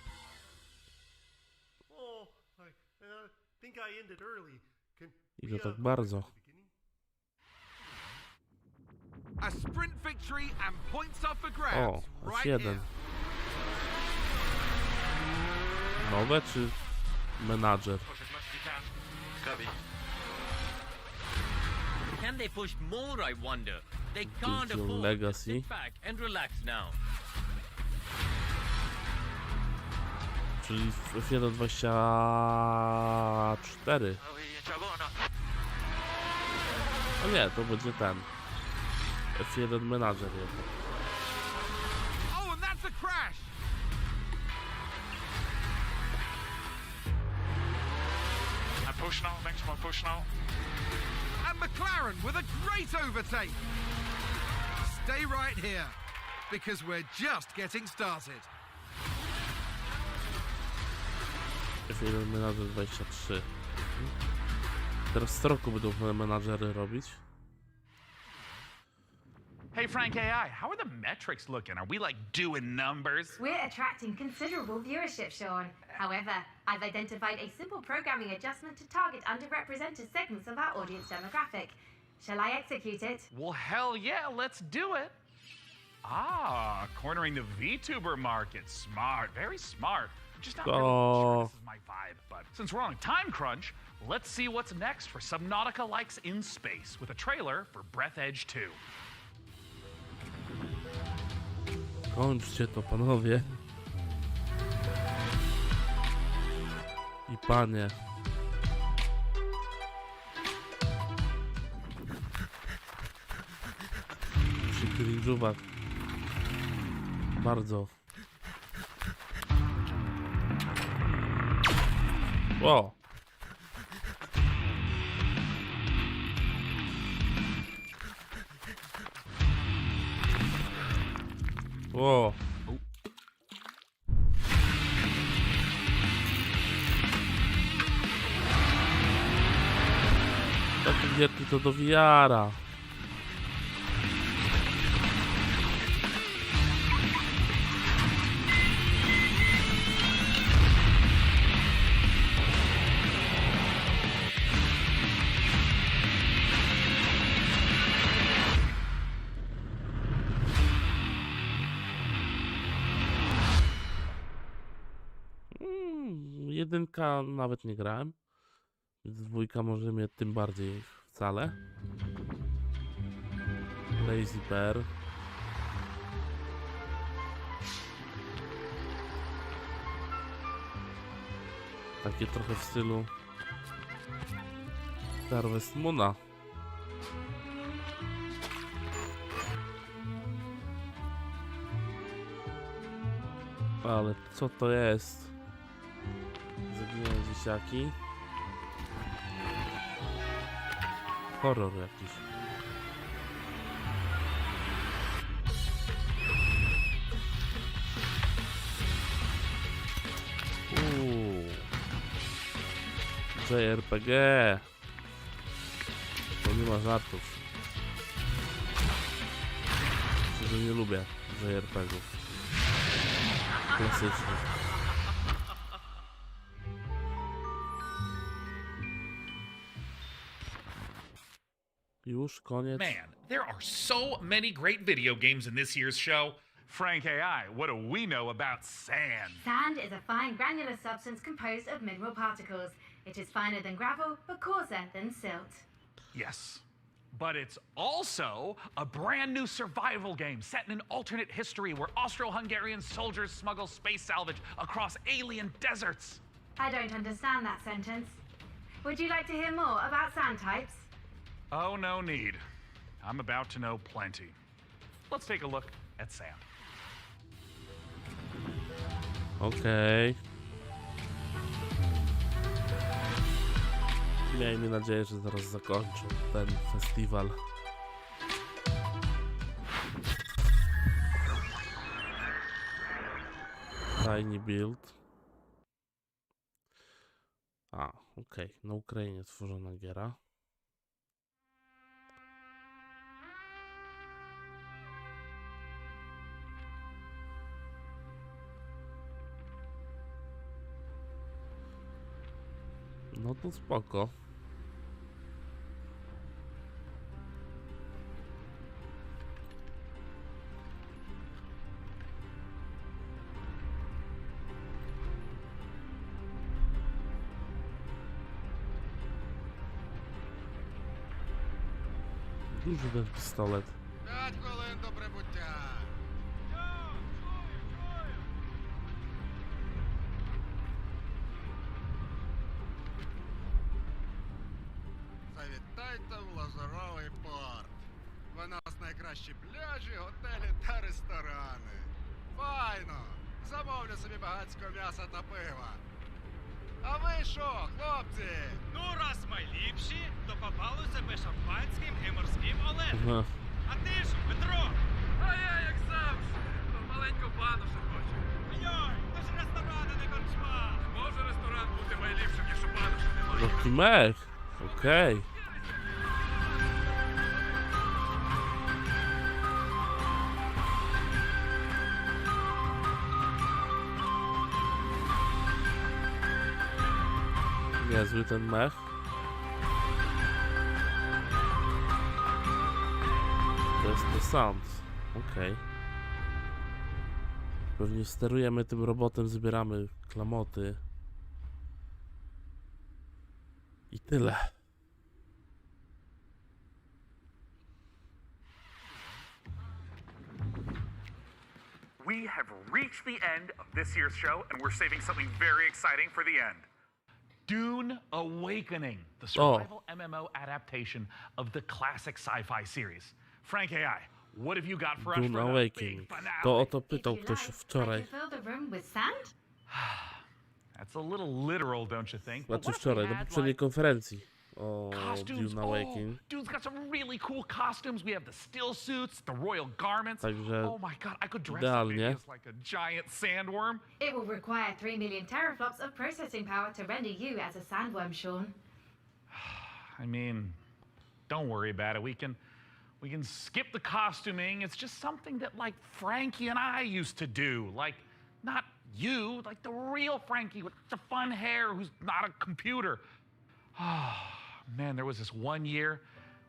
I to tak bardzo. A sprint victory and points up for O, grabs right F1. here. Nowe czy menadżer? Can they push more, I wonder? They can't Digital afford to Legacy. sit back and relax now. Czyli F1 24. O nie, to będzie ten. F1 menadżer jednak. Oh, and that's a crash. I push now, thanks for my push now. And McLaren with a great overtake. Stay right here. because we're just getting started. Film menadżer 23. Teraz co roku będą menadżery robić. Hey, Frank AI, how are the metrics looking? Are we like doing numbers? We're attracting considerable viewership, Sean. However, I've identified a simple programming adjustment to target underrepresented segments of our audience demographic. Shall I execute it? Well, hell yeah, let's do it. Ah, cornering the VTuber market. Smart, very smart. Just not really sure this is my vibe, but since we're on a time crunch, let's see what's next for Subnautica Likes in Space with a trailer for Breath Edge 2. Kończcie to, panowie. I panie. Musi cringe'ować. Bardzo. O! O! Takie gierki to do VR-a. Jedynka nawet nie grałem, więc dwójka może mnie tym bardziej wcale. Lazy Bear. Takie trochę w stylu Harvest Moona. Ale co to jest? Zaginęły dzieciaki. Horror jakiś. JRPG. To nie ma żartów. Myślę, że nie lubię JRPG-ów. Klasycznych. Już koniec. Man, there are so many great video games in this year's show. Frank AI, what do we know about sand? Sand is a fine granular substance composed of mineral particles. It is finer than gravel, but coarser than silt. Yes, but it's also a brand new survival game set in an alternate history where Austro-Hungarian soldiers smuggle space salvage across alien deserts. I don't understand that sentence. Would you like to hear more about sand types? Oh, no need. I'm about to know plenty. Let's take a look at sand. Okej. Miejmy nadzieję, że zaraz zakończą ten festiwal. Tiny build. A, okej. Na Ukrainie tworzona giera. No to spoko. Duży ten pistolet. 5 хвилин до прибуття. Завітайте в Лазуровий порт. У нас найкращі пляжі, готелі та ресторани. Файно! Замовлю собі багатського м'яса та пива. А ви що, хлопці? Ну, раз ми ліпші, то попали себе шампанським і морським олегом. Ага. А ти ж, Петро? А я як завжди. Taki mech. Okej. Niezły ten mech. To jest The Sound. Okej. Pewnie sterujemy tym robotem, zbieramy klamoty. I tyle. We have reached the end of this year's show, and we're saving something very exciting for the end. Dune Awakening, the survival MMO adaptation of the classic sci-fi series. Frank AI, what have you got for us Dune for the Awakening. big finale? To o to pytał ktoś wczoraj. Fill the room with sand? That's a little literal, don't you think? But Znaczy what if we wczoraj, na had, poprzedniej like, konferencji o costumes? Dune Awakening. Dude's got some really cool costumes. We have the still suits, the royal garments. Także Oh my god, I could dress up idealnie. maybe as like a giant sandworm. It will require 3 million teraflops of processing power to render you as a sandworm, Sean. I mean, don't worry about it. We can skip the costuming. It's just something that like Frankie and I used to do. Like not you, like the real Frankie with the fun hair who's not a computer. Oh, man, there was this one year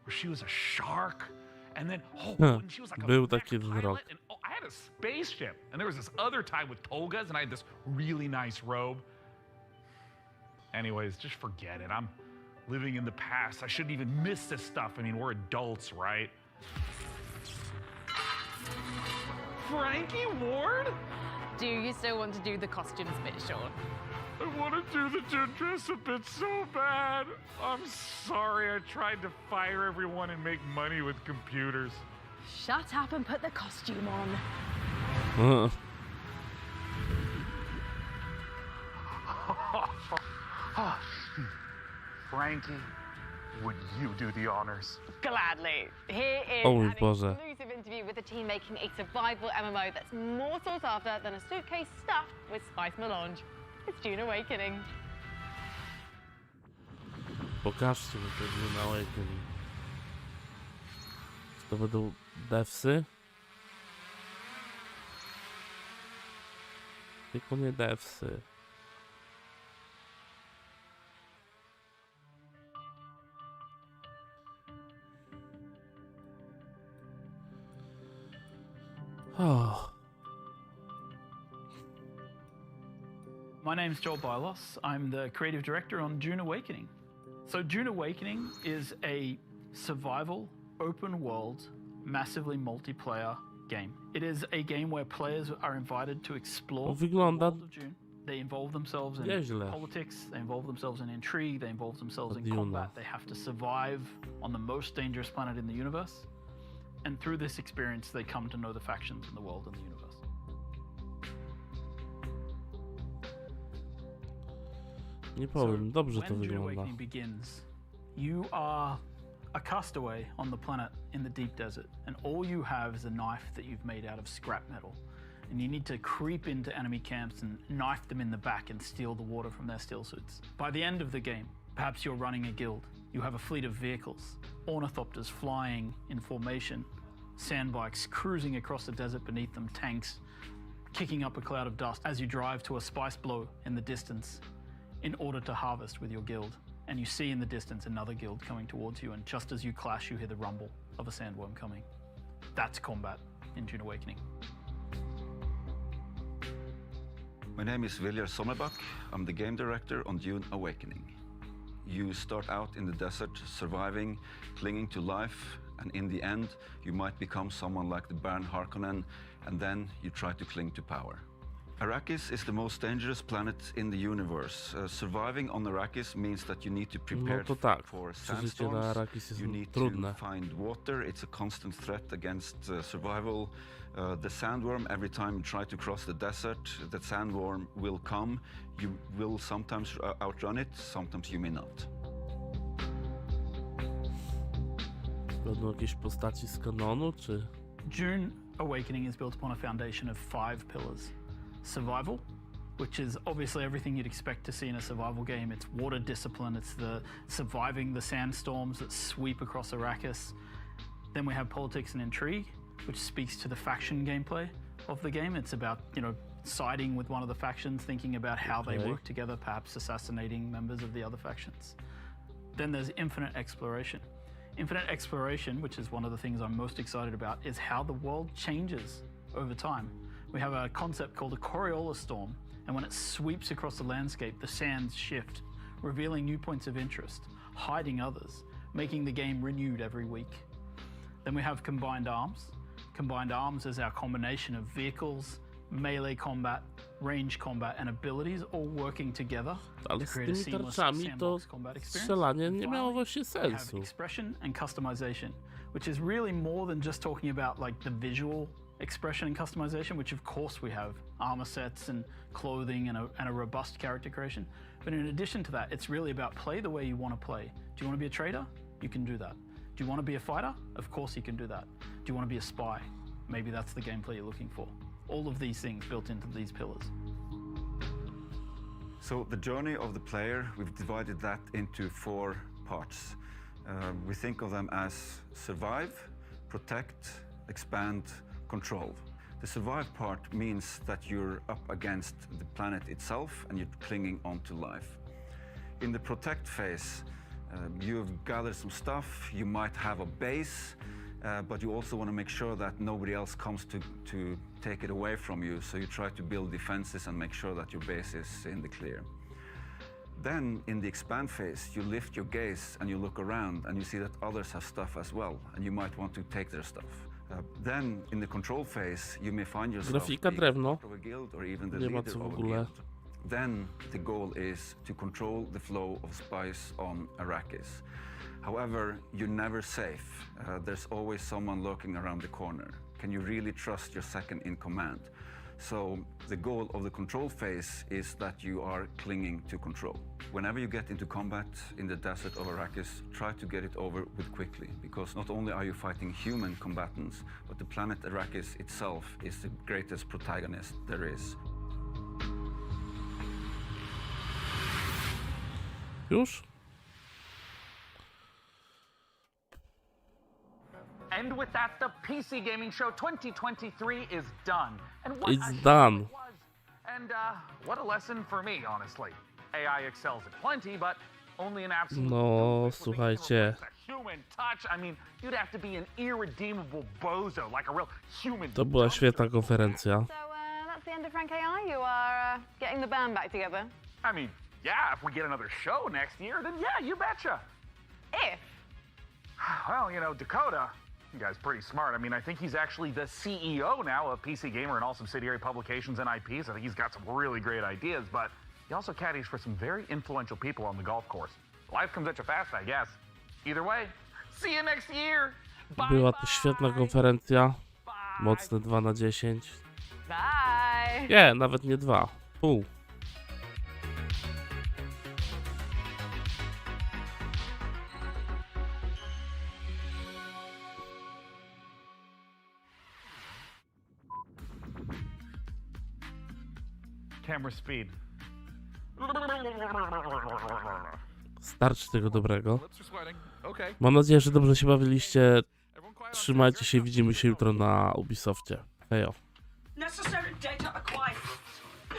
where she was a shark, and then and she was like a Był mech taki jeden pilot, rok. and I had a spaceship, and there was this other time with togas, and I had this really nice robe. Anyways, just forget it. I'm living in the past. I shouldn't even miss this stuff. I mean, we're adults, right? Frankie Ward? Do you still want to do the costumes bit, Sean? I want to do the Dune dress up bit so bad. I'm sorry I tried to fire everyone and make money with computers. Shut up and put the costume on. Frankie, would you do the honors? Gladly. Here is O mój an Boże. exclusive interview with a team making a survival MMO that's more sought after than a suitcase stuffed with spice melange. It's Dune Awakening. Pokażcie mi to Dune Awakening. Czy to będą devsy? Tylko nie devsy. Oh. My name's Joel Bylos. I'm the creative director on Dune Awakening. So Dune Awakening is a survival, open world, massively multiplayer game. It is a game where players are invited to explore the world of Dune. They involve themselves in Nieźle. politics, they involve themselves in intrigue, they involve themselves in Dune. combat. They have to survive on the most dangerous planet in the universe. And through this experience, they come to know the factions in the world and the universe. Nie powiem, dobrze to When Dune wygląda. Awakening begins, you are a castaway on the planet in the deep desert, and all you have is a knife that you've made out of scrap metal. And you need to creep into enemy camps and knife them in the back and steal the water from their steel suits. By the end of the game, perhaps you're running a guild. You have a fleet of vehicles, ornithopters flying in formation, sandbikes cruising across the desert beneath them, tanks kicking up a cloud of dust as you drive to a spice blow in the distance in order to harvest with your guild. And you see in the distance another guild coming towards you, and just as you clash, you hear the rumble of a sandworm coming. That's combat in Dune Awakening. My name is Viljar Sommerbach. I'm the game director on Dune Awakening. You start out in the desert, surviving, clinging to life, and in the end, you might become someone like the Baron Harkonnen, and then you try to cling to power. Arrakis is the most dangerous planet in the universe. Surviving on Arrakis means that you need to prepare No to tak, for przeżycie na sandstorms. Arrakis jest You need trudne. to find water. It's a constant threat against survival. The sandworm, every time you try to cross the desert, the sandworm will come. You will sometimes outrun it, sometimes you may not. Będą jakieś postaci z kanonu, czy... Dune Awakening is built upon a foundation of 5 pillars: survival, which is obviously everything you'd expect to see in a survival game. It's water discipline, it's the surviving the sandstorms that sweep across Arrakis. Then we have politics and intrigue, which speaks to the faction gameplay of the game. It's about, you know, siding with one of the factions, thinking about how they work together, perhaps assassinating members of the other factions. Then there's infinite exploration. Infinite exploration, which is one of the things I'm most excited about, is how the world changes over time. We have a concept called a Coriolis storm, and when it sweeps across the landscape, the sands shift, revealing new points of interest, hiding others, making the game renewed every week. Then we have combined arms. Combined arms is our combination of vehicles, melee combat, range combat, and abilities all working together Ale to z create a tymi seamless tarczami to sandbox combat experience. strzelanie nie miało właśnie We have sensu. expression and customization, which is really more than just talking about like the visual expression and customization, which of course we have armor sets and clothing and a robust character creation. But in addition to that, it's really about play the way you want to play. Do you want to be a trader? You can do that. Do you want to be a fighter? Of course you can do that. Do you want to be a spy? Maybe that's the gameplay you're looking for. All of these things built into these pillars. So the journey of the player, we've divided that into 4 parts. We think of them as survive, protect, expand, control. The survive part means that you're up against the planet itself and you're clinging onto life. In the protect phase, you've gathered some stuff, you might have a base, but you also want to make sure that nobody else comes to take it away from you, so you try to build defenses and make sure that your base is in the clear. Then, in the expand phase, you lift your gaze and you look around and you see that others have stuff as well, and you might want to take their stuff. Then, in the control phase, you may find yourself Grafika drewno. part of a guild or even the Nie ma leader co w of a ogóle. guild. Then, the goal is to control the flow of spice on Arrakis. However, you're never safe. There's always someone lurking around the corner. Can you really trust your second in command? So the goal of the control phase is that you are clinging to control. Whenever you get into combat in the desert of Arrakis, try to get it over with quickly, because not only are you fighting human combatants, but the planet Arrakis itself is the greatest protagonist there is. Już? And with that, the PC Gaming Show 2023 is done. And what It's a show done. it was. And what a lesson for me, honestly. AI excels at plenty, but only an absolute No, słuchajcie. human touch. I mean, you'd have to be an irredeemable bozo, like a real human. To była świetna konferencja. So that's the end of Frank AI. You are getting the band back together. I mean, yeah, if we get another show next year, then yeah, you betcha. If? Well, you know, Dakota, the guy's pretty smart. I mean, I think he's actually the CEO now of PC Gamer and all subsidiary publications and IPs. I think he's got some really great ideas, but he also caddies for some very influential people on the golf course. Life comes at you fast, I guess. Either way, see you next year. Była to świetna konferencja. Mocne 2 na 10. Bye. Nie, nawet nie 2. Pół. Camera speed. Starczy tego dobrego. Lips are sweating. Okay. Mam nadzieję, że dobrze się bawiliście. Trzymajcie się, widzimy się jutro na Ubisoftie. Hejo. Necessary data acquired.